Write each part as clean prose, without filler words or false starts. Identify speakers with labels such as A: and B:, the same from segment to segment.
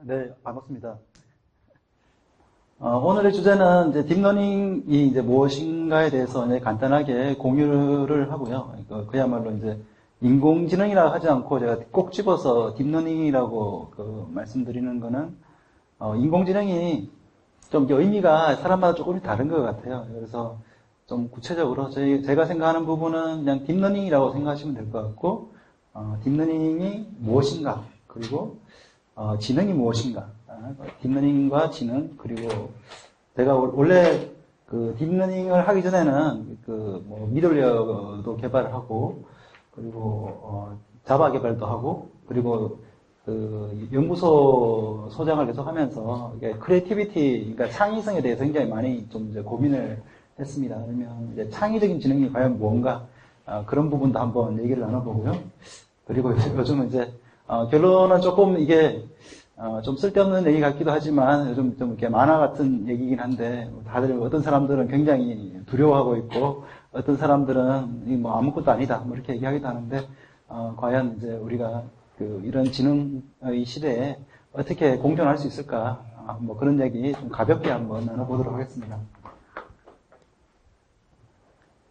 A: 네, 반갑습니다. 오늘의 주제는 이제 딥러닝이 이제 무엇인가에 대해서 이제 간단하게 공유를 하고요. 그야말로 이제 인공지능이라 하지 않고 제가 꼭 집어서 딥러닝이라고 말씀드리는 거는 인공지능이 좀 의미가 사람마다 조금씩 다른 것 같아요. 그래서 좀 구체적으로 제가 생각하는 부분은 그냥 딥러닝이라고 생각하시면 될 것 같고, 딥러닝이 무엇인가, 그리고 지능이 무엇인가, 딥러닝과 지능, 그리고 제가 원래 그 딥러닝을 하기 전에는 미들웨어도 개발을 하고, 그리고 자바 개발도 하고, 그리고 그 연구소 소장을 계속 하면서 크리에이티비티, 그러니까 창의성에 대해서 굉장히 많이 좀 이제 고민을 했습니다. 그러면 이제 창의적인 지능이 과연 뭔가, 그런 부분도 한번 얘기를 나눠보고요. 그리고 요즘은 이제 결론은 조금 이게 좀 쓸데없는 얘기 같기도 하지만 요즘 좀 이렇게 만화 같은 얘기긴 한데, 다들 어떤 사람들은 굉장히 두려워하고 있고 어떤 사람들은 뭐 아무것도 아니다 뭐 이렇게 얘기하기도 하는데, 과연 이제 우리가 이런 지능의 시대에 어떻게 공존할 수 있을까, 뭐 그런 얘기 좀 가볍게 한번 나눠보도록 하겠습니다.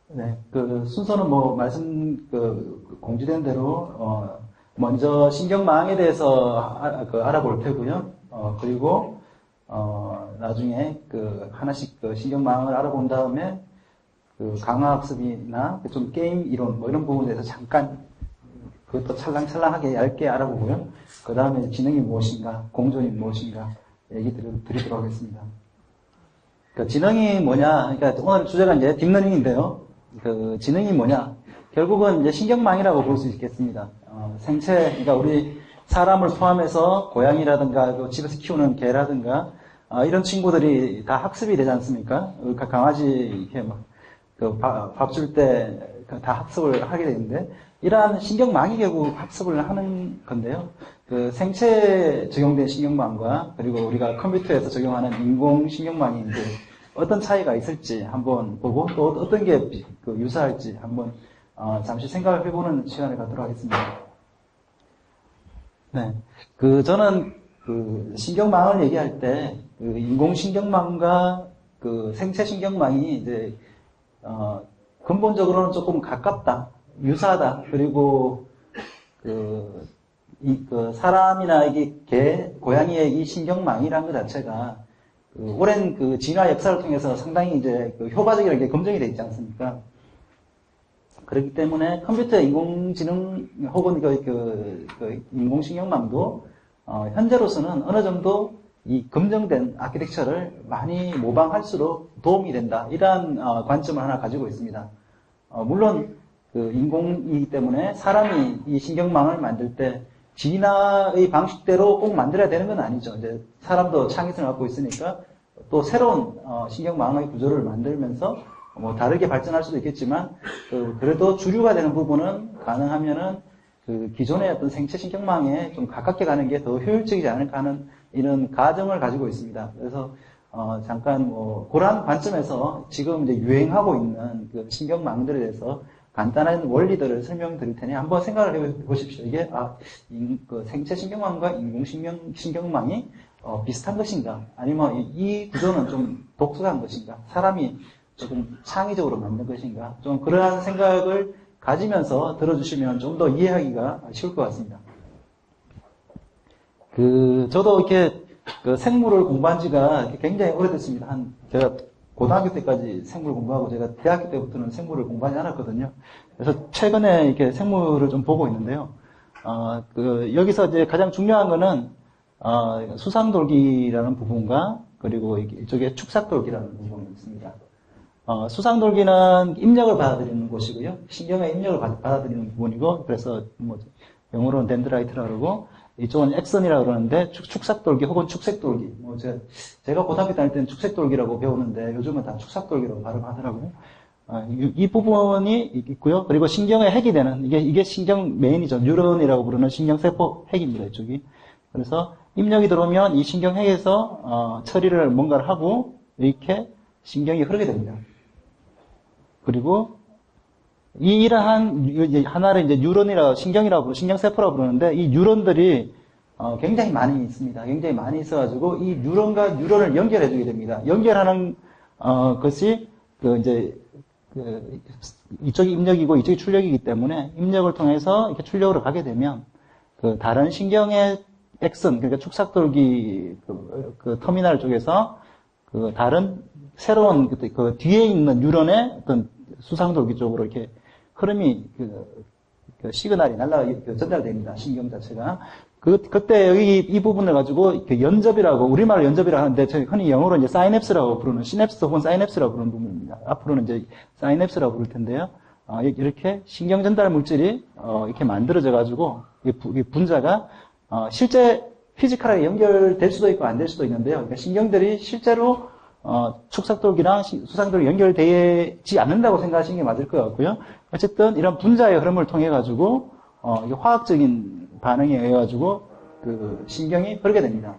A: 네, 순서는 뭐 공지된 대로 먼저 신경망에 대해서 알아볼 테고요. 그리고 나중에 하나씩 신경망을 알아본 다음에 강화학습이나 좀 게임 이론 뭐 이런 부분에 대해서 잠깐 그것도 찰랑찰랑하게 얇게 알아보고요. 그 다음에 지능이 무엇인가, 공존이 무엇인가 얘기 드리도록 하겠습니다. 지능이 뭐냐, 그러니까 오늘 주제가 이제 딥러닝인데요. 지능이 뭐냐, 결국은 이제 신경망이라고 볼 수 있겠습니다. 생체, 그러니까 우리 사람을 포함해서 고양이라든가 집에서 키우는 개라든가 이런 친구들이 다 학습이 되지 않습니까? 강아지 이렇게 밥 줄 때 다 학습을 하게 되는데, 이러한 신경망이 결국 학습을 하는 건데요. 생체에 적용된 신경망과 그리고 우리가 컴퓨터에서 적용하는 인공신경망이 이제 어떤 차이가 있을지 한번 보고, 또 어떤 게 유사할지 한번 잠시 생각을 해보는 시간을 갖도록 하겠습니다. 네, 저는 신경망을 얘기할 때 인공신경망과 생체신경망이 이제 근본적으로는 조금 가깝다, 유사하다. 그리고 사람이나 개, 고양이의 이 신경망이라는 것 자체가 오랜 진화 역사를 통해서 상당히 이제 효과적이라는 게 검증이 되어 있지 않습니까? 그렇기 때문에 컴퓨터 인공지능 혹은 인공신경망도 현재로서는 어느 정도 이 검증된 아키텍처를 많이 모방할수록 도움이 된다, 이러한 관점을 하나 가지고 있습니다. 물론 인공이기 때문에 사람이 이 신경망을 만들 때 진화의 방식대로 꼭 만들어야 되는 건 아니죠. 이제 사람도 창의성을 갖고 있으니까 또 새로운 신경망의 구조를 만들면서 뭐 다르게 발전할 수도 있겠지만, 그래도 주류가 되는 부분은 가능하면은 기존의 어떤 생체 신경망에 좀 가깝게 가는 게 더 효율적이지 않을까 하는 이런 가정을 가지고 있습니다. 그래서 잠깐 그런 관점에서 지금 이제 유행하고 있는 신경망들에 대해서 간단한 원리들을 설명드릴 테니 한번 생각을 해보십시오. 이게 생체 신경망과 인공신경망이 비슷한 것인가, 아니면 이 구조는 좀 독특한 것인가, 사람이 조금 창의적으로 만든 것인가, 좀 그러한 생각을 가지면서 들어주시면 좀 더 이해하기가 쉬울 것 같습니다. 저도 이렇게 생물을 공부한 지가 굉장히 오래됐습니다. 제가 고등학교 때까지 생물 공부하고 제가 대학교 때부터는 생물을 공부하지 않았거든요. 그래서 최근에 이렇게 생물을 좀 보고 있는데요. 여기서 이제 가장 중요한 거는 수상돌기라는 부분과 그리고 이쪽에 축삭돌기라는 부분이 있습니다. 수상돌기는 입력을 받아들이는 곳이고요. 신경의 입력을 받아들이는 부분이고, 그래서 영어로는 덴드라이트라고 그러고, 이쪽은 액선이라고 그러는데, 축삭돌기 혹은 축색돌기. 제가 고등학교 다닐 때는 축색돌기라고 배우는데 요즘은 다 축삭돌기라고 발음하더라고요. 이 부분이 있고요. 그리고 신경의 핵이 되는, 이게 신경 메인이죠. 뉴런이라고 부르는 신경세포 핵입니다, 이쪽이. 그래서 입력이 들어오면 이 신경 핵에서 처리를 뭔가를 하고 이렇게 신경이 흐르게 됩니다. 그리고 이러한 하나를 이제 뉴런이라고, 신경세포라고 부르는데, 이 뉴런들이 굉장히 많이 있습니다. 굉장히 많이 있어가지고 이 뉴런과 뉴런을 연결해주게 됩니다. 연결하는 것이 이쪽이 입력이고 이쪽이 출력이기 때문에 입력을 통해서 이렇게 출력으로 가게 되면 그 다른 신경의 액선, 그러니까 축삭돌기 그 터미널 쪽에서 그 다른 새로운 그 뒤에 있는 뉴런의 어떤 수상돌기 쪽으로 이렇게 흐름이 그 시그널이 전달됩니다. 신경 자체가. 그때 여기 이 부분을 가지고 연접이라고, 우리말로 연접이라고 하는데, 저희 흔히 영어로 이제 사이냅스라고 부르는, 시냅스 혹은 사이냅스라고 부르는 부분입니다. 앞으로는 이제 사이냅스라고 부를 텐데요. 이렇게 신경 전달 물질이, 이렇게 만들어져 가지고, 이 분자가, 실제 피지컬하게 연결될 수도 있고 안 될 수도 있는데요. 그러니까 신경들이 실제로, 축삭돌기랑 수상돌기 연결되지 않는다고 생각하시는 게 맞을 것 같고요. 어쨌든 이런 분자의 흐름을 통해 가지고, 화학적인 반응에 의해 가지고 그 신경이 흐르게 됩니다.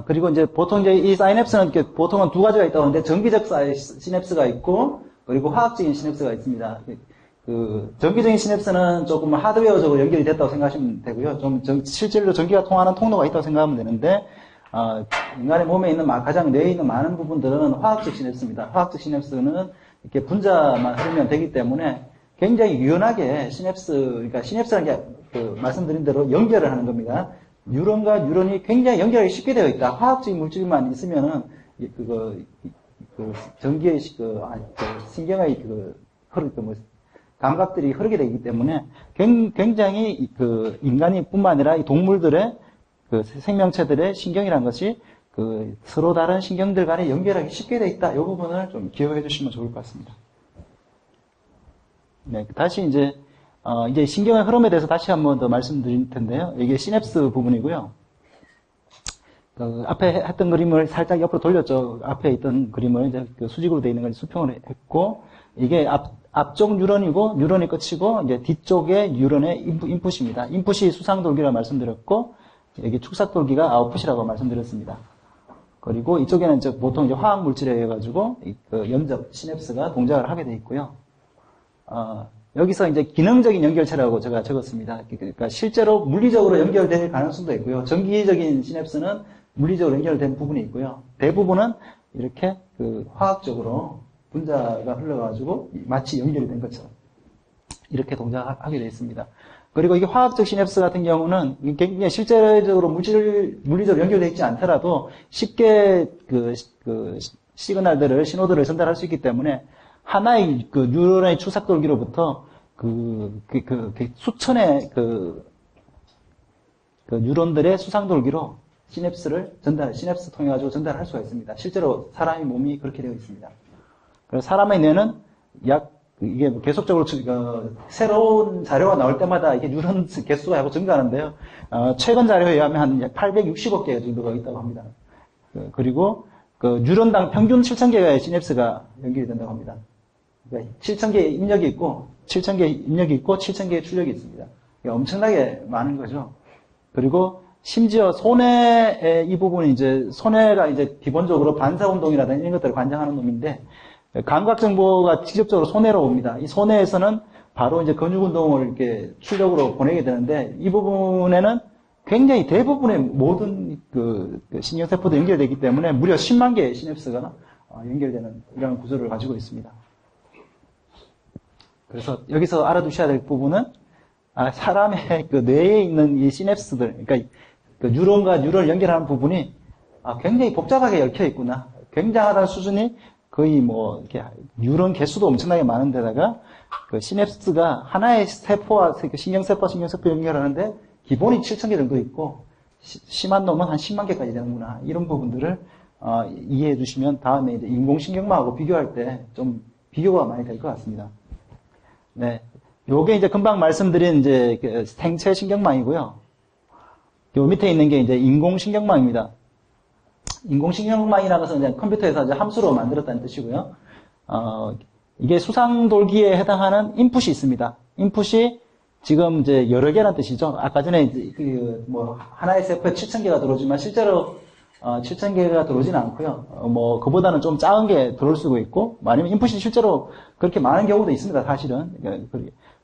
A: 그리고 이제 보통 이제 이 사이냅스는 이렇게 보통은 두 가지가 있다고 하는데 정기적 시냅스가 있고 그리고 화학적인 시냅스가 있습니다. 그 전기적인 시냅스는 조금 하드웨어적으로 연결이 됐다고 생각하시면 되고요. 좀 실질로 전기가 통하는 통로가 있다고 생각하면 되는데 인간의 몸에 있는 가장 뇌에 있는 많은 부분들은 화학적 시냅스입니다. 화학적 시냅스는 이렇게 분자만 흐르면 되기 때문에 굉장히 유연하게 그러니까 시냅스라는 게 말씀드린 대로 연결을 하는 겁니다. 뉴런과 뉴런이 굉장히 연결하기 쉽게 되어 있다. 화학적인 물질만 있으면은 전기의 신경의 감각들이 흐르게 되기 때문에 굉장히 인간이뿐만 아니라 이 동물들의 생명체들의 신경이라는 것이 서로 다른 신경들 간에 연결하기 쉽게 되어 있다. 이 부분을 좀 기억해 주시면 좋을 것 같습니다. 네, 다시 이제 신경의 흐름에 대해서 다시 한 번 더 말씀드릴 텐데요. 이게 시냅스 부분이고요. 앞에 했던 그림을 살짝 옆으로 돌렸죠. 앞에 있던 그림을 이제 수직으로 되어 있는 걸 수평을 했고, 이게 앞쪽 뉴런이고, 뉴런이 끝이고, 이제 뒤쪽에 뉴런의 인풋입니다. 인풋이 수상돌기라고 말씀드렸고, 여기 축삭돌기가 아웃풋이라고 말씀드렸습니다. 그리고 이쪽에는 보통 이제 화학 물질에 의해 가지고 연접 시냅스가 동작을 하게 되어 있고요. 여기서 이제 기능적인 연결체라고 제가 적었습니다. 그러니까 실제로 물리적으로 연결될 가능성도 있고요. 전기적인 시냅스는 물리적으로 연결된 부분이 있고요. 대부분은 이렇게 화학적으로 분자가 흘러가지고 마치 연결이 된 것처럼 이렇게 동작하게 되어 있습니다. 그리고 이게 화학적 시냅스 같은 경우는 굉장히 실제적으로 물리적으로 연결되어 있지 않더라도 쉽게 시그널들을, 신호들을 전달할 수 있기 때문에 하나의 뉴런의 축삭돌기로부터 수천의 뉴런들의 수상돌기로 시냅스 통해 가지고 전달할 수가 있습니다. 실제로 사람의 몸이 그렇게 되어 있습니다. 그래서 사람의 뇌는 이게 계속적으로 새로운 자료가 나올 때마다 이게 뉴런 개수가 하고 증가하는데요. 최근 자료에 의하면 한 860억 개 정도가 있다고 합니다. 그리고 뉴런당 평균 7,000개의 시냅스가 연결이 된다고 합니다. 7,000개의 입력이 있고 7,000개의 출력이 있습니다. 엄청나게 많은 거죠. 그리고 심지어 손해의 이 부분이 손해가 기본적으로 반사운동이라든지 이런 것들을 관장하는 놈인데, 감각 정보가 직접적으로 손해로 옵니다. 이 손해에서는 바로 근육운동을 이렇게 출력으로 보내게 되는데, 이 부분에는 굉장히 대부분의 모든 신경세포도 연결되기 때문에 무려 10만 개의 시냅스가 연결되는 이런 구조를 가지고 있습니다. 그래서 여기서 알아두셔야 될 부분은 사람의 뇌에 있는 이 시냅스들, 그러니까 뉴런과 뉴런을 연결하는 부분이 굉장히 복잡하게 얽혀 있구나. 굉장하다는 수준이 거의 이렇게 뉴런 개수도 엄청나게 많은데다가 시냅스가 하나의 세포와 신경세포 연결하는데 기본이 7,000개 정도 있고 심한 놈은 한 10만 개까지 되는구나. 이런 부분들을 이해해 주시면 다음에 인공신경망하고 비교할 때 좀 비교가 많이 될 것 같습니다. 네. 요게 금방 말씀드린 생체 신경망이고요. 요 밑에 있는 게 인공신경망입니다. 인공신경망이라는 것은 컴퓨터에서 함수로 만들었다는 뜻이고요. 이게 수상돌기에 해당하는 인풋이 있습니다. 인풋이 지금 여러 개라는 뜻이죠. 아까 전에 하나의 세포에 7,000개가 들어오지만 실제로 7,000개가 들어오지는 않고요. 그보다는 좀 작은 게 들어올 수도 있고, 아니면 인풋이 실제로 그렇게 많은 경우도 있습니다. 사실은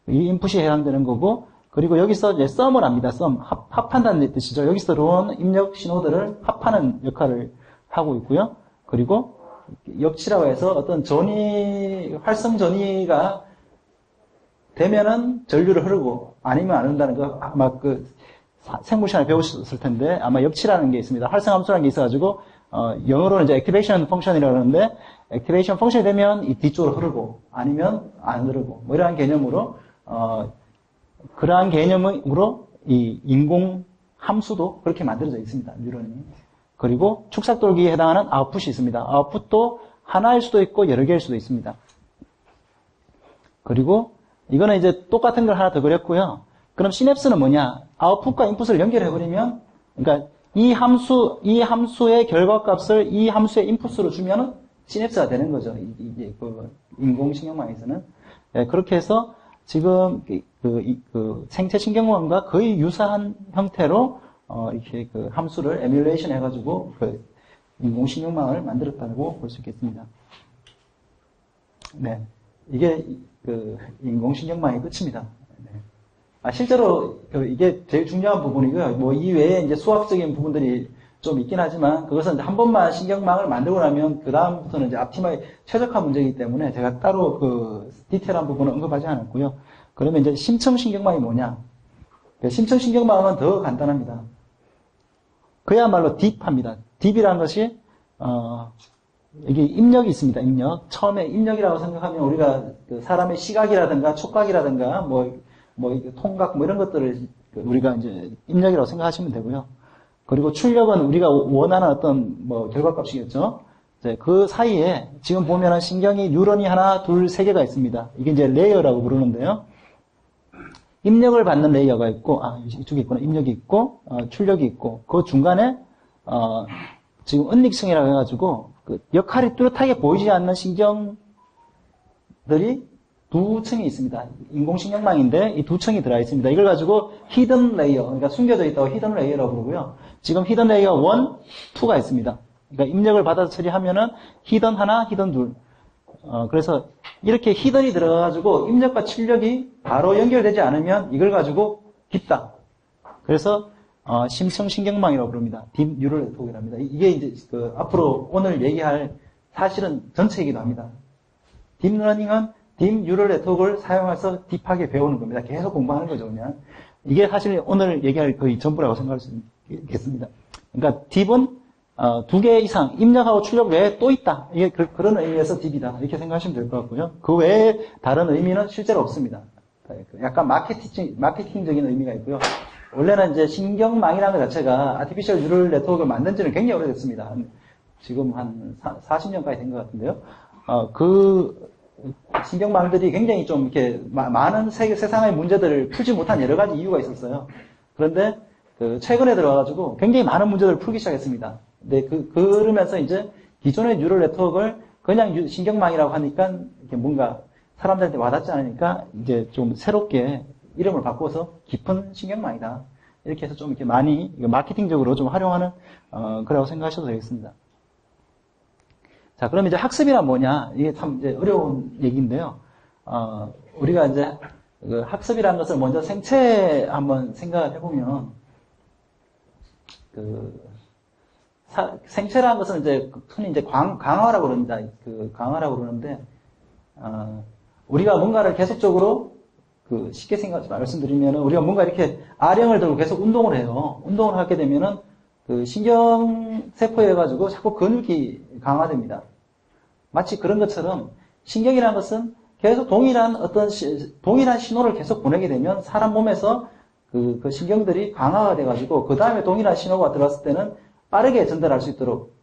A: 이 인풋이 해당되는 거고, 그리고 여기서 이제 썸을 합니다. 합한다는 뜻이죠. 여기서 들어온 입력 신호들을 합하는 역할을 하고 있고요. 그리고 역치라고 해서 어떤 활성 전이가 되면은 전류를 흐르고 아니면 안 흐른다는 거 아마 생물 시간에 배우셨을 텐데 아마 역치라는 게 있습니다. 활성함수라는 게 있어가지고 영어로는 이제 액티베이션 펑션이라고 하는데 액티베이션 펑션이 되면 이 뒤쪽으로 흐르고 아니면 안 흐르고 뭐 이러한 개념으로 그러한 개념으로 이 인공 함수도 그렇게 만들어져 있습니다. 뉴런이. 그리고 축삭돌기에 해당하는 아웃풋이 있습니다. 아웃풋도 하나일 수도 있고 여러 개일 수도 있습니다. 그리고 이거는 이제 똑같은 걸 하나 더 그렸고요. 그럼 시냅스는 뭐냐? 아웃풋과 인풋을 연결해버리면, 그러니까 이 함수의 결과값을 이 함수의 인풋으로 주면은 시냅스가 되는 거죠. 이게 인공신경망에서는. 네, 그렇게 해서 지금 생체 신경망과 거의 유사한 형태로 이렇게 함수를 에뮬레이션 해가지고 인공신경망을 만들었다고 볼 수 있겠습니다. 네, 이게 인공신경망의 끝입니다. 네. 실제로 이게 제일 중요한 부분이고요. 뭐 이외에 이제 수학적인 부분들이 좀 있긴 하지만 그것은 이제 한 번만 신경망을 만들고 나면 그 다음부터는 이제 앞티마의 최적화 문제이기 때문에 제가 따로 디테일한 부분은 언급하지 않았고요. 그러면 이제 심층신경망이 뭐냐? 심층신경망은 더 간단합니다. 그야말로 딥합니다. 딥이라는 것이 여기 입력이 있습니다. 입력. 처음에 입력이라고 생각하면 우리가 사람의 시각이라든가 촉각이라든가 뭐 통각 뭐 이런 것들을 우리가 이제 입력이라고 생각하시면 되고요. 그리고 출력은 우리가 원하는 어떤 결과값이겠죠. 이제 그 사이에 지금 보면은 신경이 뉴런이 하나, 둘, 세 개가 있습니다. 이게 이제 레이어라고 부르는데요. 입력을 받는 레이어가 있고, 이쪽에 있구나. 입력이 있고, 출력이 있고, 그 중간에, 지금 은닉층이라고 해가지고, 역할이 뚜렷하게 보이지 않는 신경들이 두 층이 있습니다. 인공신경망인데, 이 두 층이 들어가 있습니다. 이걸 가지고, 히든 레이어, 그러니까 숨겨져 있다고 히든 레이어라고 부르고요. 지금 히든 레이어 1, 2가 있습니다. 그러니까 입력을 받아서 처리하면은, 히든 하나, 히든 둘. 그래서 이렇게 히든이 들어가가지고 입력과 출력이 바로 연결되지 않으면 이걸 가지고 깊다. 그래서 심층신경망이라고 부릅니다. 딥 뉴럴 네트워크랍니다. 이게 이제 앞으로 오늘 얘기할 사실은 전체이기도 합니다. 딥러닝은 딥 뉴럴 네트워크를 사용해서 딥하게 배우는 겁니다. 계속 공부하는 거죠, 그냥. 이게 사실 오늘 얘기할 거의 전부라고 생각할 수 있겠습니다. 그러니까 딥은 2개 이상 입력하고 출력 외에 또 있다. 이게 그런 의미에서 딥이다. 이렇게 생각하시면 될 것 같고요. 그 외에 다른 의미는 실제로 없습니다. 약간 마케팅적인 의미가 있고요. 원래는 이제 신경망이라는 것 자체가 아티피셜 뉴럴 네트워크를 만든 지는 굉장히 오래됐습니다. 지금 한 40년까지 된 것 같은데요. 그 신경망들이 굉장히 좀 이렇게 많은 세상의 문제들을 풀지 못한 여러 가지 이유가 있었어요. 그런데 최근에 들어와가지고 굉장히 많은 문제들을 풀기 시작했습니다. 네, 그러면서 이제 기존의 뉴럴 네트워크를 그냥 신경망이라고 하니까 이렇게 뭔가 사람들한테 와닿지 않으니까 이제 좀 새롭게 이름을 바꿔서 깊은 신경망이다. 이렇게 해서 좀 이렇게 많이 마케팅적으로 좀 활용하는 그라고 생각하셔도 되겠습니다. 자, 그럼 이제 학습이란 뭐냐? 이게 참 이제 어려운 얘기인데요. 우리가 이제 학습이라는 것을 먼저 생체 한번 생각을 해보면 생체라는 것은 이제 흔히 이제 강화라고 그럽니다. 강화라고 그러는데 우리가 뭔가를 계속적으로 쉽게 말씀드리면 우리가 뭔가 이렇게 아령을 들고 계속 운동을 해요. 운동을 하게 되면은 신경 세포에 가지고 자꾸 근육이 강화됩니다. 마치 그런 것처럼 신경이라는 것은 계속 동일한 신호를 계속 보내게 되면 사람 몸에서 그 신경들이 강화가 돼가지고 그 다음에 동일한 신호가 들어왔을 때는 빠르게 전달할 수 있도록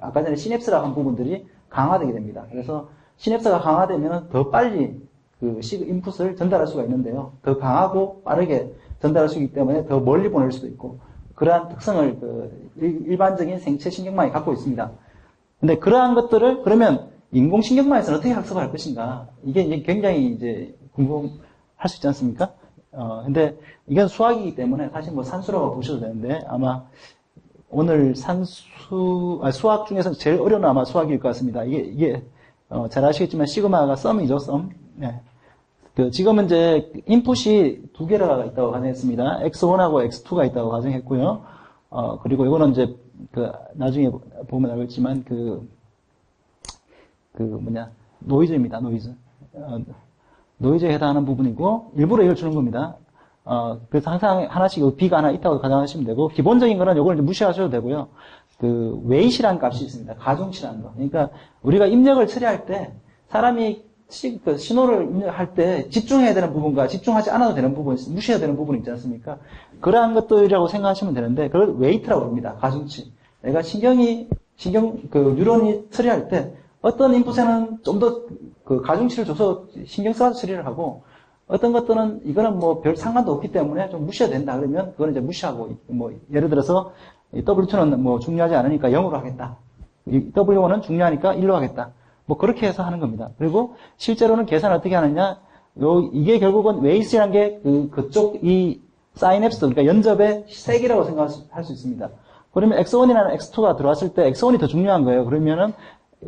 A: 아까 전에 시냅스라고 한 부분들이 강화되게 됩니다. 그래서 시냅스가 강화되면 더 빨리 인풋을 전달할 수가 있는데요. 더 강하고 빠르게 전달할 수 있기 때문에 더 멀리 보낼 수도 있고 그러한 특성을 일반적인 생체 신경망이 갖고 있습니다. 근데 그러한 것들을 그러면 인공신경망에서는 어떻게 학습할 것인가? 이게 이제 굉장히 이제 궁금할 수 있지 않습니까? 근데 이건 수학이기 때문에 사실 산수라고 보셔도 되는데 아마 오늘 수학 중에서 제일 어려운 아마 수학일 것 같습니다. 이게 잘 아시겠지만 시그마가 썸이죠, 썸. 네. 지금은 이제 인풋이 두 개가 있다고 가정했습니다. X1하고 X2가 있다고 가정했고요. 그리고 이거는 이제 나중에 보면 알겠지만 노이즈입니다. 노이즈에 해당하는 부분이고 일부러 이걸 주는 겁니다. 그래서 항상 하나씩 B가 하나 있다고 가정하시면 되고 기본적인 거는 이걸 무시하셔도 되고요. 웨이트라는 값이 있습니다. 가중치라는 거. 그러니까 우리가 입력을 처리할 때 사람이 신호를 입력할 때 집중해야 되는 부분과 집중하지 않아도 되는 부분, 무시해야 되는 부분이 있지 않습니까? 그러한 것들이라고 생각하시면 되는데 그걸 웨이트라고 합니다. 가중치. 내가 뉴런이 처리할 때 어떤 인풋에는 좀 더 가중치를 줘서 신경 써서 처리를 하고 어떤 것들은 이거는 뭐 별 상관도 없기 때문에 좀 무시해야 된다 그러면 그거는 이제 무시하고 예를 들어서 W2는 뭐 중요하지 않으니까 0으로 하겠다. W1은 중요하니까 1로 하겠다. 뭐 그렇게 해서 하는 겁니다. 그리고 실제로는 계산을 어떻게 하느냐? 이게 결국은 웨이스라는 게 그쪽 이 사이냅스 그러니까 연접의 색이라고 생각할 수 있습니다. 그러면 X1이나 X2가 들어왔을 때 X1이 더 중요한 거예요. 그러면은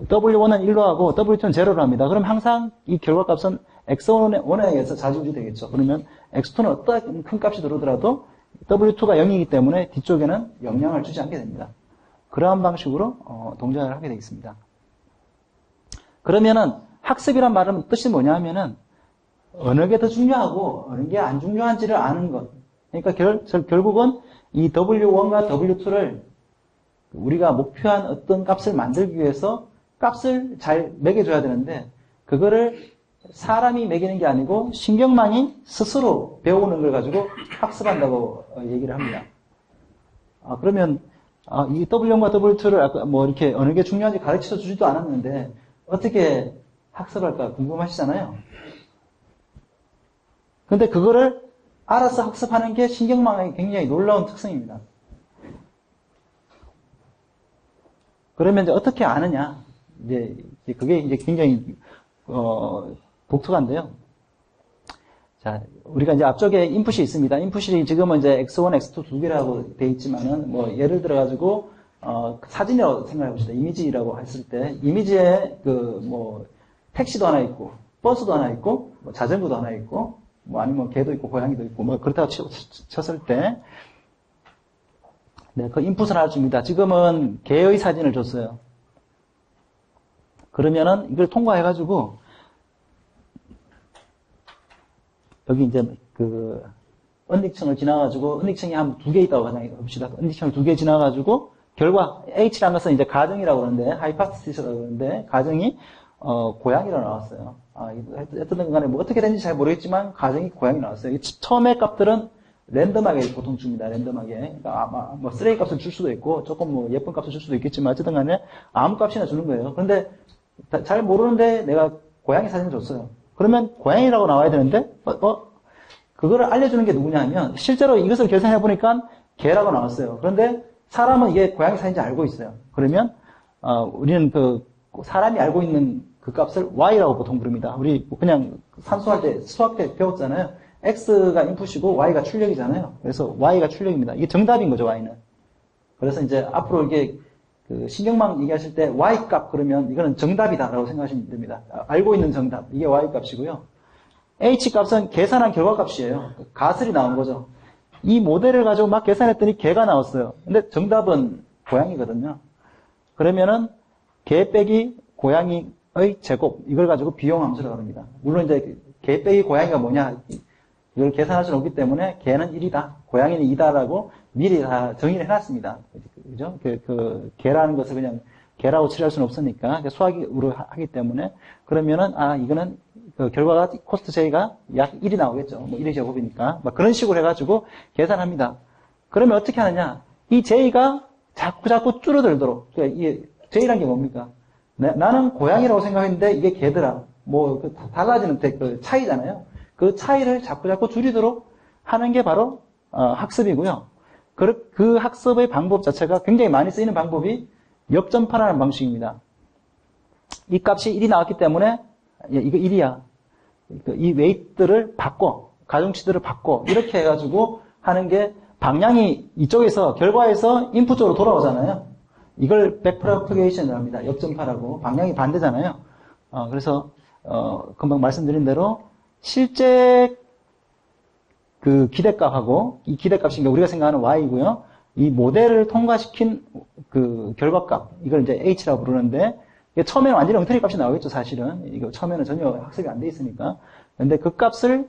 A: W1은 1로 하고 W2는 0로 합니다. 그럼 항상 이 결과값은 X1에 의해서 좌지우지 되겠죠. 그러면 X2는 어떤 큰 값이 들어오더라도 W2가 0이기 때문에 뒤쪽에는 영향을 주지 않게 됩니다. 그러한 방식으로 동작을 하게 되겠습니다. 그러면은 학습이란 말은 뜻이 뭐냐 하면은 어느 게 더 중요하고 어느 게 안 중요한지를 아는 것. 그러니까 결국은 이 W1과 W2를 우리가 목표한 어떤 값을 만들기 위해서 값을 잘 매겨줘야 되는데 그거를 사람이 매기는 게 아니고 신경망이 스스로 배우는 걸 가지고 학습한다고 얘기를 합니다. 그러면 이 W1과 W2를 아까 뭐 이렇게 어느 게 중요한지 가르쳐 주지도 않았는데 어떻게 학습할까 궁금하시잖아요. 근데 그거를 알아서 학습하는 게 신경망의 굉장히 놀라운 특성입니다. 그러면 이제 어떻게 아느냐? 이제 그게 이제 굉장히 독특한데요. 자, 우리가 이제 앞쪽에 인풋이 있습니다. 인풋이 지금은 이제 X1, X2 두 개라고 돼 있지만은 뭐 예를 들어 가지고 사진이라고 생각해 봅시다. 이미지라고 했을 때 이미지에 택시도 하나 있고 버스도 하나 있고 뭐 자전거도 하나 있고 뭐 아니면 개도 있고 고양이도 있고 뭐 그렇다고 쳤을 때 네, 그 인풋을 하나 줍니다. 지금은 개의 사진을 줬어요. 그러면은 이걸 통과해가지고 여기 이제 언닉층을 지나가지고 언닉층이 한 두 개 있다고 가정해봅시다. 언닉층을 두 개 지나가지고 결과 H라는 것은 이제 가정이라고 그러는데 하이파테시스라고 그러는데 가정이 고양이로 나왔어요. 어떤 간에 뭐 어떻게 된지 잘 모르겠지만 가정이 고양이 나왔어요. 처음에 값들은 랜덤하게 보통 줍니다. 랜덤하게. 그러니까 뭐 쓰레기 값을 줄 수도 있고 조금 뭐 예쁜 값을 줄 수도 있겠지만 어쨌든 간에 아무 값이나 주는 거예요. 그런데 잘 모르는데 내가 고양이 사진을 줬어요. 그러면 고양이라고 나와야 되는데 그거를 알려주는 게 누구냐 하면 실제로 이것을 계산해 보니까 개라고 나왔어요. 그런데 사람은 이게 고양이 사진인지 알고 있어요. 그러면 우리는 사람이 알고 있는 그 값을 y라고 보통 부릅니다. 우리 그냥 산수할 때 수학 때 배웠잖아요. x가 인풋이고 y가 출력이잖아요. 그래서 y가 출력입니다. 이게 정답인 거죠, y는. 그래서 이제 앞으로 이게 신경망 얘기하실 때 y 값 그러면 이거는 정답이다라고 생각하시면 됩니다. 알고 있는 정답. 이게 y 값이고요. h 값은 계산한 결과 값이에요. 가설이 나온 거죠. 이 모델을 가지고 막 계산했더니 개가 나왔어요. 근데 정답은 고양이거든요. 그러면은 개 빼기 고양이의 제곱 이걸 가지고 비용함수라고 합니다. 물론 이제 개 빼기 고양이가 뭐냐 이걸 계산할 수는 없기 때문에 개는 1이다, 고양이는 2다라고 미리 다 정의를 해놨습니다. 그죠? 개라는 것을 그냥 개라고 처리할 수는 없으니까 수학으로 하기 때문에 그러면은 이거는 결과가 코스트 J가 약 1이 나오겠죠. 뭐 1의 제곱이니까 막 그런 식으로 해가지고 계산합니다. 그러면 어떻게 하느냐? 이 J가 자꾸 줄어들도록. 그러니까 이게 J란 게 뭡니까? 나는 고양이라고 생각했는데 이게 개더라. 뭐 달라지는 그 차이잖아요. 그 차이를 자꾸 줄이도록 하는 게 바로 학습이고요. 그 학습의 방법 자체가 굉장히 많이 쓰이는 방법이 역전파라는 방식입니다. 이 값이 1이 나왔기 때문에 이거 1이야. 이 웨이트를 바꿔. 가중치들을 바꿔. 이렇게 해가지고 하는 게 방향이 이쪽에서 결과에서 인풋 쪽으로 돌아오잖아요. 이걸 백프로퍼게이션이라고 합니다. 역전파라고. 방향이 반대잖아요. 그래서 금방 말씀드린 대로 실제 그 기대값하고 이 기대값이 우리가 생각하는 y고요. 이 모델을 통과시킨 그 결과값, 이걸 이제 h라고 부르는데, 이게 처음에는 완전히 엉터리 값이 나오겠죠, 사실은. 이거 처음에는 전혀 학습이 안 돼 있으니까. 근데 그 값을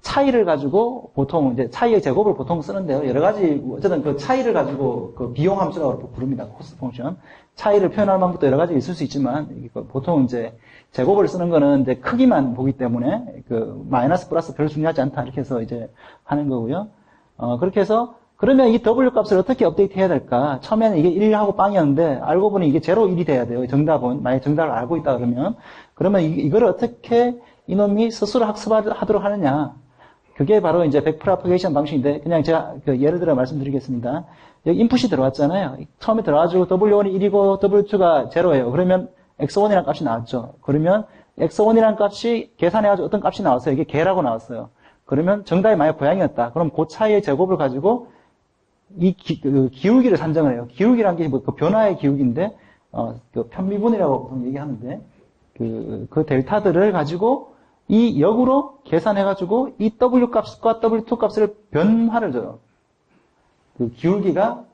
A: 차이를 가지고 보통 이제 차이의 제곱을 보통 쓰는데요. 여러 가지, 어쨌든 그 차이를 가지고 그 비용 함수라고 부릅니다. 코스트 펑션. 차이를 표현할 방법도 여러 가지 있을 수 있지만, 보통 이제 제곱을 쓰는 거는 이제 크기만 보기 때문에 그 마이너스 플러스 별로 중요하지 않다. 이렇게 해서 이제 하는 거고요. 그렇게 해서 그러면 이 W 값을 어떻게 업데이트 해야 될까? 처음에는 이게 1하고 빵이었는데, 알고 보니 이게 0, 1이 돼야 돼요. 정답은. 만약에 정답을 알고 있다 그러면 이걸 어떻게 이놈이 스스로 학습하도록 하느냐? 그게 바로 이제 백프로파게이션 방식인데, 그냥 제가 예를 들어 말씀드리겠습니다. 여기 인풋이 들어왔잖아요. 처음에 들어와가지고 W1이 1이고 W2가 0예요. 그러면 X1이라는 값이 나왔죠. 그러면 X1이라는 값이 계산해가지고 어떤 값이 나왔어요. 이게 개라고 나왔어요. 그러면 정답이 만약 고양이였다. 그럼 그 차이의 제곱을 가지고 이 기울기를 산정을 해요. 기울기란 게 뭐 그 변화의 기울기인데, 그 편미분이라고 보통 얘기하는데, 그 델타들을 가지고 이 역으로 계산해가지고 이 W 값과 W2 값을 변화를 줘요. 그 기울기가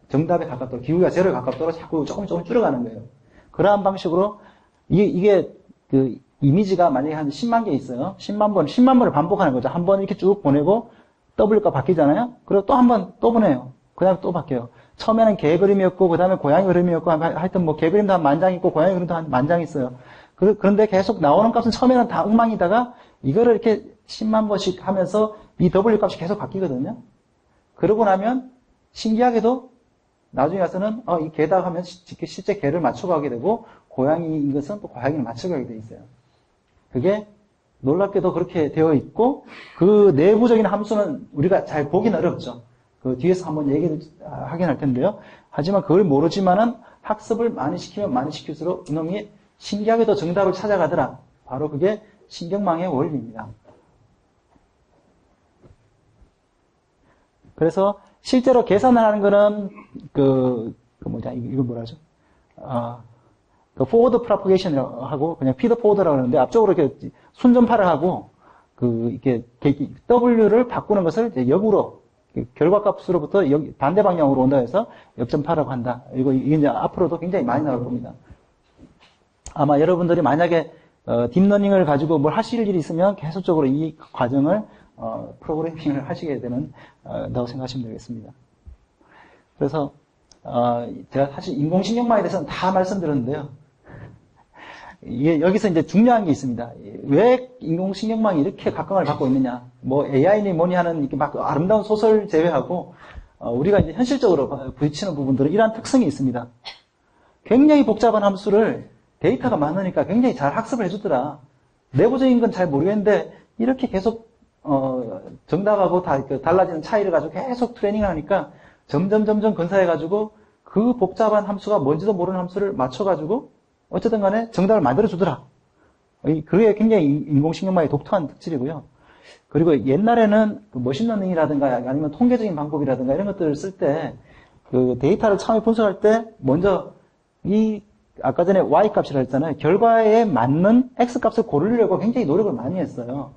A: 정답에 가깝도록, 기울기가 0에 가깝도록 자꾸 조금 줄어가는 거예요. 그러한 방식으로 이게 그 이미지가 만약에 한 10만 개 있어요. 10만 번을 반복하는 거죠. 한 번 이렇게 쭉 보내고 W가 바뀌잖아요. 그리고 또 한 번 또 보내요. 그 다음에 또 바뀌어요. 처음에는 개 그림이었고, 그 다음에 고양이 그림이었고, 하여튼 뭐 개 그림도 한 10,000장 있고, 고양이 그림도 한 10,000장 있어요. 그런데 계속 나오는 값은 처음에는 다 엉망이다가, 이거를 이렇게 10만 번씩 하면서 이 W 값이 계속 바뀌거든요. 그러고 나면, 신기하게도, 나중에 가서는, 이 개다 하면 실제 개를 맞춰가게 되고, 고양이인 것은 또 고양이를 맞춰가게 돼 있어요. 그게 놀랍게도 그렇게 되어 있고, 그 내부적인 함수는 우리가 잘 보기는 어렵죠. 그 뒤에서 한번 얘기를 하긴 할 텐데요. 하지만 그걸 모르지만은 학습을 많이 시키면 많이 시킬수록 이놈이 신기하게도 정답을 찾아가더라. 바로 그게 신경망의 원리입니다. 그래서 실제로 계산을 하는 거는 이거 뭐라 하죠? 그 forward propagation이라고 하고 그냥 feed forward라고 하는데 앞쪽으로 이렇게 순전파를 하고 이렇게 W를 바꾸는 것을 이제 역으로 결과값으로부터 반대 방향으로 온다 해서 역전파라고 한다. 이게 이제 앞으로도 굉장히 많이 나올 겁니다. 아마 여러분들이 만약에 딥러닝을 가지고 뭘 하실 일이 있으면 계속적으로 이 과정을 프로그래밍을 하시게 된다고 생각하시면 되겠습니다. 그래서 제가 사실 인공신경망에 대해서는 다 말씀드렸는데요. 이게 여기서 이제 중요한 게 있습니다. 왜 인공신경망이 이렇게 각광을 받고 있느냐? 뭐 AI니 뭐니 하는 이렇게 막 아름다운 소설 제외하고 우리가 이제 현실적으로 부딪히는 부분들은 이러한 특성이 있습니다. 굉장히 복잡한 함수를 데이터가 많으니까 굉장히 잘 학습을 해주더라. 내부적인 건 잘 모르겠는데 이렇게 계속 정답하고 달라지는 차이를 가지고 계속 트레이닝을 하니까 점점 근사해가지고 그 복잡한 함수가 뭔지도 모르는 함수를 맞춰가지고 어쨌든 간에 정답을 만들어주더라. 그게 굉장히 인공신경망의 독특한 특질이고요. 그리고 옛날에는 머신러닝이라든가 아니면 통계적인 방법이라든가 이런 것들을 쓸 때 그 데이터를 처음에 분석할 때 먼저 아까 전에 Y 값이라 했잖아요. 결과에 맞는 X 값을 고르려고 굉장히 노력을 많이 했어요.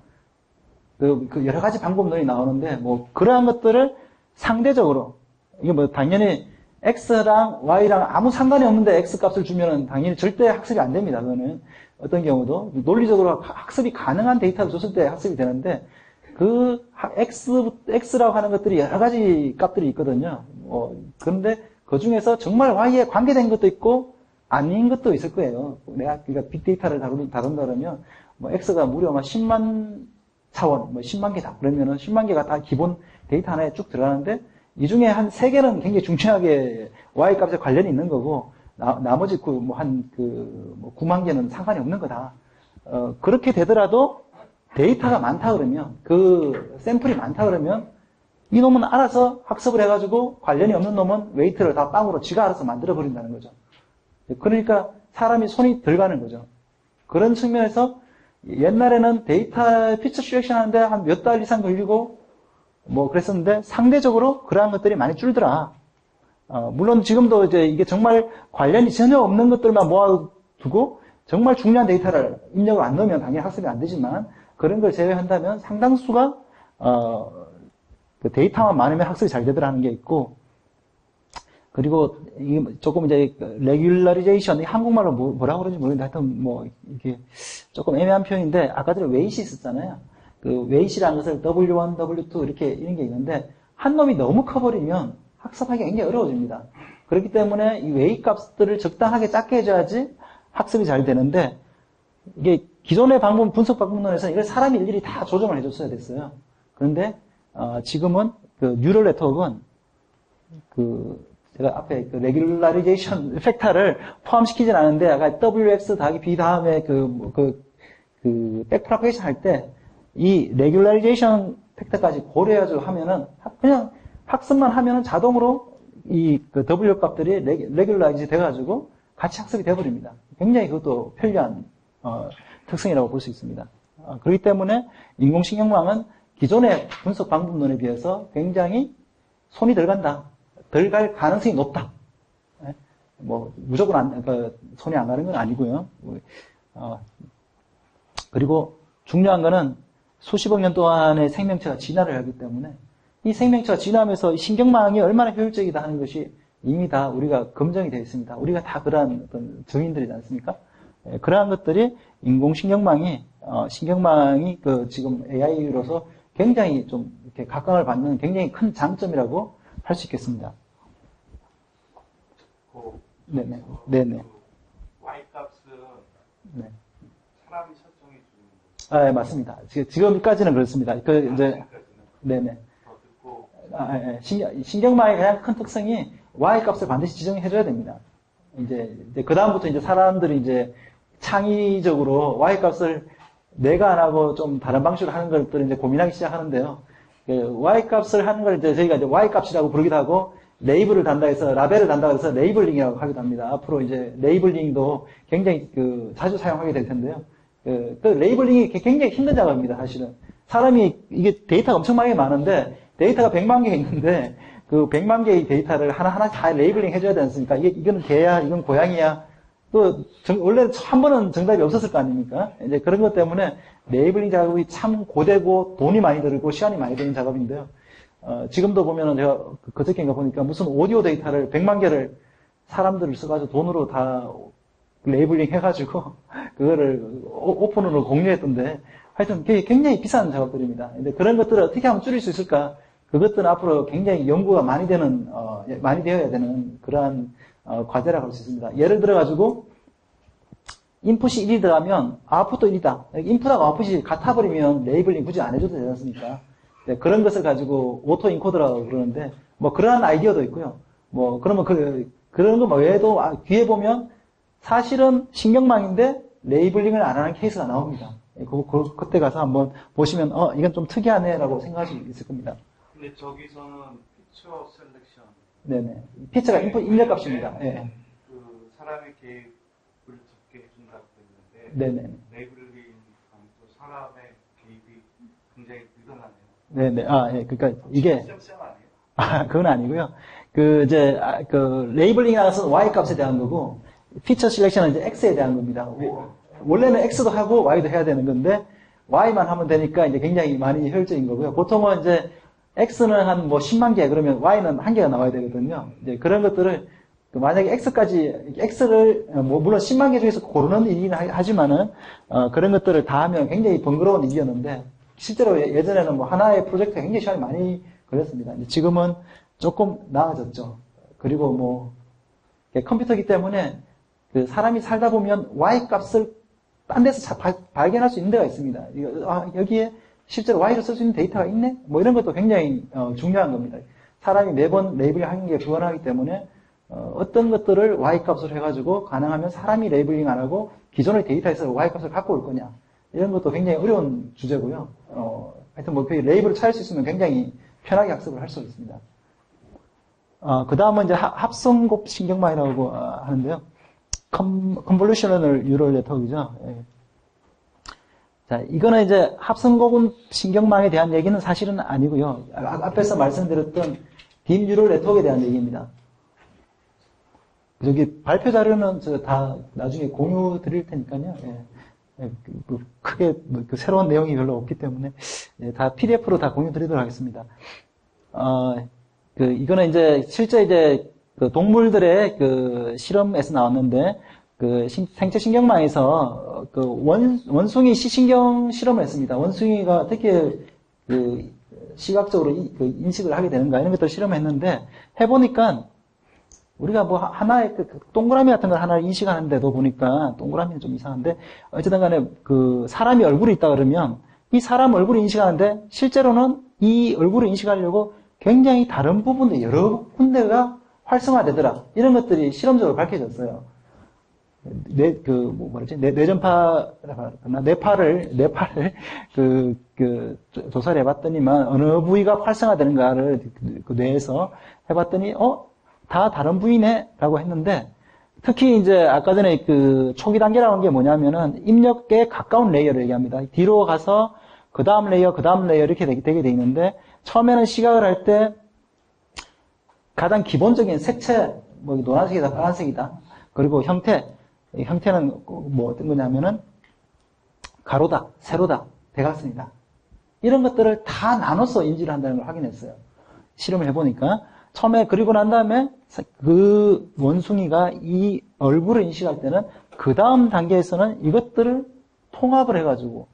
A: 그 여러 가지 방법론이 나오는데 뭐 그러한 것들을 상대적으로 이게 뭐 당연히 X랑 Y랑 아무 상관이 없는데 X 값을 주면은 당연히 절대 학습이 안 됩니다. 그거는 어떤 경우도 논리적으로 학습이 가능한 데이터를 줬을 때 학습이 되는데 그 X라고 하는 것들이 여러 가지 값들이 있거든요. 그런데 그 중에서 정말 Y에 관계된 것도 있고 아닌 것도 있을 거예요. 그러니까 빅데이터를 다룬다 그러면 뭐 X가 무려 10만 차원, 10만 개다. 그러면은 10만 개가 다 기본 데이터 하나에 쭉 들어가는데 이 중에 한 3개는 굉장히 중요하게 Y 값에 관련이 있는 거고, 나머지 9만 개는 상관이 없는 거다. 그렇게 되더라도 데이터가 많다 그러면, 샘플이 많다 그러면, 이 놈은 알아서 학습을 해가지고 관련이 없는 놈은 웨이트를 다 빵으로 지가 알아서 만들어버린다는 거죠. 그러니까 사람이 손이 덜 가는 거죠. 그런 측면에서 옛날에는 데이터 피처 셀렉션 하는데 한 몇 달 이상 걸리고, 그랬었는데 상대적으로 그러한 것들이 많이 줄더라. 물론 지금도 이제 이게 정말 관련이 전혀 없는 것들만 모아두고 정말 중요한 데이터를 입력을 안 넣으면 당연히 학습이 안 되지만 그런 걸 제외한다면 상당수가 그 데이터만 많으면 학습이 잘 되더라는 게 있고 그리고 이게 조금 이제 레귤러리제이션 한국말로 뭐라고 그러는지 모르겠는데 하여튼 뭐 이게 조금 애매한 표현인데 아까 전에 웨이시 있었잖아요. 그 웨이시라는 것을 W1, W2 이렇게 이런 게 있는데 한 놈이 너무 커버리면 학습하기가 굉장히 어려워집니다. 그렇기 때문에 이 웨이 값들을 적당하게 작게 해줘야지 학습이 잘 되는데 이게 기존의 방법 분석 방법론에서는 이걸 사람이 일일이 다 조정을 해줬어야 됐어요. 그런데 지금은 그 뉴럴 네트워크는 그 제가 앞에 그 레귤라리제이션 팩터를 포함시키진 않은데 아까 WX 더하기 B 다음에 그 백프로페이션 할 때 이 레귤라리제이션 팩터까지 고려해가지고 하면은 그냥 학습만 하면은 자동으로 이 그 W 값들이 레귤라이즈 돼가지고 같이 학습이 돼버립니다. 굉장히 그것도 편리한 특성이라고 볼 수 있습니다. 그렇기 때문에 인공신경망은 기존의 분석 방법론에 비해서 굉장히 손이 덜 간다. 덜 갈 가능성이 높다. 뭐 무조건 손이 안 가는 건 아니고요. 그리고 중요한 거는 수십억 년 동안의 생명체가 진화를 하기 때문에 이 생명체가 진화하면서 신경망이 얼마나 효율적이다 하는 것이 이미 다 우리가 검증이 되어 있습니다. 우리가 다 그러한 어떤 증인들이지 않습니까? 그러한 것들이 인공신경망이 그 지금 AI로서 굉장히 좀 이렇게 각광을 받는 굉장히 큰 장점이라고 할 수 있겠습니다. 네네. 네네.
B: Y 값은
A: 네.
B: 사람이 설정해 주는 거죠.
A: 네, 맞습니다. 지금까지는 그렇습니다. 이제 네네. 신경망의 가장 큰 특성이 Y 값을 반드시 지정해줘야 됩니다. 이제 그 다음부터 이제 사람들이 이제 창의적으로 Y 값을 내가 안 하고 좀 다른 방식으로 하는 것들을 이제 고민하기 시작하는데요. Y 값을 하는 걸 이제 저희가 이제 Y 값이라고 부르기도 하고 레이블을 단다 해서 라벨을 단다 해서 레이블링이라고 하기도 합니다. 앞으로 이제 레이블링도 굉장히 자주 사용하게 될 텐데요. 그 레이블링이 굉장히 힘든 작업입니다. 사실은 사람이 이게 데이터가 엄청 많은데 데이터가 100만 개 있는데 그 100만 개의 데이터를 하나하나 다 레이블링 해줘야 되지 않습니까? 이건 개야, 이건 고양이야. 또 원래 한 번은 정답이 없었을 거 아닙니까? 이제 그런 것 때문에 레이블링 작업이 참 고되고 돈이 많이 들고 시간이 많이 드는 작업인데요. 지금도 보면은 제가 그저께인가 보니까 무슨 오디오 데이터를 100만 개를 사람들을 써가지고 돈으로 다 레이블링 해가지고 그거를 오픈으로 공유했던데 하여튼 굉장히 비싼 작업들입니다. 근데 그런 것들을 어떻게 하면 줄일 수 있을까? 그것들은 앞으로 굉장히 연구가 많이 되어야 되는 그러한 과제라고 할 수 있습니다. 예를 들어가지고 인풋이 1이 들어가면 아웃풋도 1이다. 인풋하고 아웃풋이 같아버리면 레이블링 굳이 안 해줘도 되지 않습니까? 네, 그런 것을 가지고 오토 인코더라고 그러는데 뭐 그러한 아이디어도 있고요. 뭐 그러면 그런 거 외에도 뒤에 보면 사실은 신경망인데 레이블링을 안 하는 케이스가 나옵니다. 그때 가서 한번 보시면 이건 좀 특이하네라고 생각할 수 있을 겁니다.
B: 근데 저기서는 피처 셀렉션.
A: 네네. 피처가 인풋 입력 값입니다. 네.
B: 그 사람의 개입을 적게 해준다고 했는데.
A: 네네.
B: 레이블링 또 사람의 개입이 굉장히 늘어나네요.
A: 네네. 예. 그러니까 이게
B: 쌤 아니에요?
A: 그건 아니고요. 레이블링이라는 것은 Y 값에 대한 거고 피처 셀렉션은 이제 X에 대한 겁니다. 원래는 X도 하고 Y도 해야 되는 건데 Y만 하면 되니까 이제 굉장히 많이 효율적인 거고요. 보통은 이제 X는 한 10만 개, 그러면 Y는 1개가 나와야 되거든요. 이제 그런 것들을, 만약에 X를, 물론 10만 개 중에서 고르는 일이긴 하지만은, 그런 것들을 다 하면 굉장히 번거로운 일이었는데, 실제로 예전에는 하나의 프로젝트가 굉장히 시간이 많이 걸렸습니다. 지금은 조금 나아졌죠. 그리고 컴퓨터기 때문에, 사람이 살다 보면 Y 값을 딴 데서 발견할 수 있는 데가 있습니다. 여기에 실제로 Y로 쓸 수 있는 데이터가 있네? 이런 것도 굉장히 중요한 겁니다. 사람이 매번 레이블링 하는 게 불가능하기 때문에 어떤 것들을 Y 값으로 해가지고 가능하면 사람이 레이블링 안 하고 기존의 데이터에서 Y 값을 갖고 올 거냐. 이런 것도 굉장히 어려운 주제고요. 하여튼 그 레이블을 찾을 수 있으면 굉장히 편하게 학습을 할 수 있습니다. 그 다음은 이제 합성곱 신경망이라고 하는데요. 컨볼루셔널 뉴럴 네트워크죠. 예. 자, 이거는 이제 합성고분 신경망에 대한 얘기는 사실은 아니고요. 앞에서 말씀드렸던 딥 뉴럴 네트워크에 대한 얘기입니다. 저기 발표 자료는 저 다 나중에 공유 드릴 테니까요. 예. 뭐 크게 그 새로운 내용이 별로 없기 때문에 예, 다 PDF로 다 공유 드리도록 하겠습니다. 이거는 이제 실제 이제 그 동물들의 그 실험에서 나왔는데 그 생체 신경망에서 그 원숭이 시신경 실험을 했습니다. 원숭이가 어떻게 그 시각적으로 그 인식을 하게 되는가 이런 것들을 실험했는데 해보니까 우리가 뭐 하나의 그 동그라미 같은 걸 하나를 인식하는데도 보니까 동그라미는 좀 이상한데 어쨌든 간에 그 사람이 얼굴이 있다 그러면 이 사람 얼굴을 인식하는데 실제로는 이 얼굴을 인식하려고 굉장히 다른 부분들 여러 군데가 활성화되더라. 이런 것들이 실험적으로 밝혀졌어요. 뇌파를 조사를 해봤더니만 어느 부위가 활성화되는가를 그 뇌에서 해봤더니, 다 다른 부위네? 라고 했는데, 특히 이제 아까 전에 그 초기 단계라고 한 게 뭐냐면은 입력에 가까운 레이어를 얘기합니다. 뒤로 가서 그 다음 레이어 이렇게 되게 돼 있는데, 처음에는 시각을 할 때 가장 기본적인 색채, 뭐 노란색이다, 파란색이다. 그리고 형태는 뭐 어떤 거냐면은 가로다, 세로다, 대각선이다. 이런 것들을 다 나눠서 인지를 한다는 걸 확인했어요. 실험을 해보니까. 처음에 그리고 난 다음에 그 원숭이가 이 얼굴을 인식할 때는 그 다음 단계에서는 이것들을 통합을 해가지고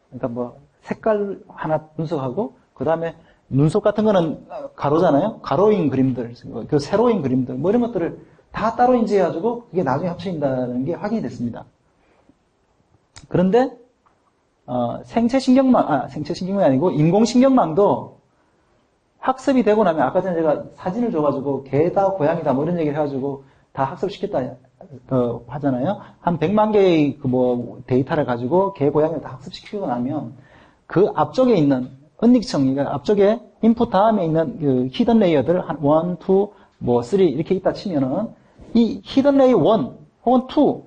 A: 그러니까 뭐 색깔 하나 분석하고 그 다음에 눈썹 같은 거는 가로잖아요. 가로인 그림들, 그 세로인 그림들 뭐 이런 것들을 다 따로 인지해가지고 그게 나중에 합쳐진다는 게 확인이 됐습니다. 그런데 생체신경망이 아니고 인공신경망도 학습이 되고 나면 아까 전에 제가 사진을 줘가지고 개다 고양이다 뭐 이런 얘기를 해가지고 다 학습시켰다 하잖아요. 한 100만 개의 그 뭐 데이터를 가지고 개 고양이를 다 학습시키고 나면 그 앞쪽에 있는 은닉청, 그러니까 앞쪽에 인풋 다음에 있는 그 히든 레이어들 한 1, 2, 뭐 3 이렇게 있다 치면은 이 히든 레이어 1 혹은 2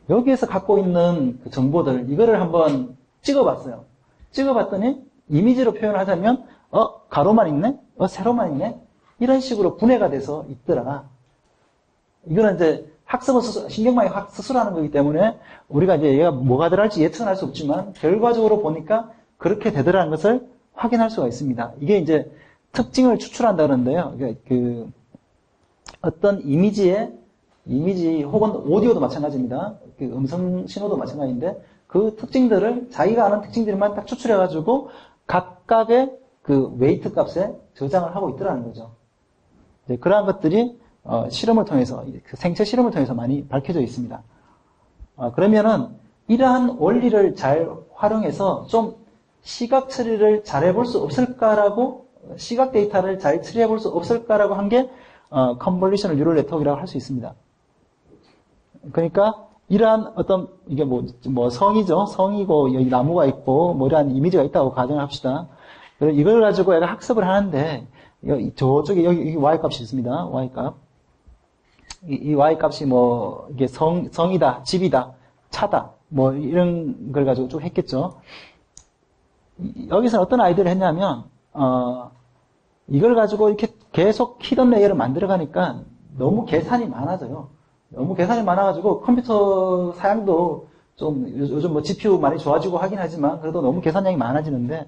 A: 여기에서 갖고 있는 그 정보들 이거를 한번 찍어봤어요. 찍어봤더니 이미지로 표현을 하자면 가로만 있네? 세로만 있네? 이런 식으로 분해가 돼서 있더라. 이거는 이제 학습은 신경망이 스스로 하는 거기 때문에 우리가 이제 얘가 뭐가 들어갈지 예측은 할 수 없지만 결과적으로 보니까 그렇게 되더라는 것을 확인할 수가 있습니다. 이게 이제 특징을 추출한다 그러는데요. 그 어떤 이미지 혹은 오디오도 마찬가지입니다. 그 음성 신호도 마찬가지인데 그 특징들을 자기가 아는 특징들만 딱 추출해가지고 각각의 그 웨이트 값에 저장을 하고 있더라는 거죠. 그러한 것들이 실험을 통해서 생체 실험을 통해서 많이 밝혀져 있습니다. 그러면은 이러한 원리를 잘 활용해서 좀 시각 처리를 잘 해볼 수 없을까라고 시각 데이터를 잘 처리해 볼 수 없을까라고 한 게 컨볼루셔널 뉴럴 네트워크라고 할 수 있습니다. 그러니까 이러한 어떤 이게 뭐 성이죠. 성이고 여기 나무가 있고 뭐 이러한 이미지가 있다고 가정을 합시다. 이걸 가지고 얘가 학습을 하는데 저쪽에 여기 y 값이 있습니다. y 값. 이 y 값이 뭐 이게 성이다, 집이다, 차다 뭐 이런 걸 가지고 쭉 했겠죠. 여기서 어떤 아이디어를 했냐면 이걸 가지고 이렇게 계속 히든 레이어를 만들어 가니까 너무 계산이 많아져요. 너무 계산이 많아가지고 컴퓨터 사양도 좀 요즘 뭐 GPU 많이 좋아지고 하긴 하지만 그래도 너무 계산량이 많아지는데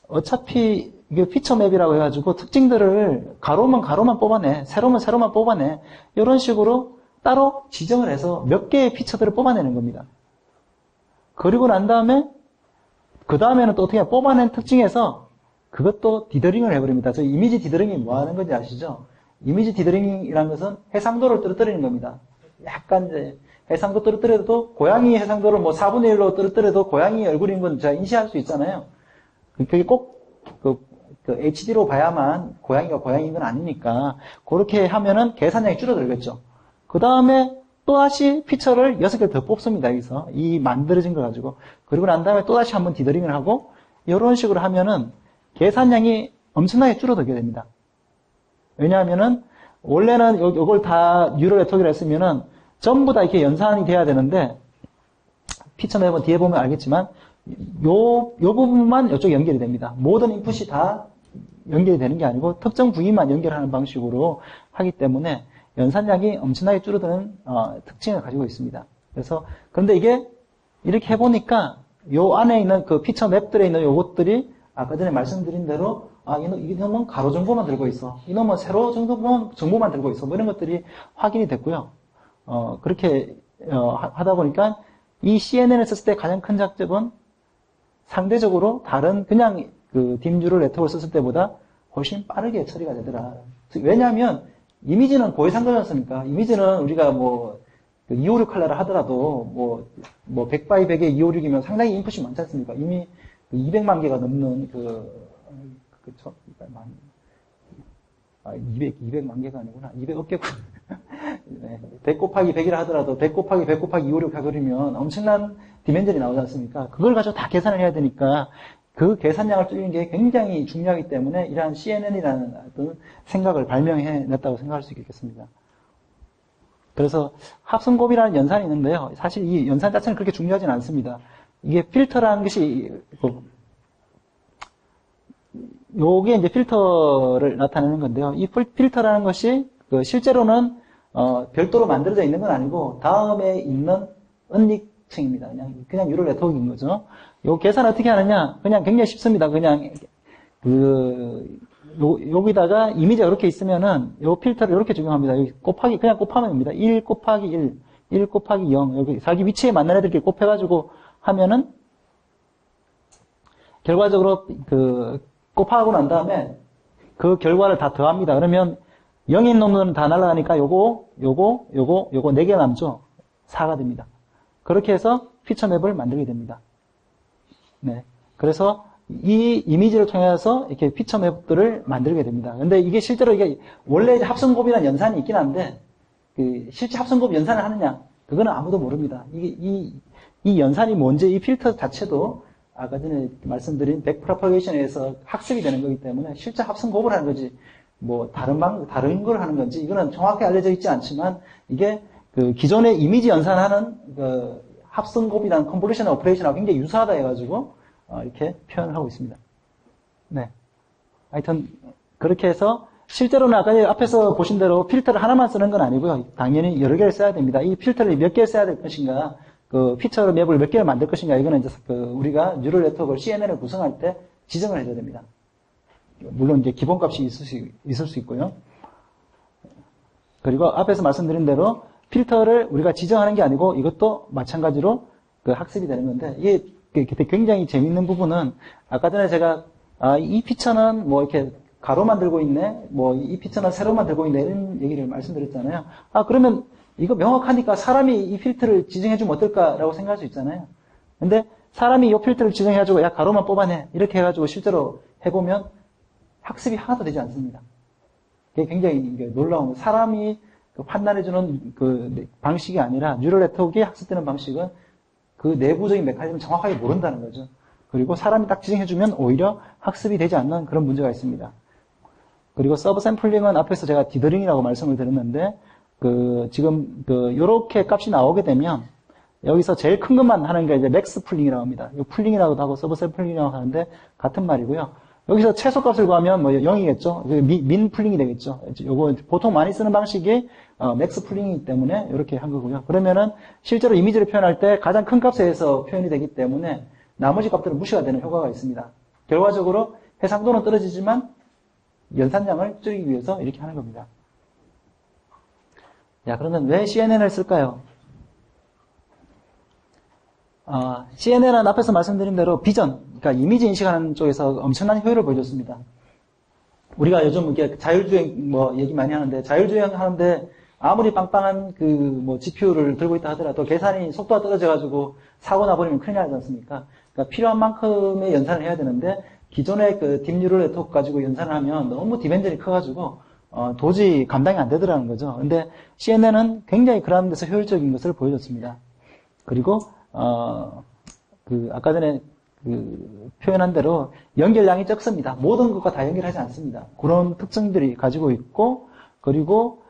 A: 어차피 이게 피처 맵이라고 해가지고 특징들을 가로만 뽑아내, 세로면 세로만 뽑아내 이런 식으로 따로 지정을 해서 몇 개의 피처들을 뽑아내는 겁니다. 그리고 난 다음에 그 다음에는 또 어떻게 뽑아낸 특징에서 그것도 디더링을 해버립니다. 저 이미지 디더링이 뭐 하는 건지 아시죠? 이미지 디더링이라는 것은 해상도를 떨어뜨리는 겁니다. 약간 이제 해상도 떨어뜨려도 고양이 해상도를 뭐 4분의 1로 떨어뜨려도 고양이 얼굴인 건 제가 인식할 수 있잖아요. 그게 꼭 그 HD로 봐야만 고양이가 고양이인 건 아니니까 그렇게 하면은 계산량이 줄어들겠죠. 그 다음에 또다시 피처를 6개 더 뽑습니다. 여기서 이 만들어진 걸 가지고 그리고 난 다음에 또다시 한번 디더링을 하고 이런 식으로 하면은 계산량이 엄청나게 줄어들게 됩니다. 왜냐하면은 원래는 이걸 다 뉴럴 네트워크를 했으면은 전부 다 이렇게 연산이 돼야 되는데 피처 맵은 뒤에 보면 알겠지만 요 부분만 이쪽에 연결이 됩니다. 모든 인풋이 다 연결이 되는 게 아니고 특정 부위만 연결하는 방식으로 하기 때문에 연산량이 엄청나게 줄어드는 특징을 가지고 있습니다. 그래서 그런데 이게 이렇게 해보니까 요 안에 있는 그 피처 맵들에 있는 요것들이 아까 전에 말씀드린 대로 이놈은 가로 정보만 들고 있어. 이놈은 세로 정보만 들고 있어. 뭐 이런 것들이 확인이 됐고요. 그렇게 하다 보니까 이 CNN을 썼을 때 가장 큰 장점은 상대적으로 다른 그냥 그 딥뉴럴 네트워크를 썼을 때보다 훨씬 빠르게 처리가 되더라. 왜냐하면 이미지는 고해상도지 않습니까? 이미지는 우리가 뭐 256 컬러를 하더라도 뭐 100 x 100의 256이면 상당히 인풋이 많지 않습니까? 이미 200만 개가 넘는 그쵸? 200만 개가 아니구나. 200억 개구나. 네. 100 곱하기 100이라 하더라도 100 곱하기 100 곱하기 256 해버리면 엄청난 디멘전이 나오지 않습니까? 그걸 가지고 다 계산을 해야 되니까 그 계산량을 줄이는 게 굉장히 중요하기 때문에 이러한 CNN이라는 어떤 생각을 발명해냈다고 생각할 수 있겠습니다. 그래서 합성곱이라는 연산이 있는데요. 사실 이 연산 자체는 그렇게 중요하진 않습니다. 이게 필터라는 것이 요게 이제 필터를 나타내는 건데요. 이 필터라는 것이 실제로는 별도로 만들어져 있는 건 아니고 다음에 있는 은닉층입니다. 그냥 뉴럴 네트워크인 거죠. 요 계산 어떻게 하느냐? 그냥 굉장히 쉽습니다. 그냥 여기다가 이미지가 이렇게 있으면은 요 필터를 이렇게 적용합니다. 여기 그냥 곱하면 됩니다. 1 곱하기 1, 1 곱하기 0. 여기 자기 위치에 맞는 애들끼리 곱해가지고 하면은 결과적으로 곱하고 난 다음에 그 결과를 다 더합니다. 그러면 0인 놈들은 다 날아가니까 요거 4개 남죠. 4가 됩니다. 그렇게 해서 피처 맵을 만들게 됩니다. 네. 그래서 이 이미지를 통해서 이렇게 피처 맵들을 만들게 됩니다. 근데 이게 실제로 이게 원래 합성곱이라는 연산이 있긴 한데, 실제 합성곱 연산을 하느냐? 그거는 아무도 모릅니다. 이 연산이 뭔지 이 필터 자체도 아까 전에 말씀드린 백프로퍼게이션에서 학습이 되는 거기 때문에 실제 합성곱을 하는 거지, 뭐, 다른 걸 하는 건지, 이거는 정확히 알려져 있지 않지만, 이게 기존의 이미지 연산하는 합성곱이라는 컨볼루션 오퍼레이션하고 굉장히 유사하다 해가지고, 이렇게 표현을 하고 있습니다. 네. 하여튼, 그렇게 해서, 실제로는 아까 앞에서 보신 대로 필터를 하나만 쓰는 건 아니고요. 당연히 여러 개를 써야 됩니다. 이 필터를 몇 개를 써야 될 것인가, 피처 맵을 몇 개를 만들 것인가, 이거는 이제 우리가 뉴럴 네트워크를 CNN을 구성할 때 지정을 해줘야 됩니다. 물론 이제 기본값이 있을 수 있고요. 그리고 앞에서 말씀드린 대로 필터를 우리가 지정하는 게 아니고 이것도 마찬가지로 학습이 되는 건데, 이게 굉장히 재밌는 부분은 아까 전에 제가 이 피처는 뭐 이렇게 가로만 들고 있네, 뭐 이 피처는 세로만 들고 있네, 이런 얘기를 말씀드렸잖아요. 그러면 이거 명확하니까 사람이 이 필터를 지정해주면 어떨까라고 생각할 수 있잖아요. 근데 사람이 이 필터를 지정해가지고 야 가로만 뽑아내 이렇게 해가지고 실제로 해보면 학습이 하나도 되지 않습니다. 그게 굉장히 놀라운, 사람이 판단해주는 방식이 아니라 뉴럴 네트워크에 학습되는 방식은 그 내부적인 메커니즘을 정확하게 모른다는 거죠. 그리고 사람이 딱 지정해주면 오히려 학습이 되지 않는 그런 문제가 있습니다. 그리고 서브 샘플링은 앞에서 제가 디더링이라고 말씀을 드렸는데, 지금 요렇게 값이 나오게 되면 여기서 제일 큰 것만 하는 게 이제 맥스 풀링이라고 합니다. 이 풀링이라고도 하고 서브 샘플링이라고 하는데 같은 말이고요. 여기서 최소값을 구하면 뭐 0이겠죠. 민 풀링이 되겠죠. 요거 보통 많이 쓰는 방식이 맥스 풀링이기 때문에 이렇게 한 거고요. 그러면은 실제로 이미지를 표현할 때 가장 큰 값에서 표현이 되기 때문에 나머지 값들은 무시가 되는 효과가 있습니다. 결과적으로 해상도는 떨어지지만 연산량을 줄이기 위해서 이렇게 하는 겁니다. 자, 그러면 왜 CNN을 쓸까요? CNN은 앞에서 말씀드린 대로 비전, 그러니까 이미지 인식하는 쪽에서 엄청난 효율을 보여줬습니다. 우리가 요즘 이렇게 자율주행 얘기 많이 하는데, 자율주행 하는데 아무리 빵빵한 GPU를 들고 있다 하더라도 계산이 속도가 떨어져가지고 사고 나버리면 큰일 나지 않습니까? 그러니까 필요한 만큼의 연산을 해야 되는데, 기존의 딥뉴럴 네트워크 가지고 연산을 하면 너무 디멘전이 커가지고 도저히 감당이 안 되더라는 거죠. 근데 CNN은 굉장히 그런 데서 효율적인 것을 보여줬습니다. 그리고 아까 전에 표현한 대로 연결량이 적습니다. 모든 것과 다 연결하지 않습니다. 그런 특징들이 가지고 있고, 그리고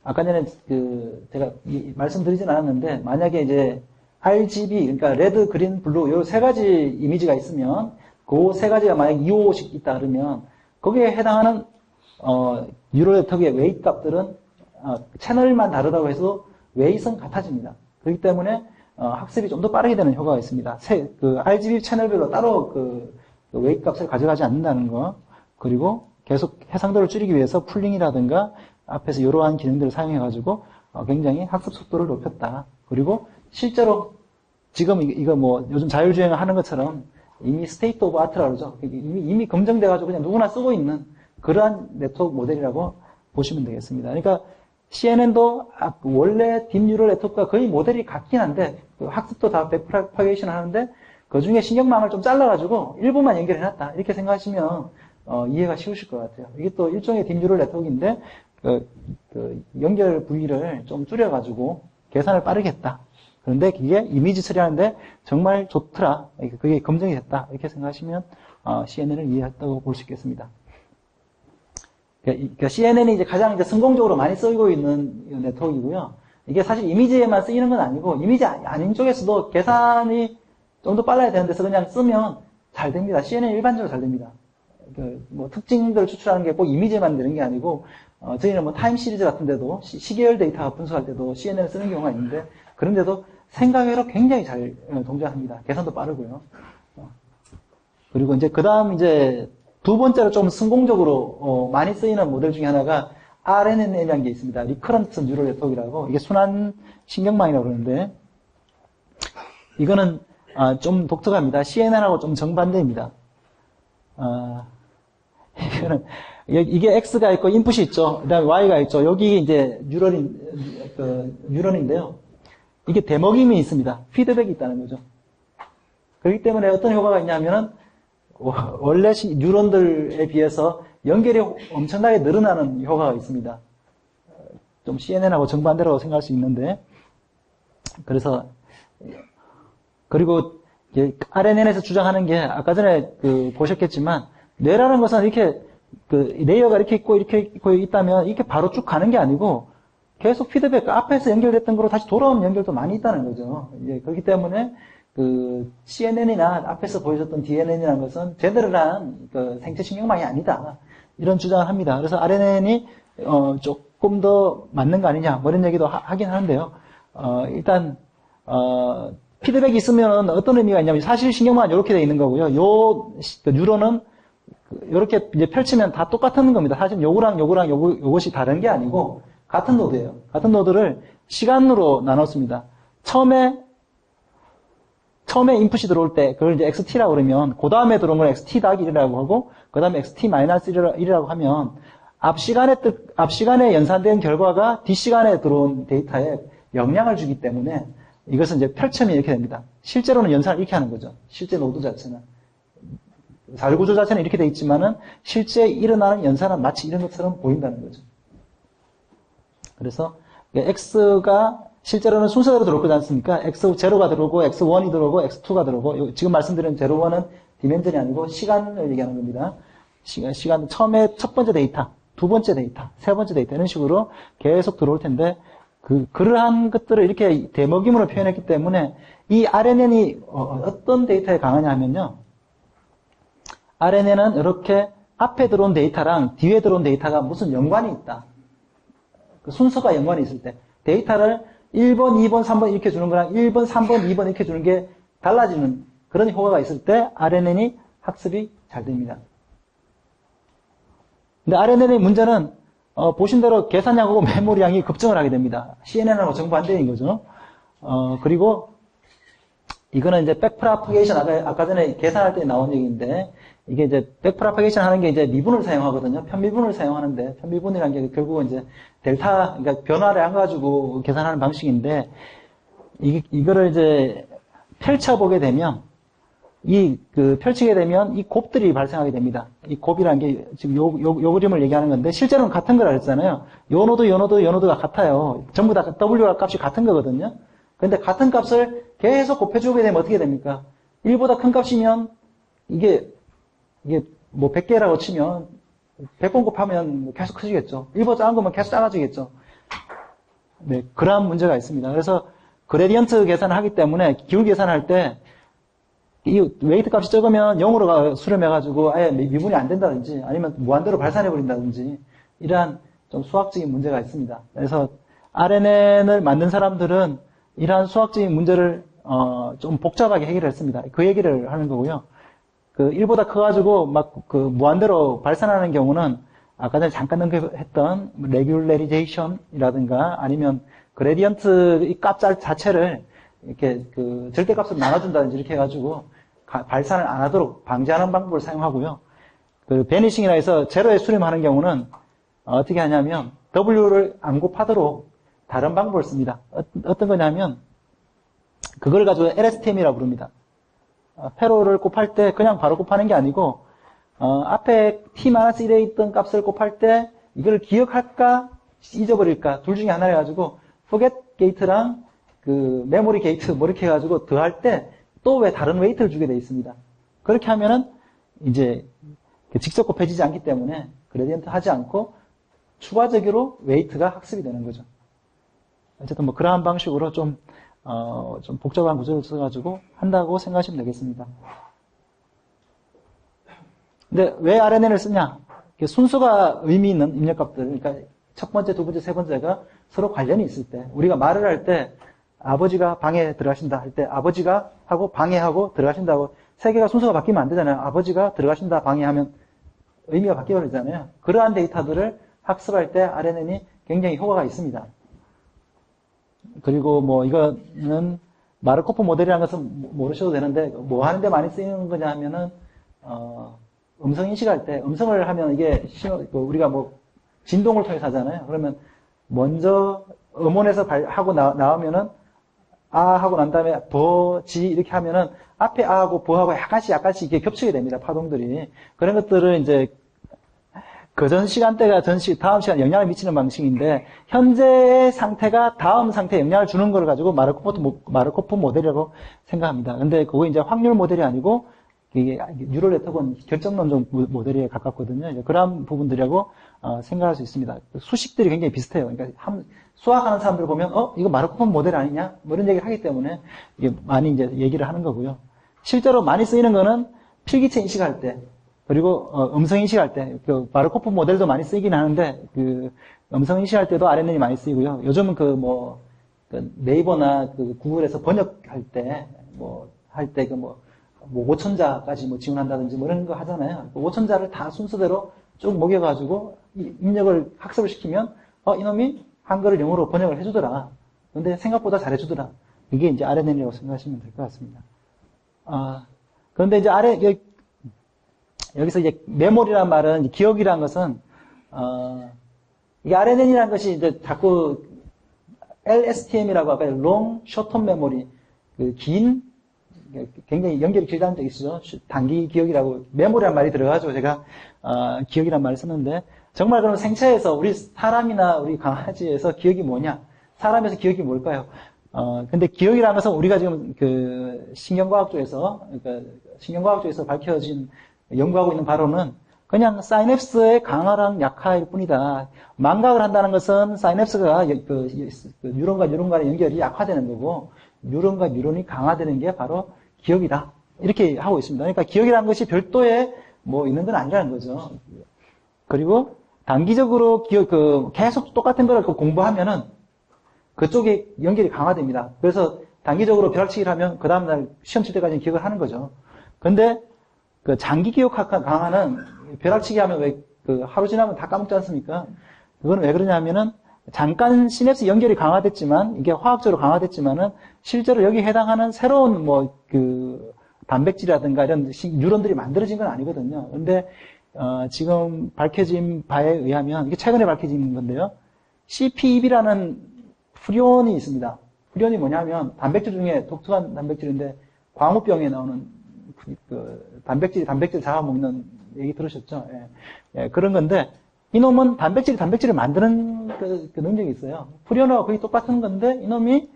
A: 아까 전에 제가 말씀드리진 않았는데, 만약에 이제 RGB, 그러니까 레드, 그린, 블루 요 세 가지 이미지가 있으면 그 세 가지가 만약 255씩 있다 그러면 거기에 해당하는 뉴럴 네트워크의 웨이트 값들은 채널만 다르다고 해서 웨이선 같아집니다. 그렇기 때문에 학습이 좀 더 빠르게 되는 효과가 있습니다. RGB 채널별로 따로 웨이 값을 가져가지 않는다는 거, 그리고 계속 해상도를 줄이기 위해서 풀링이라든가 앞에서 이러한 기능들을 사용해가지고 굉장히 학습 속도를 높였다. 그리고 실제로 지금 이거 뭐 요즘 자율주행을 하는 것처럼 이미 스테이트 오브 아트라고 그러죠. 이미 검증돼가지고 그냥 누구나 쓰고 있는 그러한 네트워크 모델이라고 보시면 되겠습니다. 그러니까 CNN도 원래 딥뉴럴 네트워크가 거의 모델이 같긴 한데 학습도 다 백프로파게이션 하는데 그 중에 신경망을 좀 잘라가지고 일부만 연결해놨다. 이렇게 생각하시면 이해가 쉬우실 것 같아요. 이게 또 일종의 딥뉴럴 네트워크인데 연결 부위를 좀 줄여가지고 계산을 빠르게 했다. 그런데 그게 이미지 처리하는데 정말 좋더라. 그게 검증이 됐다. 이렇게 생각하시면 CNN을 이해했다고 볼 수 있겠습니다. 그러니까 CNN이 이제 가장 이제 성공적으로 많이 쓰이고 있는 네트워크이고요. 이게 사실 이미지에만 쓰이는 건 아니고 이미지 아닌 쪽에서도 계산이 좀 더 빨라야 되는 데서 그냥 쓰면 잘 됩니다. CNN이 일반적으로 잘 됩니다. 뭐 특징들을 추출하는 게 꼭 이미지에만 되는 게 아니고 저희는 뭐 타임 시리즈 같은 데도 시계열 데이터 분석할 때도 CNN을 쓰는 경우가 있는데 그런데도 생각외로 굉장히 잘 동작합니다. 계산도 빠르고요. 그리고 이제 그 다음 이제 두 번째로 좀 성공적으로 많이 쓰이는 모델 중에 하나가 RNN이라는 게 있습니다. 리커런트 뉴럴 네트워크라고 이게 순환 신경망이라고 그러는데 이거는 좀 독특합니다. CNN하고 좀 정반대입니다. 이게 X가 있고 인풋이 있죠. 그 다음에 Y가 있죠. 여기 이제 뉴런인데요. 이게 대먹임이 있습니다. 피드백이 있다는 거죠. 그렇기 때문에 어떤 효과가 있냐면은 원래 뉴런들에 비해서 연결이 엄청나게 늘어나는 효과가 있습니다. 좀 CNN하고 정반대라고 생각할 수 있는데 그래서 그리고 RNN에서 주장하는 게 아까 전에 보셨겠지만 뇌라는 것은 이렇게 레이어가 이렇게 있고 있다면 이렇게 바로 쭉 가는 게 아니고 계속 피드백 앞에서 연결됐던 거로 다시 돌아오는 연결도 많이 있다는 거죠. 그렇기 때문에 CNN이나 앞에서 보여줬던 DNN이라는 것은 제대로 한 생체 신경망이 아니다. 이런 주장을 합니다. 그래서 RNN이 조금 더 맞는 거 아니냐 뭐 이런 얘기도 하긴 하는데요. 일단 피드백이 있으면 어떤 의미가 있냐면 사실 신경망은 이렇게 돼 있는 거고요. 뉴런은 이렇게 이제 펼치면 다 똑같은 겁니다. 사실 요것이 다른 게 아니고 같은 노드예요. 같은 노드를 시간으로 나눴습니다. 처음에 인풋이 들어올 때 그걸 이제 XT라고 그러면 그 다음에 들어온 건 XT 더하기 1이라고 하고 그 다음에 XT-1이라고 하면 앞 시간에 연산된 결과가 뒷시간에 들어온 데이터에 영향을 주기 때문에 이것은 이제 펼치면 이렇게 됩니다. 실제로는 연산을 이렇게 하는 거죠. 실제 노드 자체는. 잘 구조 자체는 이렇게 돼 있지만은 실제 일어나는 연산은 마치 이런 것처럼 보인다는 거죠. 그래서 X가 실제로는 순서대로 들어올 거지 않습니까? X0가 들어오고 X1이 들어오고 X2가 들어오고 지금 말씀드린 0, 1은 디멘전이 아니고 시간을 얘기하는 겁니다. 시간 처음에 첫 번째 데이터, 두 번째 데이터, 세 번째 데이터 이런 식으로 계속 들어올 텐데 그러한 것들을 이렇게 대먹임으로 표현했기 때문에 이 RNN이 어떤 데이터에 강하냐 하면요. RNN은 이렇게 앞에 들어온 데이터랑 뒤에 들어온 데이터가 무슨 연관이 있다. 순서가 연관이 있을 때 데이터를 1번, 2번, 3번 이렇게 주는 거랑 1번, 3번, 2번 이렇게 주는 게 달라지는 그런 효과가 있을 때 RNN이 학습이 잘 됩니다. 근데 RNN의 문제는 보신 대로 계산량하고 메모리량이 급증을 하게 됩니다. CNN하고 정반대인 거죠. 그리고 이거는 이제 백프로파게이션 아까 전에 계산할 때 나온 얘기인데 이게 이제 백프로파게이션 하는 게 이제 미분을 사용하거든요. 편미분을 사용하는데 편미분이라는 게 결국은 이제 델타 그러니까 변화를 안 가지고 계산하는 방식인데 이거를 이제 펼쳐보게 되면 펼치게 되면 이 곱들이 발생하게 됩니다. 이 곱이라는 게 지금 요 그림을 얘기하는 건데 실제로는 같은 걸 알았잖아요. 요 노드가 같아요. 전부 다 W 값이 같은 거거든요. 근데 같은 값을 계속 곱해주게 되면 어떻게 됩니까? 1보다 큰 값이면 이게 뭐 100개라고 치면 100번 곱하면 계속 커지겠죠. 1보다 작은 거면 계속 작아지겠죠. 네, 그러한 문제가 있습니다. 그래서 그레디언트 계산을 하기 때문에 기울 계산할 때 이 웨이트 값이 적으면 0으로 수렴해가지고 아예 미분이 안 된다든지 아니면 무한대로 발산해버린다든지 이러한 좀 수학적인 문제가 있습니다. 그래서 RNN을 만든 사람들은 이러한 수학적인 문제를 좀 복잡하게 해결했습니다. 그 얘기를 하는 거고요. 그 1보다 커가지고 막 그 무한대로 발산하는 경우는 아까 전에 잠깐 언급했던 레귤레리제이션이라든가 아니면 그레디언트 이 값 자체를 이렇게 그 절대값으로 나눠준다든지 이렇게 해가지고 발산을 안 하도록 방지하는 방법을 사용하고요. 그 베니싱이라 해서 제로에 수렴하는 경우는 어떻게 하냐면 W를 안 곱하도록 다른 방법을 씁니다. 어떤 거냐면 그걸 가지고 LSTM이라고 부릅니다. 회로를 곱할 때 그냥 바로 곱하는 게 아니고 앞에 t-1에 있던 값을 곱할 때 이걸 기억할까 잊어버릴까 둘 중에 하나를 해가지고 forget gate랑 그 memory gate 뭐 이렇게 해가지고 더할 때 또 왜 다른 웨이트를 주게 돼 있습니다. 그렇게 하면은 이제 직접 곱해지지 않기 때문에 그레디언트 하지 않고 추가적으로 웨이트가 학습이 되는 거죠. 어쨌든 뭐 그러한 방식으로 좀 복잡한 구조를 써가지고 한다고 생각하시면 되겠습니다. 근데 왜 RNN을 쓰냐? 순수가 의미 있는 입력값들, 그러니까 첫 번째, 두 번째, 세 번째가 서로 관련이 있을 때, 우리가 말을 할 때 아버지가 방에 들어가신다 할 때 아버지가 하고 방해하고 들어가신다고 세 개가 순서가 바뀌면 안 되잖아요. 아버지가 들어가신다 방해하면 의미가 바뀌어버리잖아요. 그러한 데이터들을 학습할 때 RNN이 굉장히 효과가 있습니다. 그리고 뭐 이거는 마르코프 모델이라는 것은 모르셔도 되는데 뭐 하는데 많이 쓰이는 거냐 하면은 음성 인식할 때 음성을 하면 이게 우리가 뭐 진동을 통해서 하잖아요. 그러면 먼저 음원에서 하고 나오면은 아 하고 난 다음에 지 이렇게 하면은 앞에 아하고 버하고 약간씩 이렇게 겹치게 됩니다. 파동들이. 그런 것들을 이제 그전 시간대가 다음 시간 영향을 미치는 방식인데 현재의 상태가 다음 상태에 영향을 주는 걸 가지고 마르코프 모델이라고 생각합니다. 근데 그거 이제 확률 모델이 아니고 이게 뉴럴 네트워크는 결정론적 모델에 가깝거든요. 그런 부분들이라고 생각할 수 있습니다. 수식들이 굉장히 비슷해요. 그러니까 수학하는 사람들 보면 이거 마르코프 모델 아니냐? 뭐 이런 얘기를 하기 때문에 이게 많이 이제 얘기를 하는 거고요. 실제로 많이 쓰이는 거는 필기체 인식할 때 그리고 음성 인식할 때 그 마르코프 모델도 많이 쓰이긴 하는데 그 음성 인식할 때도 RNN이 많이 쓰이고요. 요즘은 그 네이버나 그 구글에서 번역할 때 할 때 5,000자까지 뭐 지원한다든지 뭐 이런 거 하잖아요. 5,000자를 다 순서대로 쭉 먹여가지고 입력을 학습을 시키면 이놈이 한글을 영어로 번역을 해주더라. 근데 생각보다 잘해주더라. 이게 이제 RNN이라고 생각하시면 될 것 같습니다. 그런데 이제 여기서 이제 메모리라는 말은 기억이라는 것은 이게 RNN이라는 것이 이제 자꾸 LSTM이라고 아까 Long Short-Term Memory 굉장히 연결이 길다는 적이 있죠. 단기 기억이라고 메모리란 말이 들어가지고 제가 기억이란 말을 썼는데 정말 그럼 생체에서 우리 사람이나 우리 강아지에서 기억이 뭐냐? 사람에서 기억이 뭘까요? 근데 기억이라는 것은 우리가 지금 그 신경과학 쪽에서 밝혀진 연구하고 있는 바로는 그냥 사이냅스의 강화랑 약화일 뿐이다. 망각을 한다는 것은 사이냅스가 뉴런과 뉴런 간의 연결이 약화되는 거고 뉴런과 뉴런이 강화되는 게 바로 기억이다. 이렇게 하고 있습니다. 그러니까 기억이라는 것이 별도의 있는 건 아니라는 거죠. 그리고 단기적으로 계속 똑같은 걸 공부하면은 그쪽에 연결이 강화됩니다. 그래서 단기적으로 벼락치기를 하면 그 다음날 시험 칠 때까지는 기억을 하는 거죠. 근데 그 장기 기억 강화는 벼락치기 하면 왜 하루 지나면 다 까먹지 않습니까? 그건 왜 그러냐 하면은 잠깐 시냅스 연결이 강화됐지만 이게 화학적으로 강화됐지만은 실제로 여기에 해당하는 새로운 단백질이라든가 이런 뉴런들이 만들어진 건 아니거든요. 근데 지금 밝혀진 바에 의하면 이게 최근에 밝혀진 건데요. CPEB라는 프리온이 있습니다. 프리온이 뭐냐면 단백질 중에 독특한 단백질인데 광우병에 나오는 단백질 잡아먹는 얘기 들으셨죠? 예, 그런 건데 이놈은 단백질을 만드는 그 능력이 있어요. 프리온하고 거의 똑같은 건데 이놈이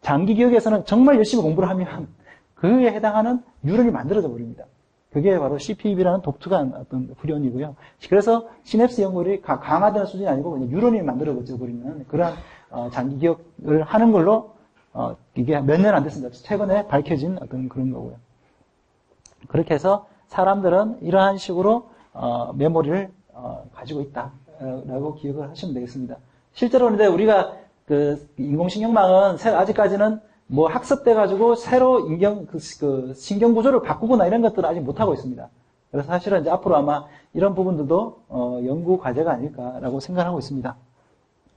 A: 장기 기억에서는 정말 열심히 공부를 하면 그에 해당하는 뉴런이 만들어져 버립니다. 그게 바로 CPEB라는 독특한 어떤 프리온이고요. 그래서 시냅스 연골이 강화되는 수준이 아니고 뉴런이 만들어져 버리는 그런 장기 기억을 하는 걸로 이게 몇 년 안 됐습니다. 최근에 밝혀진 어떤 그런 거고요. 그렇게 해서 사람들은 이러한 식으로 메모리를 가지고 있다. 라고 기억을 하시면 되겠습니다. 실제로 근데 우리가 그 인공신경망은 아직까지는 뭐 학습돼가지고 새로 그 신경 구조를 바꾸거나 이런 것들을 아직 못하고 있습니다. 그래서 사실은 이제 앞으로 아마 이런 부분들도 연구 과제가 아닐까라고 생각하고 있습니다.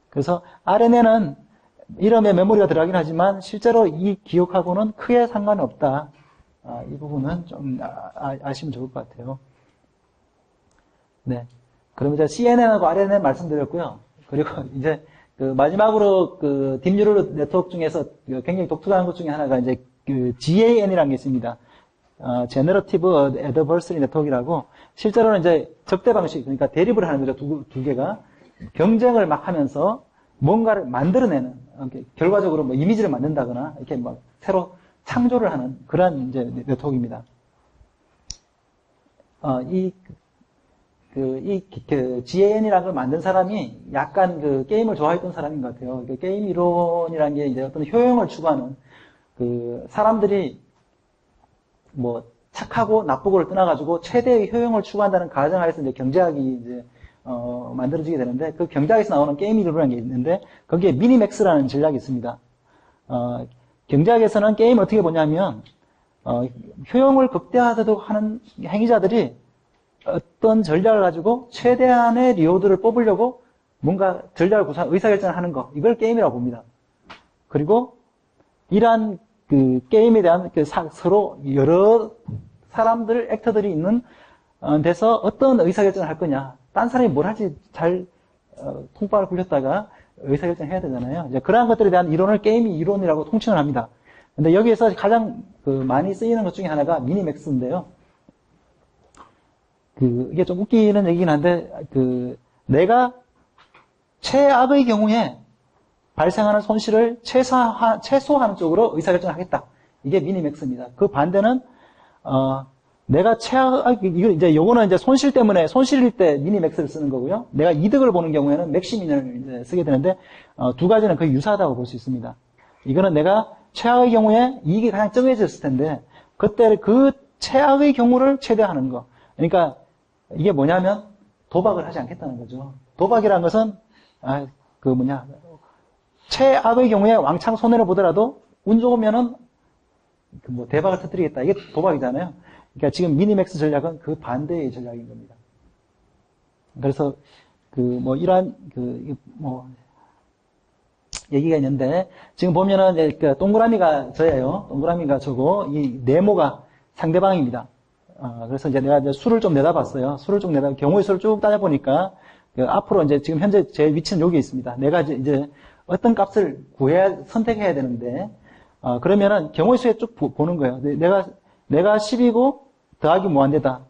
A: 그래서 RNA는 이름에 메모리가 들어가긴 하지만 실제로 이 기억하고는 크게 상관이 없다. 이 부분은 좀 아시면 좋을 것 같아요. 네. 그럼 이제 CNN하고 RNN 말씀드렸고요. 그리고 이제 그 마지막으로 그 딥뉴럴 네트워크 중에서 굉장히 독특한 것 중에 하나가 이제 그 GAN이라는 게 있습니다. Generative Adversary Network이라고 실제로는 이제 적대 방식, 그러니까 대립을 하는 거죠. 두 개가 경쟁을 막 하면서 뭔가를 만들어내는, 결과적으로 뭐 이미지를 만든다거나 이렇게 막 새로 창조를 하는 그런 이제 네트워크입니다. GAN이라는 걸 만든 사람이 약간 그 게임을 좋아했던 사람인 것 같아요. 그 게임 이론이라는 게 이제 어떤 효용을 추구하는 그 사람들이 뭐 착하고 나쁘고를 떠나가지고 최대의 효용을 추구한다는 가정하에서 이제 경제학이 이제 만들어지게 되는데 그 경제학에서 나오는 게임 이론이라는 게 있는데 거기에 미니맥스라는 전략이 있습니다. 경제학에서는 게임을 어떻게 보냐면 효용을 극대화하도록 하는 행위자들이 어떤 전략을 가지고 최대한의 리워드를 뽑으려고 뭔가 전략을 구상, 의사결정을 하는 거, 이걸 게임이라고 봅니다. 그리고 이러한 그 게임에 대한 그 서로 여러 사람들, 액터들이 있는 데서 어떤 의사결정을 할 거냐, 딴 사람이 뭘 할지 잘 통박을 굴렸다가 의사결정을 해야 되잖아요. 이제 그러한 것들에 대한 이론을 게임 이론이라고 통칭을 합니다. 근데 여기에서 가장 그 많이 쓰이는 것 중에 하나가 미니맥스인데요. 이게 좀 웃기는 얘기긴 한데, 내가 최악의 경우에 발생하는 손실을 최소화하는 쪽으로 의사결정을 하겠다. 이게 미니맥스입니다. 그 반대는, 내가 요거는 이제 손실일 때 미니맥스를 쓰는 거고요. 내가 이득을 보는 경우에는 맥시민을 이제 쓰게 되는데, 두 가지는 거의 유사하다고 볼 수 있습니다. 이거는 내가 최악의 경우에 이익이 가장 정해졌을 텐데, 그때 그 최악의 경우를 최대화하는 거. 그러니까, 이게 뭐냐면 도박을 하지 않겠다는 거죠. 도박이라는 것은 최악의 경우에 왕창 손해를 보더라도 운 좋으면은 뭐 대박을 터뜨리겠다. 이게 도박이잖아요. 그러니까 지금 미니맥스 전략은 그 반대의 전략인 겁니다. 그래서 이러한 얘기가 있는데 지금 보면은 동그라미가 저예요. 동그라미가 저고 이 네모가 상대방입니다. 그래서 이제 내가 이제 수를 좀 내다봤어요. 경우의 수를 쭉 따져보니까, 앞으로 이제 지금 현재 제 위치는 여기 있습니다. 내가 이제 어떤 값을 선택해야 되는데, 그러면은 경우의 수에 쭉 보는 거예요. 내가 10이고, 더하기 무한대다.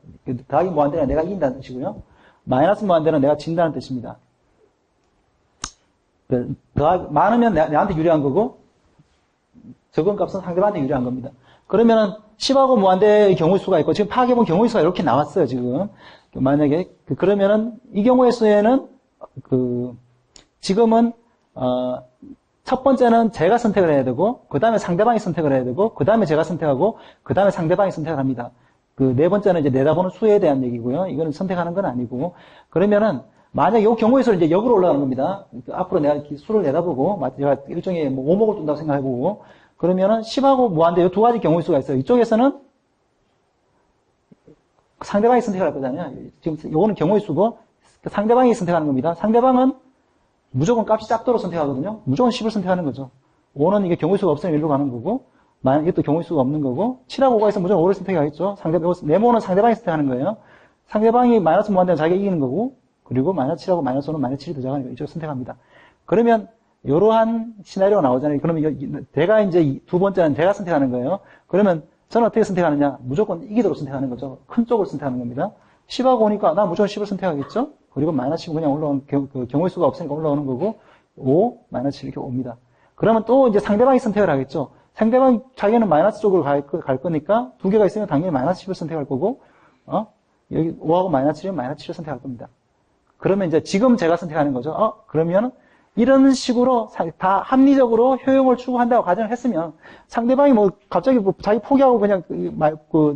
A: 더하기 무한대는 내가 이긴다는 뜻이고요. 마이너스 무한대는 내가 진다는 뜻입니다. 많으면 내한테 유리한 거고, 적은 값은 상대방한테 유리한 겁니다. 그러면은 10하고 무한대의 경우의 수가 있고 지금 파악해본 경우의 수가 이렇게 나왔어요. 지금 만약에 그러면은 이 경우의 수에는 지금은 첫 번째는 제가 선택을 해야 되고 그 다음에 상대방이 선택을 해야 되고 그 다음에 제가 선택하고 그 다음에 상대방이 선택을 합니다. 네 번째는 이제 내다보는 수에 대한 얘기고요. 이거는 선택하는 건 아니고 그러면은 만약 이 경우의 수를 이제 역으로 올라가는 겁니다. 앞으로 내가 수를 내다보고 제가 일종의 뭐 오목을 둔다고 생각해보고 그러면은 10하고 무한대 이 두 가지 경우의 수가 있어요. 이쪽에서는 상대방이 선택할 거잖아요. 지금 이거는 경우의 수고 상대방이 선택하는 겁니다. 상대방은 무조건 값이 작도록 선택하거든요. 무조건 10을 선택하는 거죠. 5는 이게 경우의 수가 없으면 1로 가는 거고 이것도 경우의 수가 없는 거고 7하고 5가 있으면 무조건 5를 선택하겠죠. 네모는 상대방이 선택하는 거예요. 상대방이 마이너스 무한대는 자기가 이기는 거고 그리고 마이너스 7하고 마이너스 5는 마이너스 7이 더 작으니까 이쪽을 선택합니다. 그러면 이러한 시나리오가 나오잖아요. 그러면 내가 이제 두 번째는 제가 선택하는 거예요. 그러면 저는 어떻게 선택하느냐? 무조건 이기도록 선택하는 거죠. 큰 쪽을 선택하는 겁니다. 10하고 오니까 나 무조건 10을 선택하겠죠? 그리고 마이너스 10은 그냥 올라오는, 경우의 수가 없으니까 올라오는 거고, 5, 마이너스 7 이렇게 옵니다. 그러면 또 이제 상대방이 선택을 하겠죠? 상대방이 자기는 마이너스 쪽으로 갈 거니까 두 개가 있으면 당연히 마이너스 10을 선택할 거고, 여기 5하고 마이너스 7이면 마이너스 7을 선택할 겁니다. 그러면 이제 지금 제가 선택하는 거죠. 그러면 이런 식으로 다 합리적으로 효용을 추구한다고 가정을 했으면 상대방이 뭐 갑자기 자기 포기하고 그냥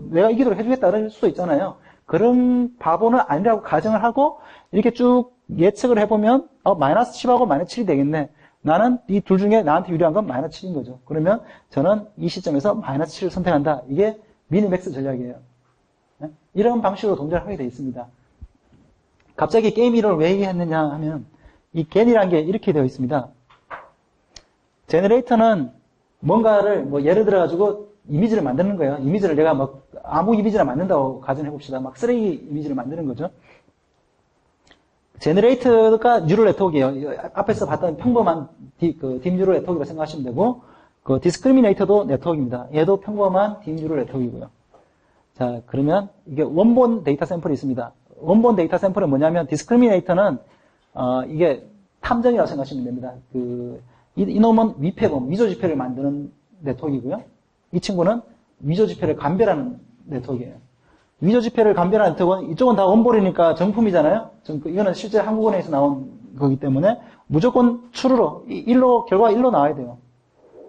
A: 내가 이기도록 해주겠다 그럴 수도 있잖아요. 그런 바보는 아니라고 가정을 하고 이렇게 쭉 예측을 해보면 마이너스 10하고 마이너스 7이 되겠네. 나는 이 둘 중에 나한테 유리한 건 마이너스 7인 거죠. 그러면 저는 이 시점에서 마이너스 7을 선택한다. 이게 미니맥스 전략이에요. 네? 이런 방식으로 동작을 하게 되어 있습니다. 갑자기 게임 이론을 왜 얘기했느냐 하면 이 겐이라는 게 이렇게 되어 있습니다. 제너레이터는 뭔가를 뭐 예를 들어 가지고 이미지를 만드는 거예요. 이미지를 내가 막 아무 이미지나 만든다고 가정해 봅시다. 막 쓰레기 이미지를 만드는 거죠. 제너레이터가 뉴럴 네트워크예요. 앞에서 봤던 평범한 딥 뉴럴 네트워크라고 생각하시면 되고, 그 디스크리미네이터도 네트워크입니다. 얘도 평범한 딥 뉴럴 네트워크이고요. 자, 그러면 이게 원본 데이터 샘플이 있습니다. 원본 데이터 샘플은 뭐냐면 디스크리미네이터는 이게 탐정이라고 생각하시면 됩니다. 이놈은 위패범, 위조지폐를 만드는 네트워크이고요. 이 친구는 위조지폐를 감별하는 네트워크예요. 위조지폐를 감별하는 네트워크는 이쪽은 다 원본이니까 정품이잖아요. 이거는 실제 한국은행에서 나온 거기 때문에 무조건 true로, 결과가 1로 나와야 돼요.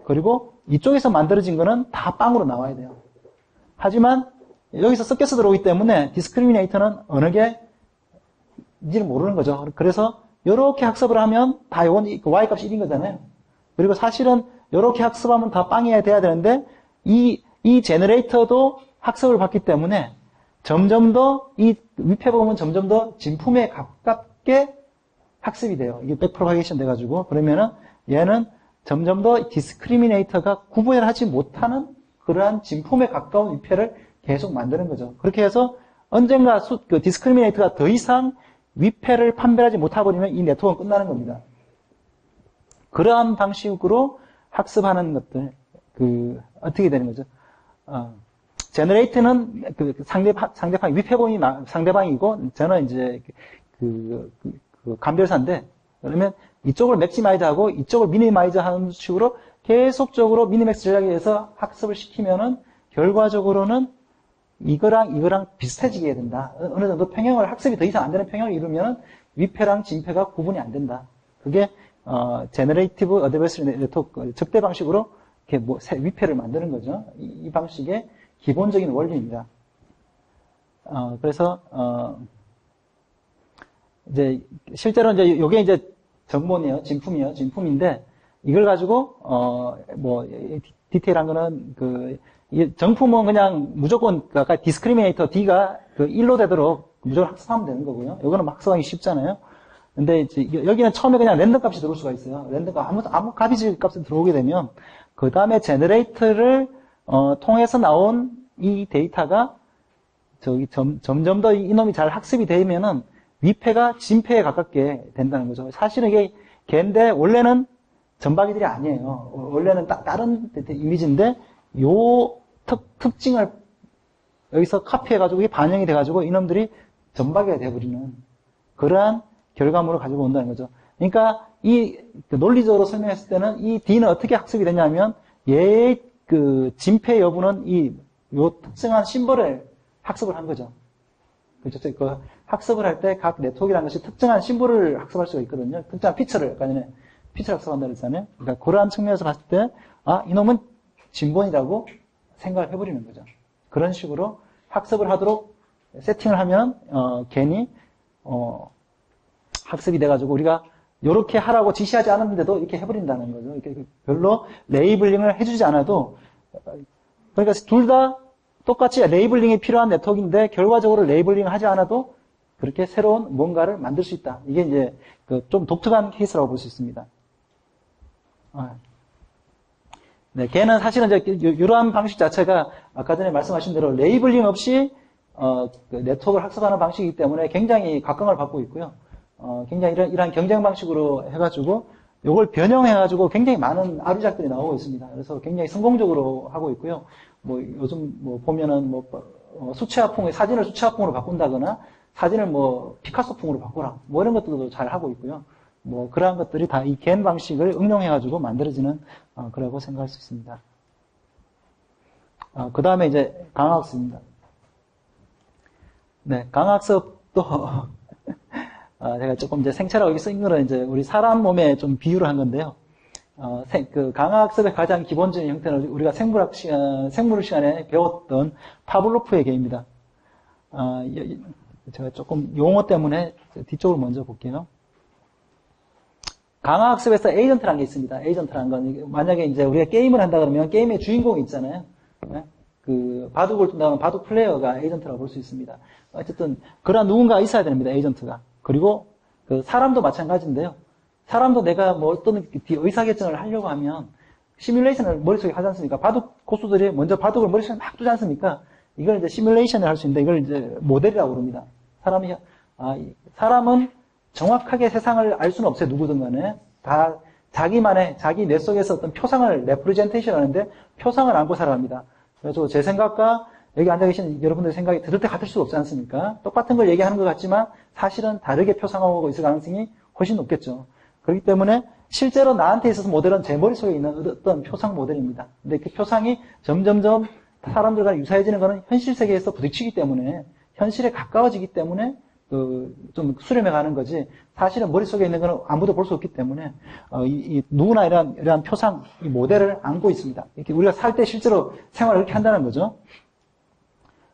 A: 그리고 이쪽에서 만들어진 거는 다 빵으로 나와야 돼요. 하지만 여기서 섞여서 들어오기 때문에 디스크리미네이터는 어느 게인지를 모르는 거죠. 그래서 이렇게 학습을 하면 다 이건 y값이 1인 거잖아요. 그리고 사실은 이렇게 학습하면 다 빵이어야 돼야 되는데 이 제너레이터도 학습을 받기 때문에 점점 더 이 위패범은 점점 더 진품에 가깝게 학습이 돼요. 이게 백프로파게이션 돼가지고 그러면은 얘는 점점 더 디스크리미네이터가 구분을 하지 못하는 그러한 진품에 가까운 위패를 계속 만드는 거죠. 그렇게 해서 언젠가 디스크리미네이터가 더 이상 위패를 판별하지 못해버리면 이 네트워크는 끝나는 겁니다. 그러한 방식으로 학습하는 것들, 어떻게 되는 거죠? 제너레이트는 상대방, 위패범이 상대방이고, 저는 이제 감별사인데, 그러면 이쪽을 맥시마이즈 하고, 이쪽을 미니마이즈 하는 식으로 계속적으로 미니맥스 전략에 의해서 학습을 시키면은, 결과적으로는 이거랑 비슷해지게 해야 된다. 어느 정도 평형을, 학습이 더 이상 안 되는 평형을 이루면은, 위패랑 진패가 구분이 안 된다. 그게, 제너레이티브 어드베이스리 네트워크, 적대 방식으로 이렇게 위패를 만드는 거죠. 이 방식의 기본적인 원리입니다. 그래서, 이제, 실제로 이제, 요게 이제 정본이에요. 진품인데, 이걸 가지고, 디테일한 거는, 이 정품은 그냥 무조건, 아까 디스크리미네이터 D가 1로 되도록 무조건 학습하면 되는 거고요. 요거는 학습하기 쉽잖아요. 근데 이제 여기는 처음에 그냥 랜덤 값이 들어올 수가 있어요. 랜덤 아무 값이 들어오게 되면, 그 다음에 제너레이터를, 통해서 나온 이 데이터가 점점 더 이놈이 잘 학습이 되면은 위패가 진패에 가깝게 된다는 거죠. 사실은 이게 걔인데 원래는 전박이들이 아니에요. 원래는 다른 이미지인데 요 특징을 여기서 카피해가지고 이게 반영이 돼가지고 이놈들이 전박이가 돼버리는 그러한 결과물을 가지고 온다는 거죠. 그러니까 논리적으로 설명했을 때는 이 D는 어떻게 학습이 되냐면 얘의 진패 여부는 요 특정한 심벌을 학습을 한 거죠. 그렇죠. 학습을 할 때 각 네트워크라는 것이 특정한 심벌을 학습할 수가 있거든요. 특정한 피처를, 아까 전에 피처를 학습한다고 했잖아요. 그러니까 그러한 측면에서 봤을 때, 이놈은 진본이라고 생각을 해버리는 거죠. 그런 식으로 학습을 하도록 세팅을 하면, 괜히, 학습이 돼가지고 우리가 요렇게 하라고 지시하지 않았는데도 이렇게 해버린다는 거죠. 이렇게 별로 레이블링을 해주지 않아도, 그러니까 둘 다 똑같이 레이블링이 필요한 네트워크인데 결과적으로 레이블링을 하지 않아도 그렇게 새로운 뭔가를 만들 수 있다. 이게 이제 좀 독특한 케이스라고 볼 수 있습니다. 네, 걔는 사실은 이제 이러한 방식 자체가 아까 전에 말씀하신 대로 레이블링 없이 네트워크를 학습하는 방식이기 때문에 굉장히 각광을 받고 있고요. 굉장히 이러한 경쟁 방식으로 해가지고 이걸 변형해가지고 굉장히 많은 아류작들이 나오고 있습니다. 그래서 굉장히 성공적으로 하고 있고요. 요즘 보면은 수채화풍의 사진을 수채화풍으로 바꾼다거나 사진을 피카소풍으로 바꾸라. 이런 것들도 잘 하고 있고요. 그러한 것들이 다 이 겐 방식을 응용해가지고 만들어지는, 그라고 생각할 수 있습니다. 그 다음에 이제 강화학습입니다. 네, 강화학습도, 제가 조금 이제 생체라고 여기 쓴 거는 이제 우리 사람 몸에 좀 비유를 한 건데요. 강화학습의 가장 기본적인 형태는 우리가 생물학 시간에 배웠던 파블로프의 개입니다. 제가 조금 용어 때문에 뒤쪽을 먼저 볼게요. 강화학습에서 에이전트라는 게 있습니다. 에이전트라는 건, 만약에 이제 우리가 게임을 한다 그러면 게임의 주인공이 있잖아요. 네? 그, 바둑을 둔다면 바둑 플레이어가 에이전트라고 볼 수 있습니다. 어쨌든, 그런 누군가가 있어야 됩니다. 에이전트가. 그리고, 그, 사람도 마찬가지인데요. 사람도 내가 뭐 어떤 의사결정을 하려고 하면, 시뮬레이션을 머릿속에 하지 않습니까? 바둑 고수들이 먼저 바둑을 머릿속에 막 두지 않습니까? 이걸 이제 시뮬레이션을 할 수 있는데, 이걸 이제 모델이라고 부릅니다. 사람은 정확하게 세상을 알 수는 없어요. 누구든 간에. 다 자기만의, 자기 뇌 속에서 어떤 표상을 레프리젠테이션 하는데 표상을 안고 살아갑니다. 그래서 제 생각과 여기 앉아 계신 여러분들의 생각이 들을 때 같을 수 없지 않습니까? 똑같은 걸 얘기하는 것 같지만 사실은 다르게 표상하고 있을 가능성이 훨씬 높겠죠. 그렇기 때문에 실제로 나한테 있어서 모델은 제 머릿속에 있는 어떤 표상 모델입니다. 근데 그 표상이 점점점 사람들과 유사해지는 것은 현실 세계에서 부딪히기 때문에 현실에 가까워지기 때문에 좀 수렴해 가는 거지, 사실은 머릿속에 있는 거는 아무도 볼 수 없기 때문에, 누구나 이러한 표상, 이 모델을 안고 있습니다. 이렇게 우리가 살 때 실제로 생활을 이렇게 한다는 거죠.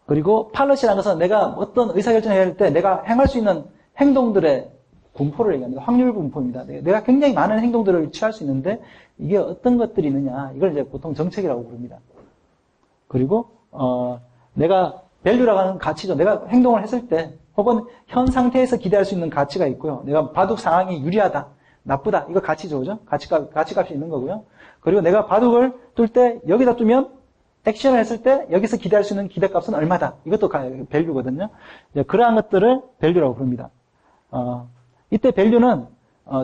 A: 그리고 팔럿이라는 것은 내가 어떤 의사결정을 해야 할 때 내가 행할 수 있는 행동들의 분포를 얘기합니다. 확률 분포입니다. 내가 굉장히 많은 행동들을 취할 수 있는데, 이게 어떤 것들이 있느냐, 이걸 이제 보통 정책이라고 부릅니다. 그리고, 내가 밸류라고 하는 가치죠. 내가 행동을 했을 때, 혹은 현 상태에서 기대할 수 있는 가치가 있고요. 내가 바둑 상황이 유리하다, 나쁘다, 이거 가치죠, 그죠? 가치값이 있는 거고요. 그리고 내가 바둑을 둘 때 여기다 두면 액션을 했을 때 여기서 기대할 수 있는 기대값은 얼마다, 이것도 밸류거든요. 그러한 것들을 밸류라고 부릅니다. 이때 밸류는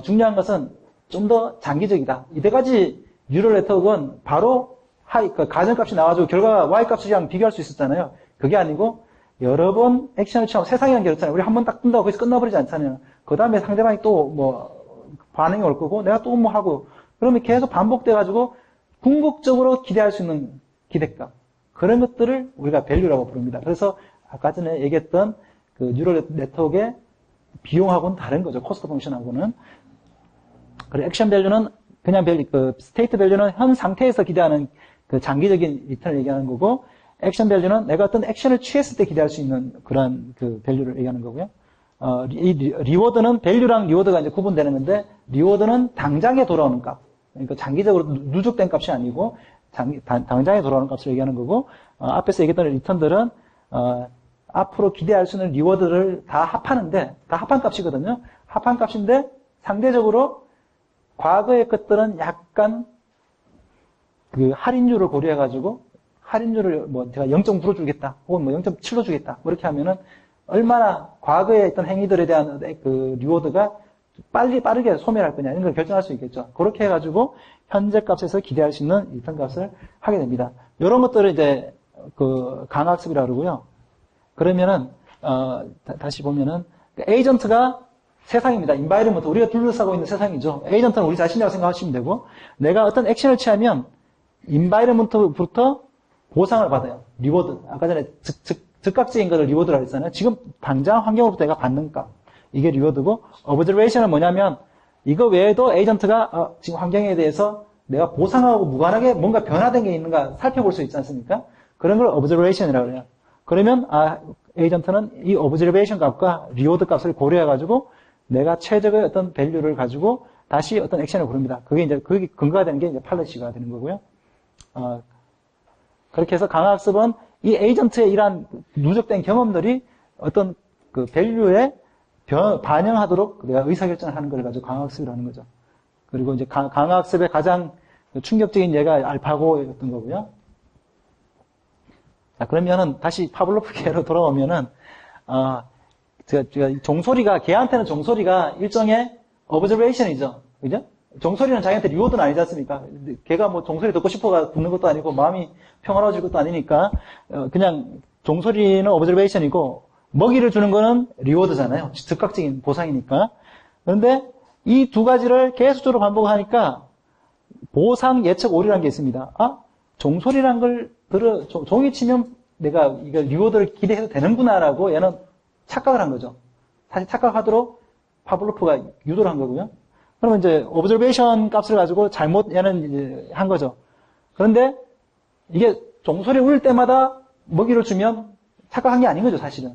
A: 중요한 것은 좀 더 장기적이다. 이때까지 뉴럴 네트워크는 바로 가정값이 나와가지고 결과가 y값이랑 비교할 수 있었잖아요. 그게 아니고 여러 번 액션을 취하면, 세상이란 게 그렇잖아요. 우리 한 번 딱 뜬다고 거기서 끝나버리지 않잖아요. 그 다음에 상대방이 또 뭐 반응이 올 거고, 내가 또 뭐 하고, 그러면 계속 반복돼가지고 궁극적으로 기대할 수 있는 기대값, 그런 것들을 우리가 밸류라고 부릅니다. 그래서 아까 전에 얘기했던 그 뉴럴 네트워크의 비용하고는 다른 거죠. 코스트 펑션하고는. 그리고 액션 밸류는 그냥 스테이트 밸류는 현 상태에서 기대하는 그 장기적인 리턴을 얘기하는 거고, 액션 밸류는 내가 어떤 액션을 취했을 때 기대할 수 있는 그런 그 밸류를 얘기하는 거고요. 이 리워드는, 밸류랑 리워드가 이제 구분되는 건데, 리워드는 당장에 돌아오는 값. 그러니까 장기적으로 누적된 값이 아니고, 당장에 돌아오는 값을 얘기하는 거고, 앞에서 얘기했던 리턴들은, 앞으로 기대할 수 있는 리워드를 다 합하는데, 다 합한 값이거든요. 합한 값인데, 상대적으로 과거의 것들은 약간 그 할인율을 고려해가지고, 할인율을 뭐 제가 0.9로 주겠다, 혹은 뭐 0.7로 주겠다, 뭐 이렇게 하면은 얼마나 과거에 있던 행위들에 대한 그 리워드가 빠르게 소멸할 거냐, 이런 걸 결정할 수 있겠죠. 그렇게 해가지고 현재 값에서 기대할 수 있는 리턴 값을 하게 됩니다. 이런 것들을 이제 그 강학습이라고 그러고요. 그러면은 다시 보면은 에이전트가 세상입니다. 인바이러먼트, 우리가 둘러싸고 있는 세상이죠. 에이전트는 우리 자신이라고 생각하시면 되고, 내가 어떤 액션을 취하면 인바이러먼트부터 보상을 받아요. 리워드. 아까 전에 즉각적인 것을 리워드라고 했잖아요. 지금 당장 환경으로부터 내가 받는 값, 이게 리워드고, 오브저베이션은 뭐냐면 이거 외에도 에이전트가 지금 환경에 대해서 내가 보상하고 무관하게 뭔가 변화된 게 있는가 살펴볼 수 있지 않습니까? 그런 걸 오브저베이션이라고 해요. 그러면 에이전트는 이 오브저베이션 값과 리워드 값을 고려해가지고 내가 최적의 어떤 밸류를 가지고 다시 어떤 액션을 부릅니다. 그게 근거가 되는 게 이제 팔러시가 되는 거고요. 그렇게 해서 강학습은 이 에이전트의 이러한 누적된 경험들이 어떤 그 밸류에 반영하도록 내가 의사결정을 하는 걸 가지고 강학습이라고 하는 거죠. 그리고 이제 강학습의 가장 충격적인 예가 알파고였던 거고요. 자, 그러면은 다시 파블로프계로 돌아오면은, 제가 종소리가, 걔한테는 종소리가 일종의 observation이죠. 그죠? 종소리는 자기한테 리워드는 아니지 않습니까? 걔가 뭐 종소리 듣고 싶어가 듣는 것도 아니고 마음이 평화로워질 것도 아니니까 그냥 종소리는 observation이고 먹이를 주는 거는 리워드잖아요. 즉각적인 보상이니까. 그런데 이 두 가지를 계속적으로 반복하니까 보상 예측 오류라는 게 있습니다. 종소리란 걸 종이 치면 내가 이거 리워드를 기대해도 되는구나라고 얘는 착각을 한 거죠. 사실 착각하도록 파블로프가 유도를 한 거고요. 그러면 이제 오브저베이션 값을 가지고 잘못 얘는 이제 한 거죠. 그런데 이게 종소리 울릴 때마다 먹이를 주면 착각한 게 아닌 거죠, 사실은.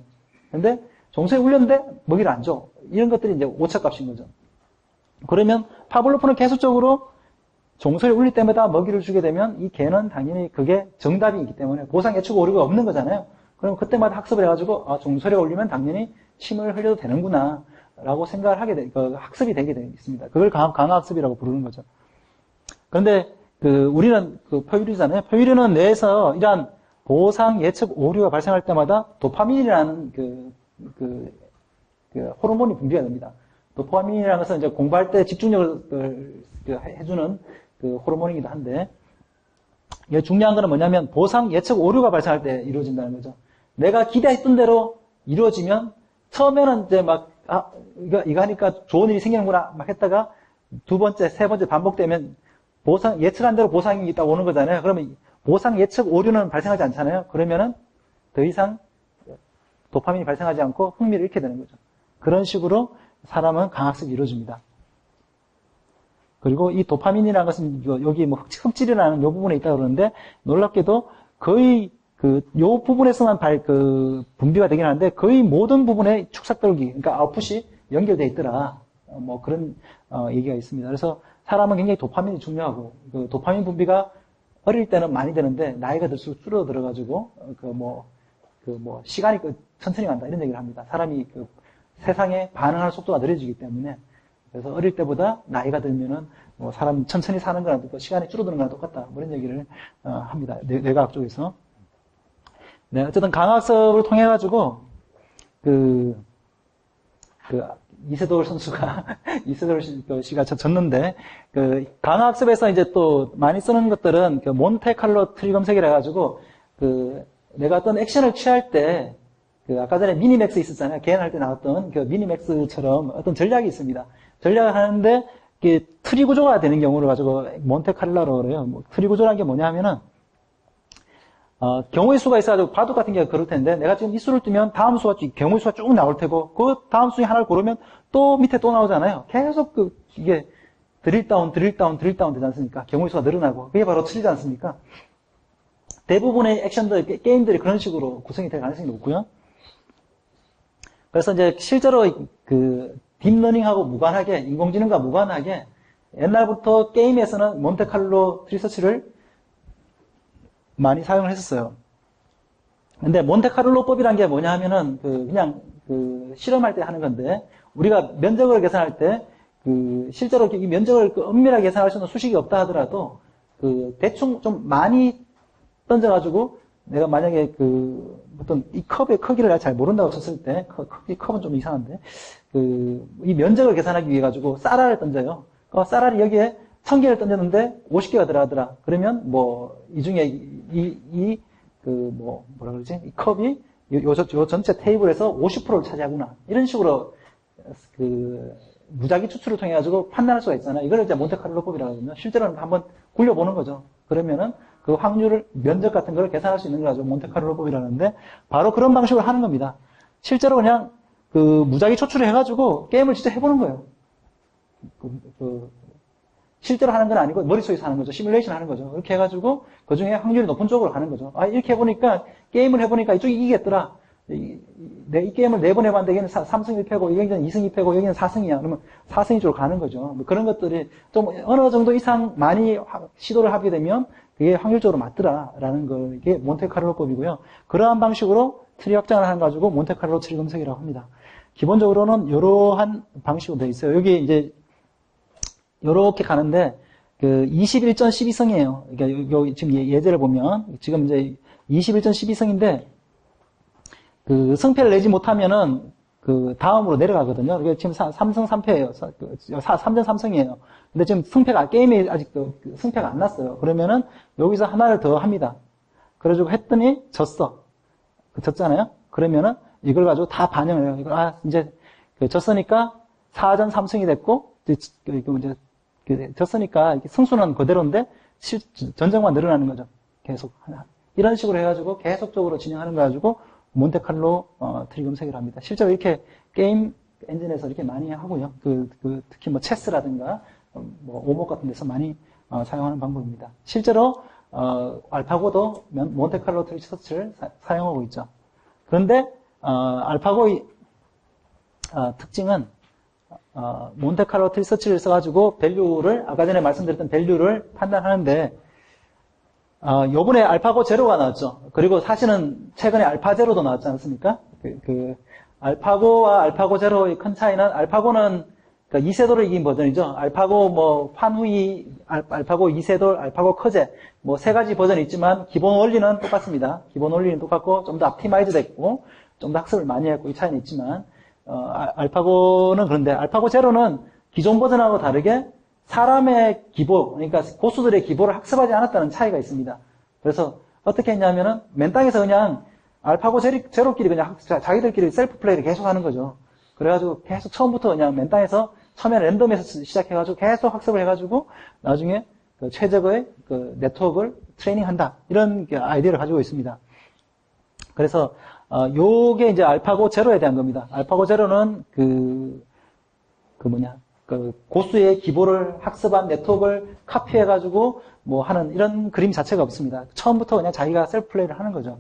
A: 근데 종소리 울렸는데 먹이를 안 줘. 이런 것들이 이제 오차값인 거죠. 그러면 파블로프는 계속적으로 종소리 울릴 때마다 먹이를 주게 되면 이 개는 당연히 그게 정답이기 때문에 보상 예측 오류가 없는 거잖아요. 그럼 그때마다 학습을 해가지고 종소리가 울리면 당연히 침을 흘려도 되는구나 라고 생각을 하게 학습이 되게 되어 있습니다. 그걸 강화학습이라고 부르는 거죠. 그런데 우리는 포유류잖아요. 포유류는 뇌에서 이러한 보상 예측 오류가 발생할 때마다 도파민이라는 호르몬이 분비가 됩니다. 도파민이라는 것은 이제 공부할 때 집중력을 해주는 호르몬이기도 한데, 이게 중요한 거는 뭐냐면 보상 예측 오류가 발생할 때 이루어진다는 거죠. 내가 기대했던 대로 이루어지면 처음에는 이제 이거 하니까 좋은 일이 생기는구나 막 했다가 두 번째, 세 번째 반복되면 예측한 대로 보상이 있다고 오는 거잖아요. 그러면 보상 예측 오류는 발생하지 않잖아요. 그러면은 더 이상 도파민이 발생하지 않고 흥미를 잃게 되는 거죠. 그런 식으로 사람은 강학습이 이루어집니다. 그리고 이 도파민이라는 것은 여기 흑질이라는 이 부분에 있다고 그러는데, 놀랍게도 거의 요 부분에서만 분비가 되긴 하는데, 거의 모든 부분에 축삭돌기, 그러니까 아웃풋이 연결되어 있더라. 그런 얘기가 있습니다. 그래서 사람은 굉장히 도파민이 중요하고, 도파민 분비가 어릴 때는 많이 되는데, 나이가 들수록 줄어들어가지고, 시간이 천천히 간다. 이런 얘기를 합니다. 사람이 세상에 반응하는 속도가 느려지기 때문에. 그래서 어릴 때보다 나이가 들면은 사람이 천천히 사는 거랑 시간이 줄어드는 거랑 똑같다. 이런 얘기를 합니다. 뇌과학 쪽에서. 네, 어쨌든 강학습을 통해 가지고 이세돌 선수가 이세돌 씨가 졌는데, 강학습에서 이제 또 많이 쓰는 것들은 몬테칼로 트리 검색이라 가지고 내가 어떤 액션을 취할 때 아까 전에 미니맥스 있었잖아요. 개연할 때 나왔던 미니맥스처럼 어떤 전략이 있습니다. 전략을 하는데 트리 구조가 되는 경우를 가지고 몬테칼로라고 그래요. 트리 구조라는 게 뭐냐면은 경우의 수가 있어가지고 바둑 같은 게 그럴 텐데, 내가 지금 이 수를 뜨면 다음 수가 경우의 수가 쭉 나올 테고, 그 다음 수에 하나를 고르면 또 밑에 또 나오잖아요. 계속 이게 드릴 다운 되지 않습니까? 경우의 수가 늘어나고. 그게 바로 트리지 않습니까? 대부분의 액션들, 게임들이 그런 식으로 구성이 될 가능성이 높고요. 그래서 이제 실제로 딥러닝하고 무관하게, 인공지능과 무관하게 옛날부터 게임에서는 몬테칼로 리서치를 많이 사용을 했었어요. 근데 몬테카를로법이란 게 뭐냐 하면은 그냥 실험할 때 하는 건데, 우리가 면적을 계산할 때 실제로 이 면적을 엄밀하게 계산할 수 있는 수식이 없다 하더라도 대충 좀 많이 던져가지고, 내가 만약에 어떤 이 컵의 크기를 내가 잘 모른다고 쳤을 때, 이 컵은 좀 이상한데, 이 면적을 계산하기 위해 가지고 쌀알을 던져요. 쌀알이 여기에 1000개를 던졌는데 50개가 들어가더라. 그러면 이 중에 뭐라 그러지? 이 컵이 요 전체 테이블에서 50%를 차지하구나. 이런 식으로 무작위 추출을 통해 가지고 판단할 수가 있잖아요. 이걸 이제 몬테카를로법이라고 하거든요. 실제로는 한번 굴려보는 거죠. 그러면은 그 확률을, 면적 같은 걸 계산할 수 있는 걸 가지고 몬테카를로법이라는데, 바로 그런 방식으로 하는 겁니다. 실제로 그냥 무작위 추출을 해가지고 게임을 진짜 해보는 거예요. 실제로 하는 건 아니고 머릿속에서 하는 거죠. 시뮬레이션 하는 거죠. 이렇게 해가지고 그 중에 확률이 높은 쪽으로 가는 거죠. 이렇게 해보니까, 게임을 해보니까 이쪽이 이기겠더라. 이 게임을 4번 해봤는데 여기는 3승 1패고 여기는 2승 2패고 여기는 4승이야. 그러면 4승 쪽으로 가는 거죠. 그런 것들이 좀 어느 정도 이상 많이 시도를 하게 되면 그게 확률적으로 맞더라라는 거, 이게 몬테카를로법이고요. 그러한 방식으로 트리 확장을 하는 가지고 몬테카를로 트리 검색이라고 합니다. 기본적으로는 이러한 방식으로 되어 있어요. 여기 이제 요렇게 가는데 21.12승이에요. 그러니까 지금 예제를 보면 지금 이제 21.12승인데 승패를 내지 못하면은 다음으로 내려가거든요. 그게 지금 3승 3패예요. 3전 3승이에요. 근데 지금 게임이 아직 승패가 안 났어요. 그러면은 여기서 하나를 더 합니다. 그래가지고 했더니 졌잖아요. 그러면은 이걸 가지고 다 반영을 해요. 이제 졌으니까 4전 3승이 됐고, 이제 졌으니까 승수는 그대로인데 전적만 늘어나는 거죠. 계속 이런 식으로 해가지고 계속적으로 진행하는 거 가지고 몬테칼로 트리 검색을 합니다. 실제로 이렇게 게임 엔진에서 이렇게 많이 하고요. 특히 뭐 체스라든가 오목 같은 데서 많이 사용하는 방법입니다. 실제로 알파고도 몬테칼로 트리 서치를 사용하고 있죠. 그런데 알파고의 특징은 몬테카를로 리서치를 써가지고 밸류를 아까 전에 말씀드렸던 밸류를 판단하는데 요번에 알파고 제로가 나왔죠. 그리고 사실은 최근에 알파 제로도 나왔지 않습니까? 알파고와 알파고 제로의 큰 차이는 알파고는 그러니까 2세돌을 이긴 버전이죠. 알파고 뭐 환후이, 알파고 2세돌, 알파고 커제 뭐 세 가지 버전이 있지만 기본 원리는 똑같습니다. 기본 원리는 똑같고 좀 더 옵티마이즈 됐고 좀 더 학습을 많이 했고 이 차이는 있지만 알파고는 그런데 알파고 제로는 기존 버전하고 다르게 사람의 기보, 그러니까 고수들의 기보를 학습하지 않았다는 차이가 있습니다. 그래서 어떻게 했냐면은 맨 땅에서 그냥 알파고 제로끼리 그냥 자기들끼리 셀프 플레이를 계속 하는 거죠. 그래가지고 계속 처음부터 그냥 맨 땅에서 처음에 랜덤에서 시작해가지고 계속 학습을 해가지고 나중에 그 최적의 그 네트워크를 트레이닝한다. 이런 아이디어를 가지고 있습니다. 그래서 요게 이제 알파고 제로에 대한 겁니다. 알파고 제로는 그 고수의 기보를 학습한 네트워크를 카피해가지고 뭐 하는 이런 그림 자체가 없습니다. 처음부터 그냥 자기가 셀프 플레이를 하는 거죠.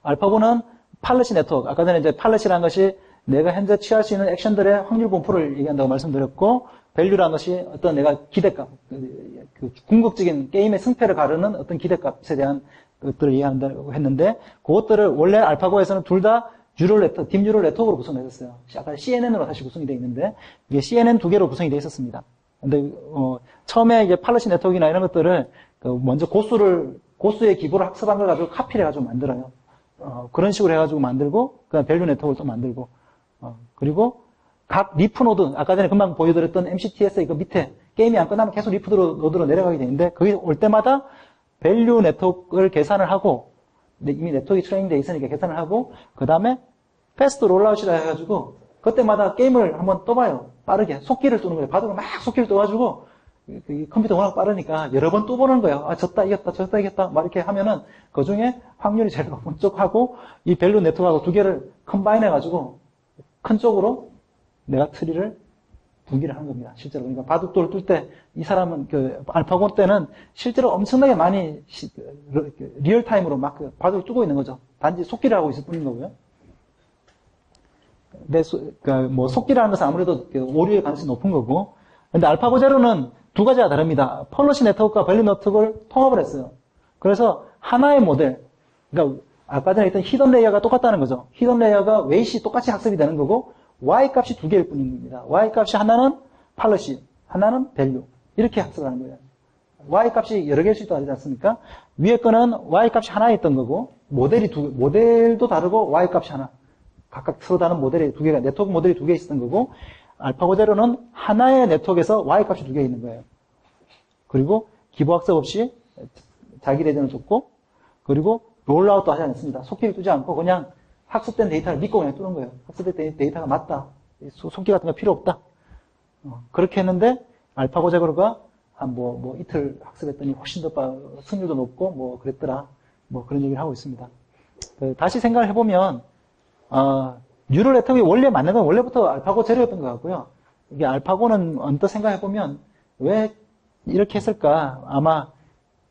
A: 알파고는 팔렛시 네트워크. 아까 전에 이제 팔렛이라는 것이 내가 현재 취할 수 있는 액션들의 확률 분포를 얘기한다고 말씀드렸고, 밸류라는 것이 어떤 내가 기대값, 그 궁극적인 게임의 승패를 가르는 어떤 기대값에 대한 것들을 얘기한다고 했는데, 그것들을 원래 알파고에서는 둘 다 뉴럴 네트워크, 딥 뉴럴 네트워크로 구성했었어요. 아까 CNN으로 사실 구성이 되어 있는데, 이게 CNN 두 개로 구성이 되어 있었습니다. 근데, 처음에 이제 팔러시 네트워크나 이런 것들을, 먼저 고수의 기보를 학습한 걸 가지고 카피를 해가지고 만들어요. 그런 식으로 해가지고 만들고, 그 다음 밸류 네트워크를 또 만들고, 그리고 각 리프 노드, 아까 전에 금방 보여드렸던 MCTS의 그 밑에 게임이 안 끝나면 계속 리프 노드로 내려가게 되는데, 거기 올 때마다 밸류 네트워크를 계산을 하고, 이미 네트워크가 트레이닝 돼 있으니까 계산을 하고, 그 다음에 패스트 롤아웃이라 해가지고, 그때마다 게임을 한번 떠봐요. 빠르게. 속기를 뜨는 거예요. 바둑을 막 속기를 떠가지고, 컴퓨터 워낙 빠르니까 여러 번 또 보는 거예요. 아, 졌다, 이겼다, 졌다, 이겼다. 막 이렇게 하면은, 그 중에 확률이 제일 높은 쪽하고, 이 밸류 네트워크하고 두 개를 컴바인 해가지고, 큰 쪽으로 내가 트리를 분기를 하는 겁니다. 실제로. 그러니까 바둑돌을 뜰 때 이 사람은 알파고 때는 실제로 엄청나게 많이 리얼타임으로 막 바둑을 뜨고 있는 거죠. 단지 속기를 하고 있을 뿐인 거고요. 근데 속기라는 것은 아무래도 오류의 가능성이 높은 거고. 근데 알파고 제로는 두 가지가 다릅니다. 펄러시 네트워크와 밸류 네트워크를 통합을 했어요. 그래서 하나의 모델, 그러니까 아까 전에 했던 히든 레이어가 똑같다는 거죠. 히든 레이어가 웨이시 똑같이 학습이 되는 거고, Y 값이 두 개일 뿐인 겁니다. Y 값이 하나는 팔러시, 하나는 밸류. 이렇게 학습하는 거예요. Y 값이 여러 개일 수 있다고 하지 않습니까? 위에 거는 Y 값이 하나였던 거고, 모델도 다르고 Y 값이 하나. 각각 서로 다른 모델이 두 개가, 네트워크 모델이 두 개 있었던 거고, 알파고 제로는 하나의 네트워크에서 Y 값이 두 개 있는 거예요. 그리고 기보학습 없이 자기 레전을 줬고, 그리고 롤아웃도 하지 않습니다. 속기를 뜨지 않고 그냥 학습된 데이터를 믿고 그냥 뜨는 거예요. 학습된 데이터가 맞다. 속기 같은 거 필요 없다. 그렇게 했는데 알파고 제로가 한 이틀 학습했더니 훨씬 더 승률도 높고 뭐 그랬더라. 뭐 그런 얘기를 하고 있습니다. 다시 생각을 해보면 뉴럴 네트워크가 원래 맞는 건 원래부터 알파고 제로였던 것 같고요. 이게 알파고는 언뜻 생각해보면 왜 이렇게 했을까? 아마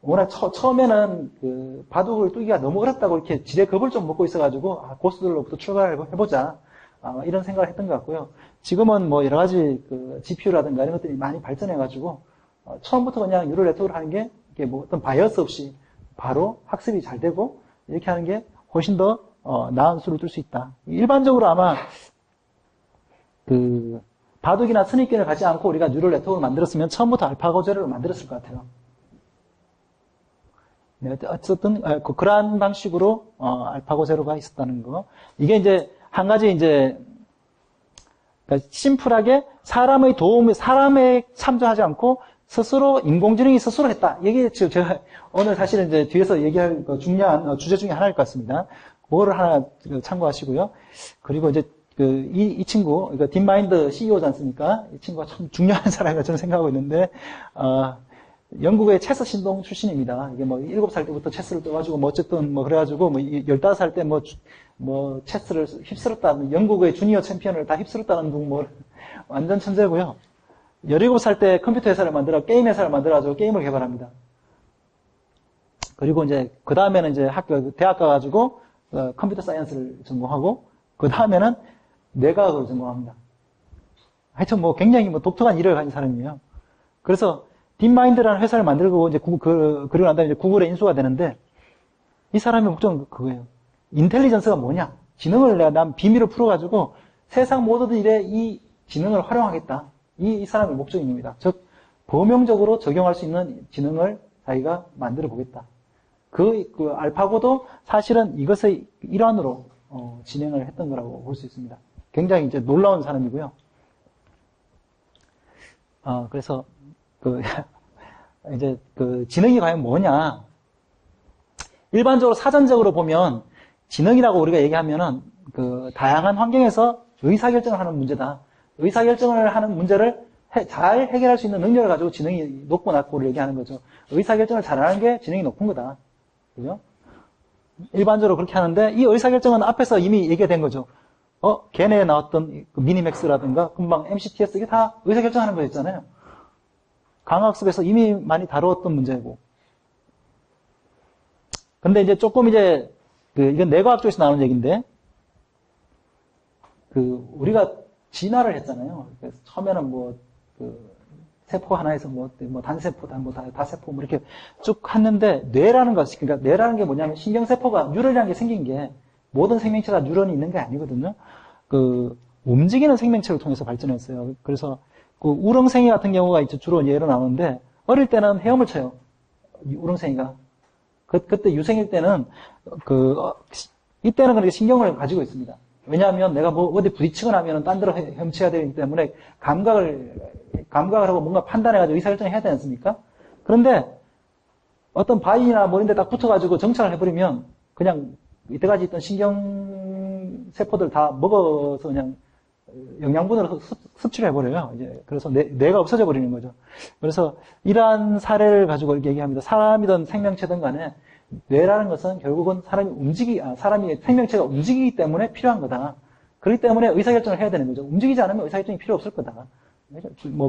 A: 워낙 처음에는 바둑을 뜨기가 너무 어렵다고 이렇게 지레 겁을 좀 먹고 있어가지고 고수들로부터 출발을 해보자 이런 생각을 했던 것 같고요. 지금은 뭐 여러 가지 GPU라든가 이런 것들이 많이 발전해가지고 처음부터 그냥 뉴럴 네트워크를 하는 게 이게 뭐 어떤 바이어스 없이 바로 학습이 잘 되고 이렇게 하는 게 훨씬 더 나은 수를 뜰 수 있다. 일반적으로 아마 바둑이나 선입견을 가지 않고 우리가 뉴럴 네트워크를 만들었으면 처음부터 알파고 제로를 만들었을 것 같아요. 네, 어쨌든 그러한 방식으로 알파고 제로가 있었다는 거. 이게 이제 한 가지 이제 그러니까 심플하게 사람의 도움에 사람에 참조하지 않고 스스로 인공지능이 스스로 했다. 이게 지금 제가 오늘 사실은 이제 뒤에서 얘기할 중요한 주제 중에 하나일 것 같습니다. 그거를 하나 참고하시고요. 그리고 이제 이 친구, 딥마인드 CEO지 않습니까? 이 친구가 참 중요한 사람이라고 저는 생각하고 있는데, 영국의 체스 신동 출신입니다. 이게 7살 때부터 체스를 떠가지고, 어쨌든 그래가지고, 15살 때 체스를 휩쓸었다는, 영국의 주니어 챔피언을 다 휩쓸었다는 둥, 완전 천재고요. 17살 때 컴퓨터 회사를 게임 회사를 만들어가지고 게임을 개발합니다. 그리고 이제, 그 다음에는 이제 대학 가가지고, 컴퓨터 사이언스를 전공하고 그 다음에는 뇌과학을 전공합니다. 하여튼 뭐 굉장히 뭐 독특한 일을 가진 사람이에요. 그래서 딥마인드라는 회사를 만들고 이제 그리고 난 다음에 이제 구글에 인수가 되는데 이 사람의 목적은 그거예요. 인텔리전스가 뭐냐? 지능을 난 비밀을 풀어가지고 세상 모든 일에 이 지능을 활용하겠다. 이 사람의 목적이 있습니다. 즉 범용적으로 적용할 수 있는 지능을 자기가 만들어 보겠다. 그 알파고도 사실은 이것의 일환으로 진행을 했던 거라고 볼 수 있습니다. 굉장히 이제 놀라운 사람이고요. 그래서 이제 지능이 과연 뭐냐? 일반적으로 사전적으로 보면 지능이라고 우리가 얘기하면은 다양한 환경에서 의사결정을 하는 문제다. 의사결정을 하는 문제를 잘 해결할 수 있는 능력을 가지고 지능이 높고 낮고를 얘기하는 거죠. 의사결정을 잘하는 게 지능이 높은 거다. 그죠? 일반적으로 그렇게 하는데 이 의사결정은 앞에서 이미 얘기가 된 거죠. 걔네에 나왔던 미니맥스라든가 금방 MCTS 이게 다 의사결정하는 거였잖아요. 강학습에서 이미 많이 다루었던 문제고. 근데 이제 조금 이제 이건 뇌과학 쪽에서 나오는 얘기인데 우리가 진화를 했잖아요. 그래서 처음에는 세포 하나에서 단세포, 다세포 이렇게 쭉 했는데 뇌라는 것, 그러니까 뇌라는 게 뭐냐면 신경세포가 뉴런이라는 게 생긴 게 모든 생명체가 뉴런이 있는 게 아니거든요. 움직이는 생명체를 통해서 발전했어요. 그래서 우렁생이 같은 경우가 이제 주로 예로 나오는데 어릴 때는 헤엄을 쳐요. 우렁생이가. 그때 유생일 때는 이때는 그렇게 신경을 가지고 있습니다. 왜냐하면 내가 어디 부딪히거나 하면 딴 데로 헤엄쳐야 되기 때문에 감각을 하고 뭔가 판단해가지고 의사결정을 해야 되지 않습니까? 그런데 어떤 바위나 이런 데 딱 붙어가지고 정찰을 해버리면 그냥 이때까지 있던 신경세포들 다 먹어서 그냥 영양분으로 섭취를 해버려요. 이제 그래서 뇌가 없어져 버리는 거죠. 그래서 이러한 사례를 가지고 이렇게 얘기합니다. 사람이든 생명체든 간에 뇌라는 것은 결국은 사람이 생명체가 움직이기 때문에 필요한 거다. 그렇기 때문에 의사결정을 해야 되는 거죠. 움직이지 않으면 의사결정이 필요 없을 거다.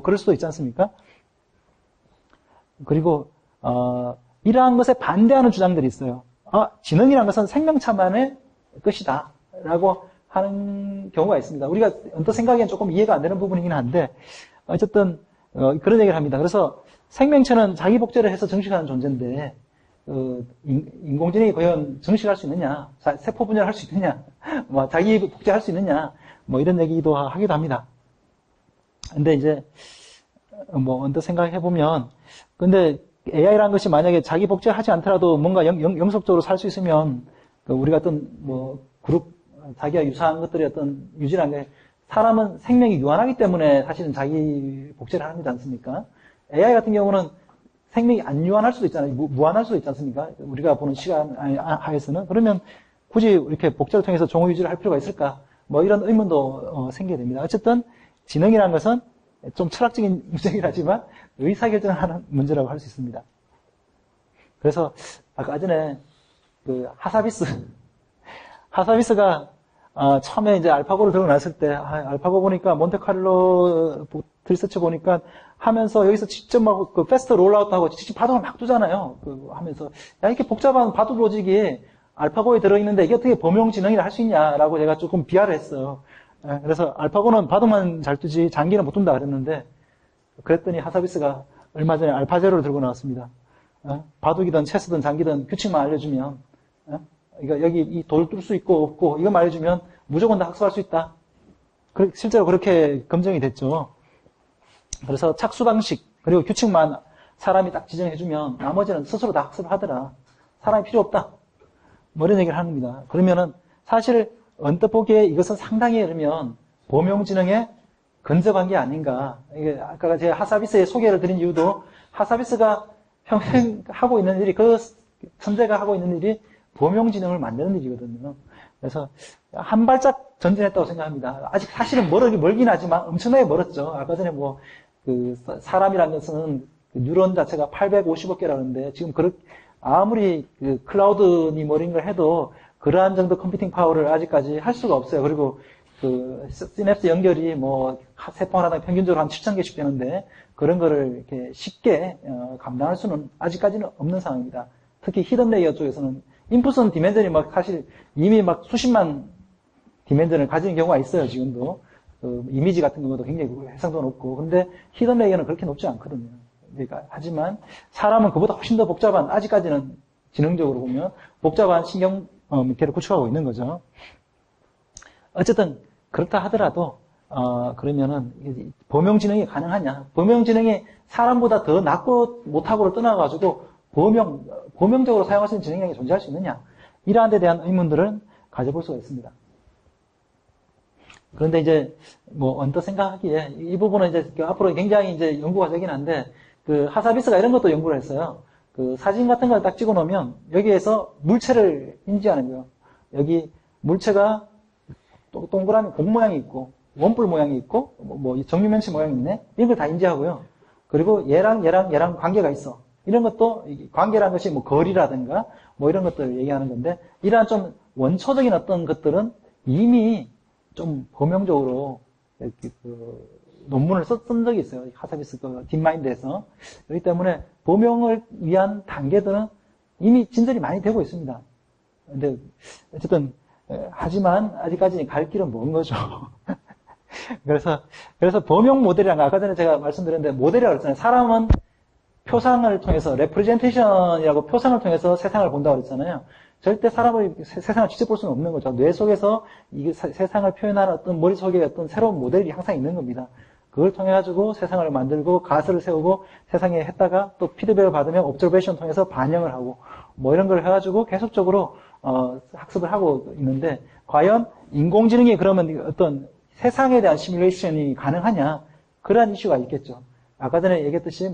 A: 그럴 수도 있지 않습니까? 그리고 이러한 것에 반대하는 주장들이 있어요. 지능이라는 것은 생명체만의 것이다. 라고 하는 경우가 있습니다. 우리가 언뜻 생각에는 조금 이해가 안 되는 부분이긴 한데 어쨌든 그런 얘기를 합니다. 그래서 생명체는 자기 복제를 해서 정식하는 존재인데 인공지능이 과연 정식할 수 있느냐, 세포 분열을 할 수 있느냐, 자기 복제할 수 있느냐, 이런 얘기도 하기도 합니다. 근데 이제 언뜻 생각해 보면, 근데 AI라는 것이 만약에 자기 복제를 하지 않더라도 뭔가 영속적으로 살 수 있으면 우리가 어떤 그룹 자기와 유사한 것들이 어떤 유지라는 게 사람은 생명이 유한하기 때문에 사실은 자기 복제를 합니다 않습니까? AI 같은 경우는 생명이 안 유한할 수도 있잖아요. 무한할 수도 있지 않습니까? 우리가 보는 시간 하에서는. 그러면 굳이 이렇게 복제를 통해서 종호 유지를 할 필요가 있을까? 이런 의문도 생기게 됩니다. 어쨌든 지능이라는 것은 좀 철학적인 문제이긴 하지만 의사결정을 하는 문제라고 할 수 있습니다. 그래서 아까 전에 하사비스가 처음에 이제 알파고를 들고 났을 때 알파고 보니까 몬테카를로 리서치 보니까 하면서 여기서 직접 패스트 롤아웃하고 직접 바둑을 막 두잖아요. 하면서 이렇게 복잡한 바둑 로직이 알파고에 들어있는데 이게 어떻게 범용지능이라 할 수 있냐라고 제가 조금 비하를 했어요. 그래서 알파고는 바둑만 잘 두지 장기는 못 둔다 그랬는데 그랬더니 하사비스가 얼마 전에 알파제로를 들고 나왔습니다. 바둑이든 체스든 장기든 규칙만 알려주면 여기 이 돌 뚫을 수 있고 없고 이것만 알려주면 무조건 다 학습할 수 있다. 실제로 그렇게 검증이 됐죠. 그래서 착수 방식 그리고 규칙만 사람이 딱 지정해주면 나머지는 스스로 다 학습을 하더라. 사람이 필요 없다. 이런 얘기를 하는 겁니다. 그러면은 사실 언뜻 보기에 이것은 상당히 그러면 범용지능에 근접한 게 아닌가. 이게 아까 제가 하사비스의 소개를 드린 이유도 하사비스가 평생 하고 있는 일이 천재가 하고 있는 일이 범용지능을 만드는 일이거든요. 그래서 한 발짝 전진했다고 생각합니다. 아직 사실은 멀긴 하지만 엄청나게 멀었죠. 아까 전에 사람이라는 것은 뉴런 자체가 850억 개라는데 지금 아무리 클라우드 니머링을 해도 그러한 정도 컴퓨팅 파워를 아직까지 할 수가 없어요. 그리고 시냅스 연결이 세포 하나당 평균적으로 한 7,000개씩 되는데 그런 거를 이렇게 쉽게 감당할 수는 아직까지는 없는 상황입니다. 특히 히든 레이어 쪽에서는 인풋은 디멘전이 막 사실 이미 막 수십만 디멘전을 가지는 경우가 있어요, 지금도. 그 이미지 같은 경우도 굉장히 해상도 높고. 근데 히든 레이어는 그렇게 높지 않거든요. 그러니까, 하지만 사람은 그보다 훨씬 더 복잡한, 아직까지는 지능적으로 보면 복잡한 신경 밑에를 구축하고 있는 거죠. 어쨌든, 그렇다 하더라도, 그러면은, 범용지능이 가능하냐? 범용지능이 사람보다 더 낮고 못하고를 떠나가지고, 범용적으로 사용할 수 있는 지능이 존재할 수 있느냐? 이러한 데 대한 의문들은 가져볼 수가 있습니다. 그런데 이제, 언뜻 생각하기에, 이 부분은 이제, 앞으로 굉장히 이제 연구가 되긴 한데, 하사비스가 이런 것도 연구를 했어요. 사진 같은 걸 딱 찍어 놓으면, 여기에서 물체를 인지하는 거예요. 여기 물체가 동그라미 공 모양이 있고, 원뿔 모양이 있고, 정육면체 모양이 있네? 이런 걸 다 인지하고요. 그리고 얘랑 관계가 있어. 이런 것도, 관계라는 것이 거리라든가, 이런 것들을 얘기하는 건데, 이러한 좀 원초적인 어떤 것들은 이미 좀 범용적으로 논문을 쓴 적이 있어요. 하사비스 딥마인드에서. 그렇기 때문에 범용을 위한 단계들은 이미 진전이 많이 되고 있습니다. 근데 어쨌든 하지만 아직까지 갈 길은 먼 거죠. 그래서 범용 모델이라는 거 아까 전에 제가 말씀드렸는데 모델이라고 했잖아요. 사람은 표상을 통해서 레프레젠테이션이라고 표상을 통해서 세상을 본다고 그랬잖아요. 절대 사람의 세상을 직접 볼 수는 없는 거죠. 뇌 속에서 이 세상을 표현하는 어떤 머릿속에 어떤 새로운 모델이 항상 있는 겁니다. 그걸 통해 가지고 세상을 만들고 가설을 세우고 세상에 했다가 또 피드백을 받으면 옵저베이션 통해서 반영을 하고 이런 걸 해가지고 계속적으로 학습을 하고 있는데 과연 인공지능이 그러면 어떤 세상에 대한 시뮬레이션이 가능하냐 그러한 이슈가 있겠죠. 아까 전에 얘기했듯이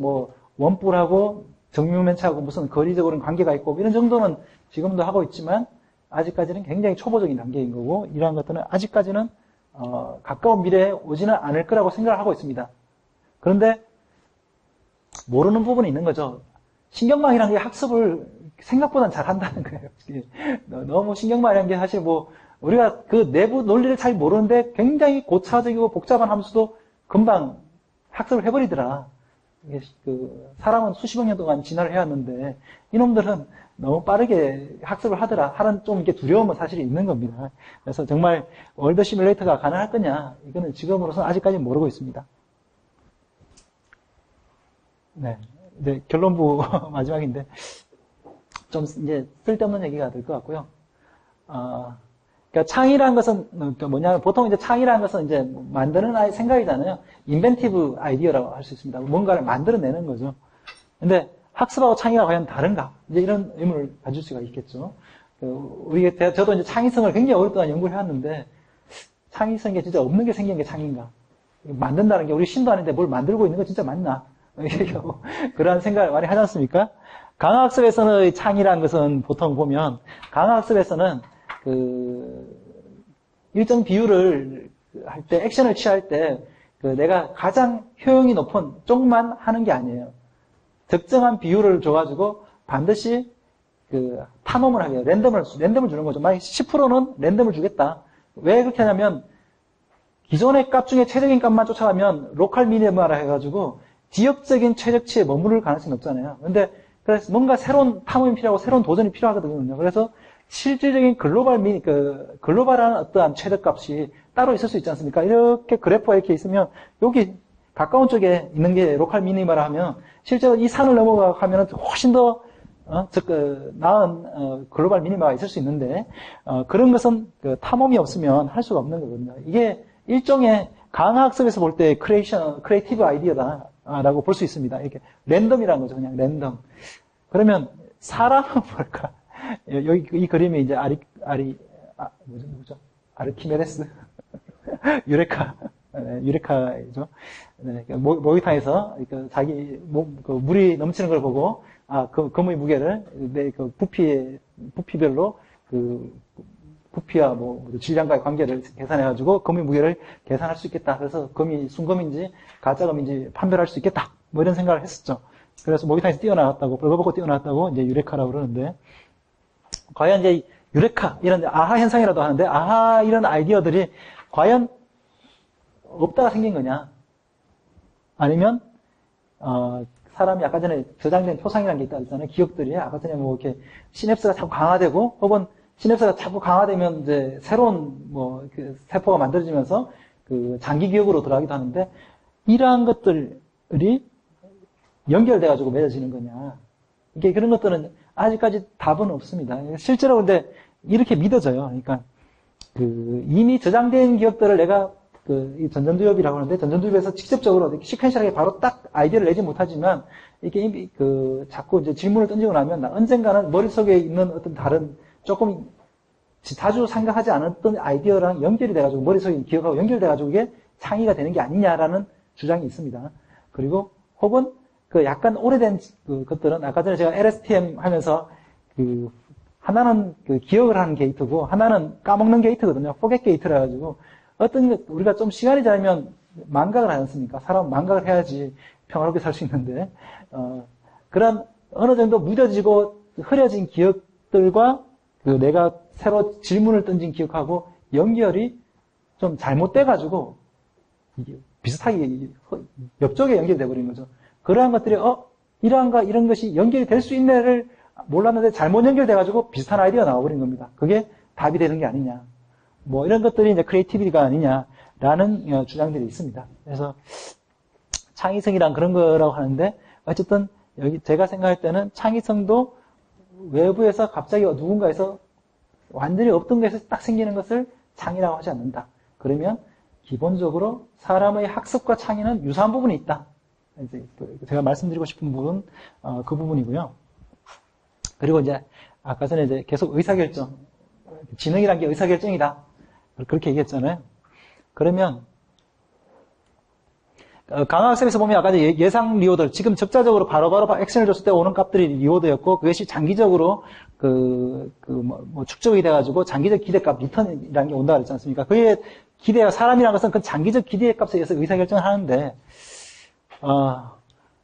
A: 원뿔하고 정육면체하고 무슨 거리적으로는 관계가 있고 이런 정도는 지금도 하고 있지만 아직까지는 굉장히 초보적인 단계인 거고 이러한 것들은 아직까지는 가까운 미래에 오지는 않을 거라고 생각을 하고 있습니다. 그런데 모르는 부분이 있는 거죠. 신경망이라는 게 학습을 생각보다는 잘한다는 거예요. 너무 신경망이라는 게 사실 우리가 그 내부 논리를 잘 모르는데 굉장히 고차적이고 복잡한 함수도 금방 학습을 해버리더라. 사람은 수십억 년 동안 진화를 해왔는데 이놈들은 너무 빠르게 학습을 하더라 하는 좀 이렇게 두려움은 사실 있는 겁니다. 그래서 정말 월드 시뮬레이터가 가능할 거냐 이거는 지금으로서는 아직까지 모르고 있습니다. 네, 이제 결론부 마지막인데 좀 이제 쓸데없는 얘기가 될 것 같고요. 그러니까 창의라는 것은 뭐냐면 보통 이제 창의라는 것은 이제 만드는 생각이잖아요. 인벤티브 아이디어라고 할 수 있습니다. 뭔가를 만들어내는 거죠. 근데 학습하고 창의가 과연 다른가? 이제 이런 의문을 가질 수가 있겠죠. 저도 이제 창의성을 굉장히 오랫동안 연구를 해왔는데 창의성이 진짜 없는 게 생긴 게 창의인가? 만든다는 게 우리 신도 아닌데 뭘 만들고 있는 거 진짜 맞나? 그런 생각을 많이 하지 않습니까? 강화학습에서는 창의라는 것은 보통 보면 강화학습에서는 일정 비율을 할 때, 액션을 취할 때, 내가 가장 효용이 높은 쪽만 하는 게 아니에요. 특정한 비율을 줘가지고 반드시 탐험을 하게 해요. 랜덤을 주는 거죠. 만약 10%는 랜덤을 주겠다. 왜 그렇게 하냐면, 기존의 값 중에 최적인 값만 쫓아가면 로컬 미니멈이라 해가지고 지역적인 최적치에 머무를 가능성이 없잖아요. 그래서 뭔가 새로운 탐험이 필요하고 새로운 도전이 필요하거든요. 그래서 실질적인 글로벌한 어떠한 최저값이 따로 있을 수 있지 않습니까? 이렇게 그래프가 이렇게 있으면, 여기 가까운 쪽에 있는 게 로컬 미니마라 하면, 실제로 이 산을 넘어가면 훨씬 더, 나은, 글로벌 미니마가 있을 수 있는데, 그런 것은 탐험이 없으면 할 수가 없는 거거든요. 이게 일종의 강화학습에서 볼 때 크리에이티브 아이디어다라고 볼 수 있습니다. 이렇게 랜덤이라는 거죠. 그냥 랜덤. 그러면 사람은 뭘까? 여기 이 그림이 이제 뭐죠? 아르키메데스 유레카죠. 네, 목욕탕에서 자기 물이 넘치는 걸 보고 금의 무게를 부피별로 부피와 질량과의 관계를 계산해가지고 금의 무게를 계산할 수 있겠다. 그래서 금이 순금인지 가짜금인지 판별할 수 있겠다. 이런 생각을 했었죠. 그래서 목욕탕에서 뛰어나왔다고 벌거벗고 뛰어나왔다고 이제 유레카라고 그러는데. 과연 이제 유레카 이런 아하 현상이라도 하는데 아하 이런 아이디어들이 과연 없다가 생긴 거냐? 아니면 사람이 아까 전에 저장된 표상이라는 게 있다 그랬잖아요. 기억들이. 아까 전에 뭐 이렇게 시냅스가 자꾸 강화되고, 혹은 시냅스가 자꾸 강화되면 이제 새로운 뭐 그 세포가 만들어지면서 그 장기 기억으로 들어가기도 하는데, 이러한 것들이 연결돼가지고 맺어지는 거냐. 이게 그런 것들은 아직까지 답은 없습니다. 실제로 근데 이렇게 믿어져요. 그러니까 그 이미 저장된 기억들을 내가 이 전전두엽이라고 하는데, 전전두엽에서 직접적으로 시퀀셜하게 바로 딱 아이디어를 내지 못하지만, 이게 자꾸 이제 질문을 던지고 나면 언젠가는 머릿속에 있는 어떤 다른 조금 자주 생각하지 않았던 아이디어랑 연결이 돼가지고 머릿속에 기억하고 연결돼가지고 이게 창의가 되는 게 아니냐라는 주장이 있습니다. 그리고 혹은 그 약간 오래된 것들은 아까 전에 제가 LSTM 하면서 하나는 그 기억을 하는 게이트고 하나는 까먹는 게이트거든요. 포겟 게이트라 가지고 어떤 것 우리가 좀 시간이 지나면 망각을 하지 않습니까? 사람은 망각을 해야지 평화롭게 살 수 있는데 그런 어느 정도 무뎌지고 흐려진 기억들과 내가 새로 질문을 던진 기억하고 연결이 좀 잘못돼 가지고 비슷하게 옆쪽에 연결돼 버린 거죠. 그러한 것들이 이러한가 이런 것이 연결이 될 수 있네를 몰랐는데 잘못 연결돼 가지고 비슷한 아이디어가 나와버린 겁니다. 그게 답이 되는 게 아니냐. 뭐 이런 것들이 이제 크리에이티비티가 아니냐라는 주장들이 있습니다. 그래서 창의성이란 그런 거라고 하는데 어쨌든 여기 제가 생각할 때는 창의성도 외부에서 갑자기 누군가에서 완전히 없던 것에서 딱 생기는 것을 창의라고 하지 않는다. 그러면 기본적으로 사람의 학습과 창의는 유사한 부분이 있다. 이제 제가 말씀드리고 싶은 부분 그 부분이고요. 그리고 이제 아까 전에 이제 계속 의사결정, 지능이란 게 의사결정이다. 그렇게 얘기했잖아요. 그러면 강화학습에서 보면 아까 예상 리워드, 지금 적자적으로 바로바로 액션을 줬을 때 오는 값들이 리워드였고 그것이 장기적으로 축적이 돼가지고 장기적 기대값 리턴이라는 게 온다 그랬지 않습니까? 그의 기대가 사람이라는 것은 그 장기적 기대값에 의해서 의사결정을 하는데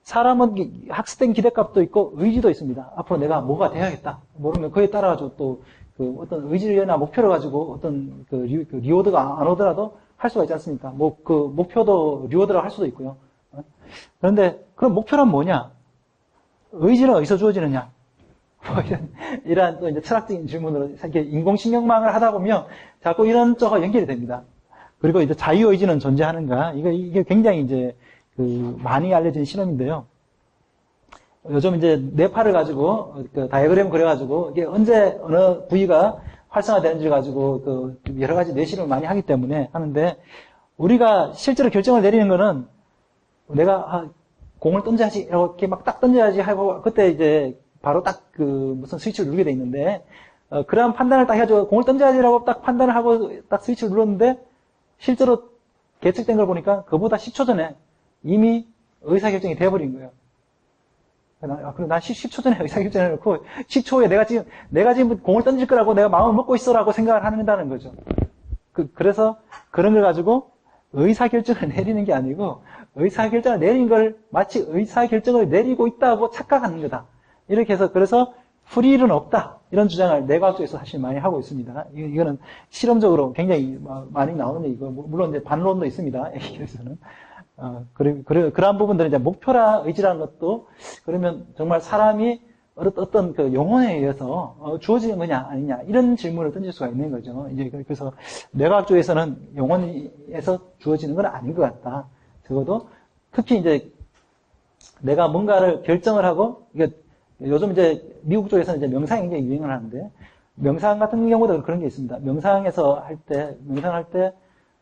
A: 사람은 학습된 기대값도 있고 의지도 있습니다. 앞으로 내가 뭐가 돼야겠다. 모르면 그에 따라가지고 또 어떤 의지나 목표를 가지고 어떤 리워드가 안 오더라도 할 수가 있지 않습니까? 목표도 리워드라고 할 수도 있고요. 그런데 그럼 목표란 뭐냐? 의지는 어디서 주어지느냐? 이러한 또 이제 철학적인 질문으로 이렇게 인공신경망을 하다 보면 자꾸 이런 쪽과 연결이 됩니다. 그리고 이제 자유의지는 존재하는가? 이게 굉장히 이제 많이 알려진 실험인데요. 요즘 이제 뇌파를 가지고 다이어그램 그려가지고 이게 언제 어느 부위가 활성화되는지를 가지고 여러 가지 뇌실험을 많이 하기 때문에 하는데 우리가 실제로 결정을 내리는 거는 내가 공을 던져야지 이렇게 막 딱 던져야지 하고 그때 이제 바로 딱 무슨 스위치를 누르게 돼 있는데 그러한 판단을 딱 해가지고 공을 던져야지라고 딱 판단을 하고 딱 스위치를 눌렀는데 실제로 계측된 걸 보니까 그보다 10초 전에 이미 의사결정이 돼버린 거예요. 그럼 난 10초 전에 의사결정을 해놓고 10초 후에 내가 지금 공을 던질 거라고 내가 마음을 먹고 있어라고 생각을 한다는 거죠. 그래서 그런 걸 가지고 의사결정을 내리는 게 아니고 의사결정을 내린 걸 마치 의사결정을 내리고 있다고 착각하는 거다. 이렇게 해서 그래서 프리는 없다. 이런 주장을 내과학 쪽에서 사실 많이 하고 있습니다. 이거는 실험적으로 굉장히 많이 나오는 얘기고 물론 이제 반론도 있습니다. 애기에서는. 그러한 부분들은 이제 목표라 의지라는 것도 그러면 정말 사람이 어떤 영혼에 의해서 주어지는 거냐 아니냐 이런 질문을 던질 수가 있는 거죠. 이제 그래서 뇌과학 쪽에서는 영혼에서 주어지는 건 아닌 것 같다. 적어도 특히 이제 내가 뭔가를 결정을 하고 이게 요즘 이제 미국 쪽에서는 이제 명상이 굉장히 유행을 하는데 명상 같은 경우도 그런 게 있습니다. 명상에서 명상할 때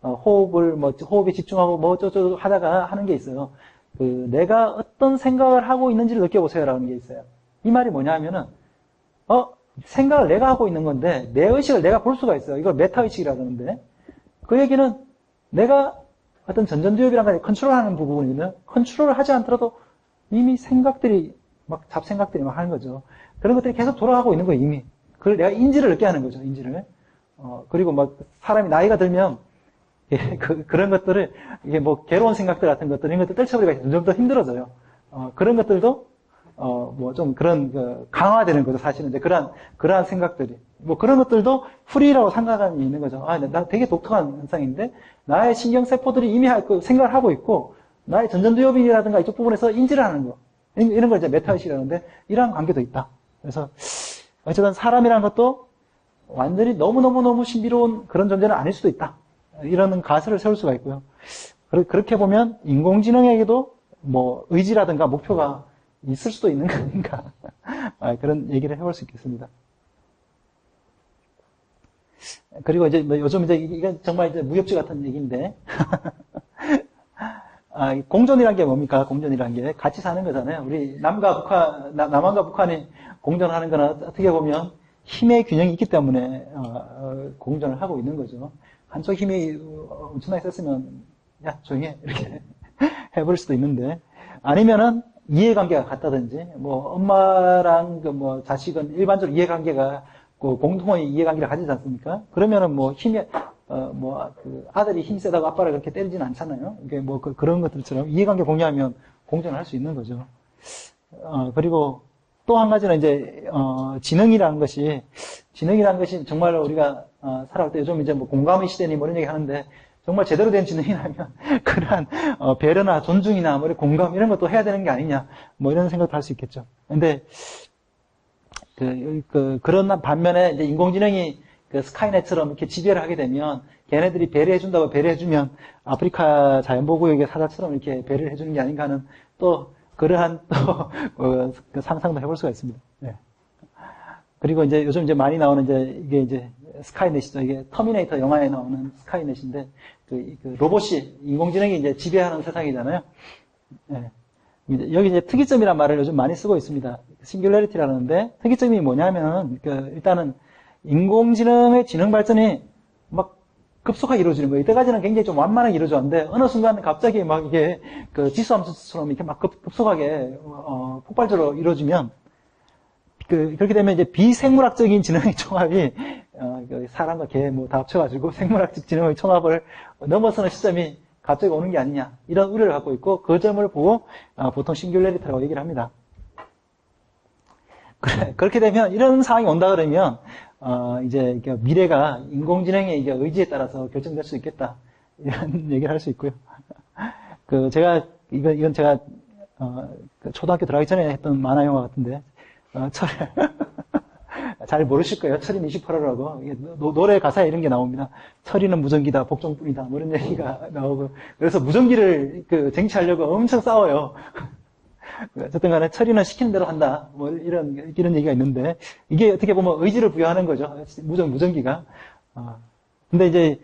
A: 호흡에 집중하고 어쩌고 하다가 하는 게 있어요. 내가 어떤 생각을 하고 있는지를 느껴보세요라는 게 있어요. 이 말이 뭐냐면은, 생각을 내가 하고 있는 건데, 내 의식을 내가 볼 수가 있어요. 이걸 메타의식이라 그러는데, 그 얘기는 내가 어떤 전전두엽이라는 걸 컨트롤하는 부분이거든요. 컨트롤을 하지 않더라도 이미 생각들이, 잡생각들이 막 하는 거죠. 그런 것들이 계속 돌아가고 있는 거예요, 이미. 그걸 내가 인지를 늦게 하는 거죠, 인지를. 그리고 사람이 나이가 들면, 그런 것들을, 이게 괴로운 생각들 같은 것들, 이런 것들 떨쳐버리기가 점점 더 힘들어져요. 그런 것들도, 좀 강화되는 거죠, 사실은. 이제 그러한 생각들이. 그런 것들도 프리라고 생각하는 게 있는 거죠. 나 되게 독특한 현상인데, 나의 신경세포들이 이미 생각을 하고 있고, 나의 전전두엽이라든가 이쪽 부분에서 인지를 하는 거. 이런 걸 이제 메타의식이라는데, 이러한 관계도 있다. 그래서, 어쨌든 사람이란 것도 완전히 너무너무너무 신비로운 그런 존재는 아닐 수도 있다. 이런 가설을 세울 수가 있고요. 그렇게 보면 인공지능에게도 뭐 의지라든가 목표가 있을 수도 있는 거 아닌가. 그런 얘기를 해볼 수 있겠습니다. 그리고 이제 뭐 요즘 이제 이건 정말 이제 무협지 같은 얘기인데, 공존이란 게 뭡니까? 공존이란 게 같이 사는 거잖아요. 우리 남한과 북한이 공존하는 거는 어떻게 보면 힘의 균형이 있기 때문에 공존을 하고 있는 거죠. 한쪽 힘이 엄청나게 셌으면 야 조용히 해 이렇게 해버릴 수도 있는데, 아니면은 이해관계가 같다든지, 뭐 엄마랑 그 뭐 자식은 일반적으로 이해관계가 그 공통의 이해관계를 가지지 않습니까? 그러면은 뭐 힘이 그 아들이 힘이 세다고 아빠를 그렇게 때리지는 않잖아요. 이게 뭐 그런 것들처럼 이해관계 공유하면 공존을 할 수 있는 거죠. 그리고 또 한 가지는 이제 지능이라는 것이 정말 우리가 살아올 때 요즘 이제 뭐 공감의 시대니 뭐 이런 얘기 하는데, 정말 제대로 된 지능이라면 그러한 배려나 존중이나 뭐 공감 이런 것도 해야 되는 게 아니냐, 뭐 이런 생각도 할 수 있겠죠. 근데 그런 반면에 이제 인공지능이 그 스카이넷처럼 이렇게 지배를 하게 되면, 걔네들이 배려해준다고 배려해주면 아프리카 자연보호구역의 사자처럼 이렇게 배려를 해주는 게 아닌가 하는 또 그러한 또 상상도 해볼 수가 있습니다. 네. 그리고 이제 요즘 이제 많이 나오는 이게 이제 스카이넷이죠. 이게 터미네이터 영화에 나오는 스카이넷인데, 그 로봇이 인공지능이 이제 지배하는 세상이잖아요. 네. 여기 이제 특이점이라는 말을 요즘 많이 쓰고 있습니다. 싱귤러리티라는데, 특이점이 뭐냐면 일단은 인공지능의 지능 발전이 막 급속하게 이루어지는 거예요. 이때까지는 굉장히 좀 완만하게 이루어졌는데, 어느 순간 갑자기 막 이게 지수함수처럼 이렇게 막 급속하게 폭발적으로 이루어지면, 그렇게 되면 이제 비생물학적인 지능의 총합이 사람과 개 뭐 다 합쳐가지고 생물학적 지능의 총합을 넘어서는 시점이 갑자기 오는 게 아니냐, 이런 우려를 갖고 있고, 그 점을 보고 보통 싱귤러리티라고 얘기를 합니다. 그렇게 되면, 이런 상황이 온다 그러면 이제 미래가 인공지능의 이제 의지에 따라서 결정될 수 있겠다, 이런 얘기를 할 수 있고요. 이건 제가 초등학교 들어가기 전에 했던 만화 영화 같은데, 잘 모르실 거예요. 철인 28호라고. 노래 가사에 이런 게 나옵니다. 철인은 무전기다, 복종뿐이다, 뭐 이런 얘기가 나오고. 그래서 무전기를 쟁취하려고 엄청 싸워요. 어쨌든 간에 철인은 시키는 대로 한다, 뭐 이런 얘기가 있는데, 이게 어떻게 보면 의지를 부여하는 거죠. 무전기가. 근데 이제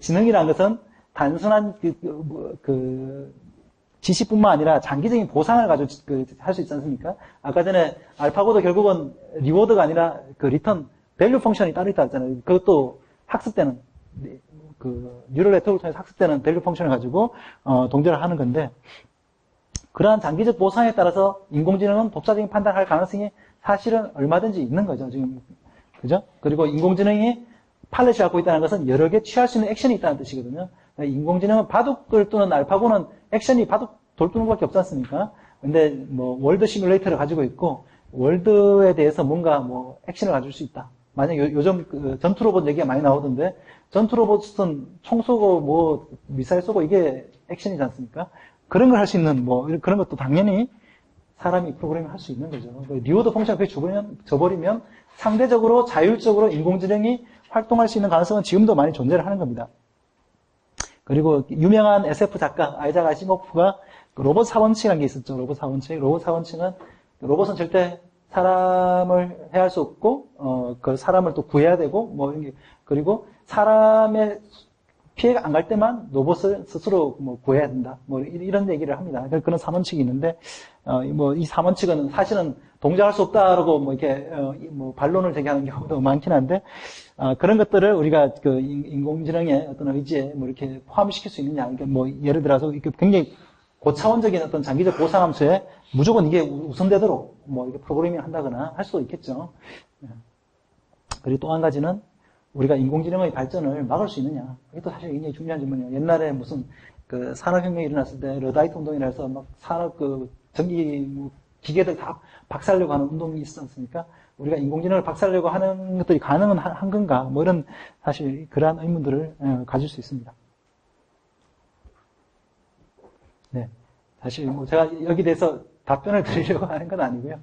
A: 지능이라는 것은 단순한 지시뿐만 아니라 장기적인 보상을 가지고 할 수 있지 않습니까? 아까 전에 알파고도 결국은 리워드가 아니라 리턴 밸류 펑션이 따로 있다 했잖아요. 그것도 학습되는 뉴럴 네트워크를 통해서 학습되는 밸류 펑션을 가지고 동작을 하는 건데, 그러한 장기적 보상에 따라서 인공지능은 독자적인 판단을 할 가능성이 사실은 얼마든지 있는 거죠, 지금. 그죠? 그리고 인공지능이 팔렛을 갖고 있다는 것은 여러 개 취할 수 있는 액션이 있다는 뜻이거든요. 인공지능은 바둑을 두는 알파고는 액션이 바둑 돌두는 것밖에 없지 않습니까? 근데 뭐 월드 시뮬레이터를 가지고 있고, 월드에 대해서 뭔가 뭐 액션을 가질 수 있다. 만약 요즘 전투 로봇 얘기가 많이 나오던데, 전투 로봇은 총 쏘고 뭐 미사일 쏘고 이게 액션이지 않습니까? 그런 걸 할 수 있는 뭐 그런 것도 당연히 사람이 프로그래밍 할 수 있는 거죠. 리워드 펑션을 그렇게 줘버리면 상대적으로 자율적으로 인공지능이 활동할 수 있는 가능성은 지금도 많이 존재를 하는 겁니다. 그리고 유명한 SF 작가 아이작 아시모프가 로봇 사원칙이라는 게 있었죠. 로봇 사원칙은 로봇은 절대 사람을 해할 수 없고, 그 사람을 또 구해야 되고, 뭐 이런 게, 그리고 사람의 피해가 안 갈 때만 로봇을 스스로 뭐 구해야 된다. 뭐 이런 얘기를 합니다. 그런 사원칙이 있는데, 뭐 이 사원칙은 사실은 동작할 수 없다라고 뭐 이렇게 뭐 반론을 제기하는 경우도 많긴 한데, 그런 것들을 우리가 인공지능의 어떤 의지에 뭐 이렇게 포함시킬 수 있느냐. 그러니까 뭐 예를 들어서 굉장히 고차원적인 어떤 장기적 보상함수에 무조건 이게 우선되도록 뭐 이렇게 프로그래밍을 한다거나 할 수도 있겠죠. 그리고 또 한 가지는 우리가 인공지능의 발전을 막을 수 있느냐. 이게 또 사실 굉장히 중요한 질문이에요. 옛날에 무슨 산업혁명이 일어났을 때 러다이트 운동이라 해서 막 산업 전기 기계들 다 박살내려고 하는 운동이 있었지 않습니까? 우리가 인공지능을 박살내려고 하는 것들이 가능은 한 건가? 뭐 이런 사실 그러한 의문들을 가질 수 있습니다. 네. 사실 뭐 제가 여기 대해서 답변을 드리려고 하는 건 아니고요.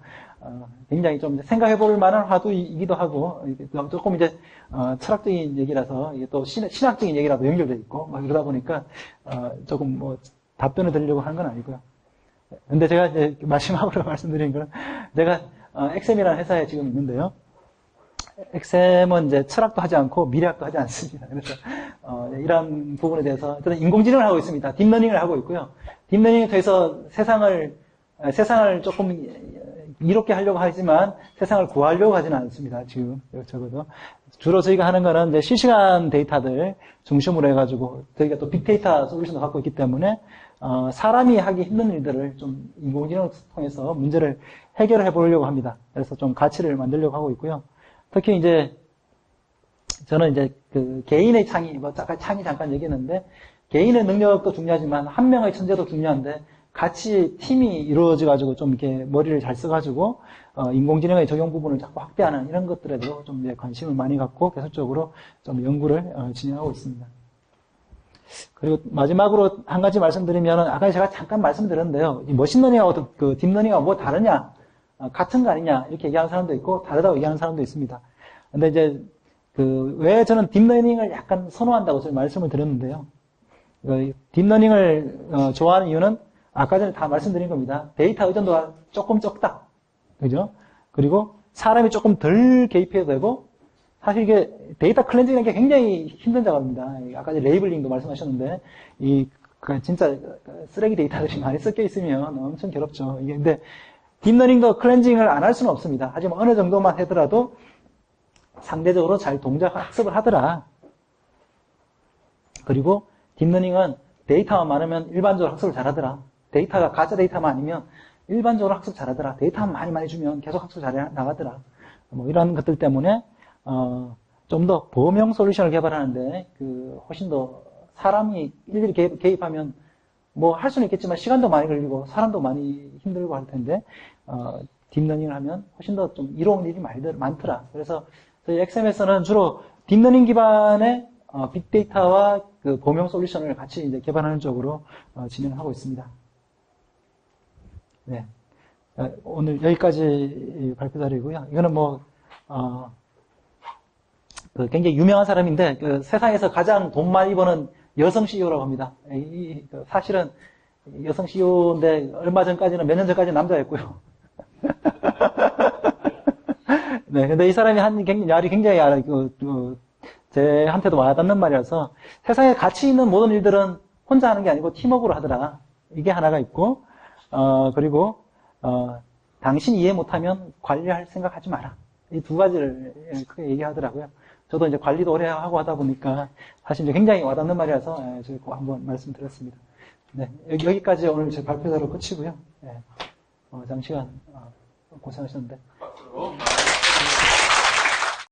A: 굉장히 좀 생각해 볼 만한 화두이기도 하고, 조금 이제, 철학적인 얘기라서, 이게 또 신학적인 얘기라도 연결돼 있고, 막 이러다 보니까, 조금 뭐, 답변을 드리려고 하는 건 아니고요. 근데 제가 이제 마지막으로 말씀드린 거는, 제가, 엑셈이라는 회사에 지금 있는데요. 엑셈은 이제 철학도 하지 않고 미래학도 하지 않습니다. 그래서, 이런 부분에 대해서, 저는 인공지능을 하고 있습니다. 딥러닝을 하고 있고요. 딥러닝에 대해서 세상을 조금 이롭게 하려고 하지만 세상을 구하려고 하지는 않습니다. 지금 적어도 주로 저희가 하는 거는 이제 실시간 데이터들 중심으로 해가지고 저희가 또 빅데이터 솔루션을 갖고 있기 때문에 사람이 하기 힘든 일들을 좀 인공지능을 통해서 문제를 해결해 보려고 합니다. 그래서 좀 가치를 만들려고 하고 있고요. 특히 이제 저는 이제 그 개인의 창의, 뭐 창의 잠깐 얘기했는데 개인의 능력도 중요하지만 한 명의 천재도 중요한데 같이 팀이 이루어져가지고 좀 이렇게 머리를 잘 써가지고 인공지능의 적용 부분을 자꾸 확대하는 이런 것들에도 좀 이제 관심을 많이 갖고 계속적으로 좀 연구를 진행하고 있습니다. 그리고 마지막으로 한 가지 말씀드리면 아까 제가 잠깐 말씀드렸는데요. 이 머신러닝하고 그 딥러닝하고 뭐 다르냐, 같은 거 아니냐 이렇게 얘기하는 사람도 있고 다르다고 얘기하는 사람도 있습니다. 근데 이제 왜 저는 딥러닝을 약간 선호한다고 저는 말씀을 드렸는데요. 딥러닝을 좋아하는 이유는 아까 전에 다 말씀드린 겁니다. 데이터 의존도가 조금 적다. 그죠? 그리고 사람이 조금 덜 개입해도 되고, 사실 이게 데이터 클렌징이라는 게 굉장히 힘든 작업입니다. 아까 레이블링도 말씀하셨는데, 진짜 쓰레기 데이터들이 많이 섞여 있으면 엄청 괴롭죠. 이게 근데 딥러닝도 클렌징을 안 할 수는 없습니다. 하지만 어느 정도만 하더라도 상대적으로 잘 동작 학습을 하더라. 그리고 딥러닝은 데이터만 많으면 일반적으로 학습을 잘하더라. 데이터가 가짜 데이터만 아니면 일반적으로 학습 잘하더라. 데이터만 많이 주면 계속 학습 잘 나가더라. 뭐 이런 것들 때문에 좀 더 범용 솔루션을 개발하는데 훨씬 더 사람이 일일이 개입하면 뭐 할 수는 있겠지만 시간도 많이 걸리고 사람도 많이 힘들고 할 텐데 딥러닝을 하면 훨씬 더 좀 이로운 일이 많더라. 그래서 저희 엑셈에서는 주로 딥러닝 기반의 빅데이터와 그 범용 솔루션을 같이 이제 개발하는 쪽으로 진행하고 있습니다. 네. 오늘 여기까지 발표 자료이고요. 이거는 뭐, 굉장히 유명한 사람인데, 세상에서 가장 돈 많이 버는 여성 CEO라고 합니다. 사실은 여성 CEO인데, 얼마 전까지는, 몇 년 전까지는 남자였고요. 네. 근데 이 사람이 한 말이 굉장히, 제한테도 와닿는 말이라서, 세상에 가치 있는 모든 일들은 혼자 하는 게 아니고 팀워크로 하더라. 이게 하나가 있고, 그리고, 당신 이해 못하면 관리할 생각하지 마라. 이 두 가지를 크게 얘기하더라고요. 저도 이제 관리도 오래 하고 하다 보니까 사실 이제 굉장히 와닿는 말이라서 저희 꼭 한번 말씀드렸습니다. 네. 여기까지 오늘 제 발표자로 끝이고요. 네. 장시간 고생하셨는데.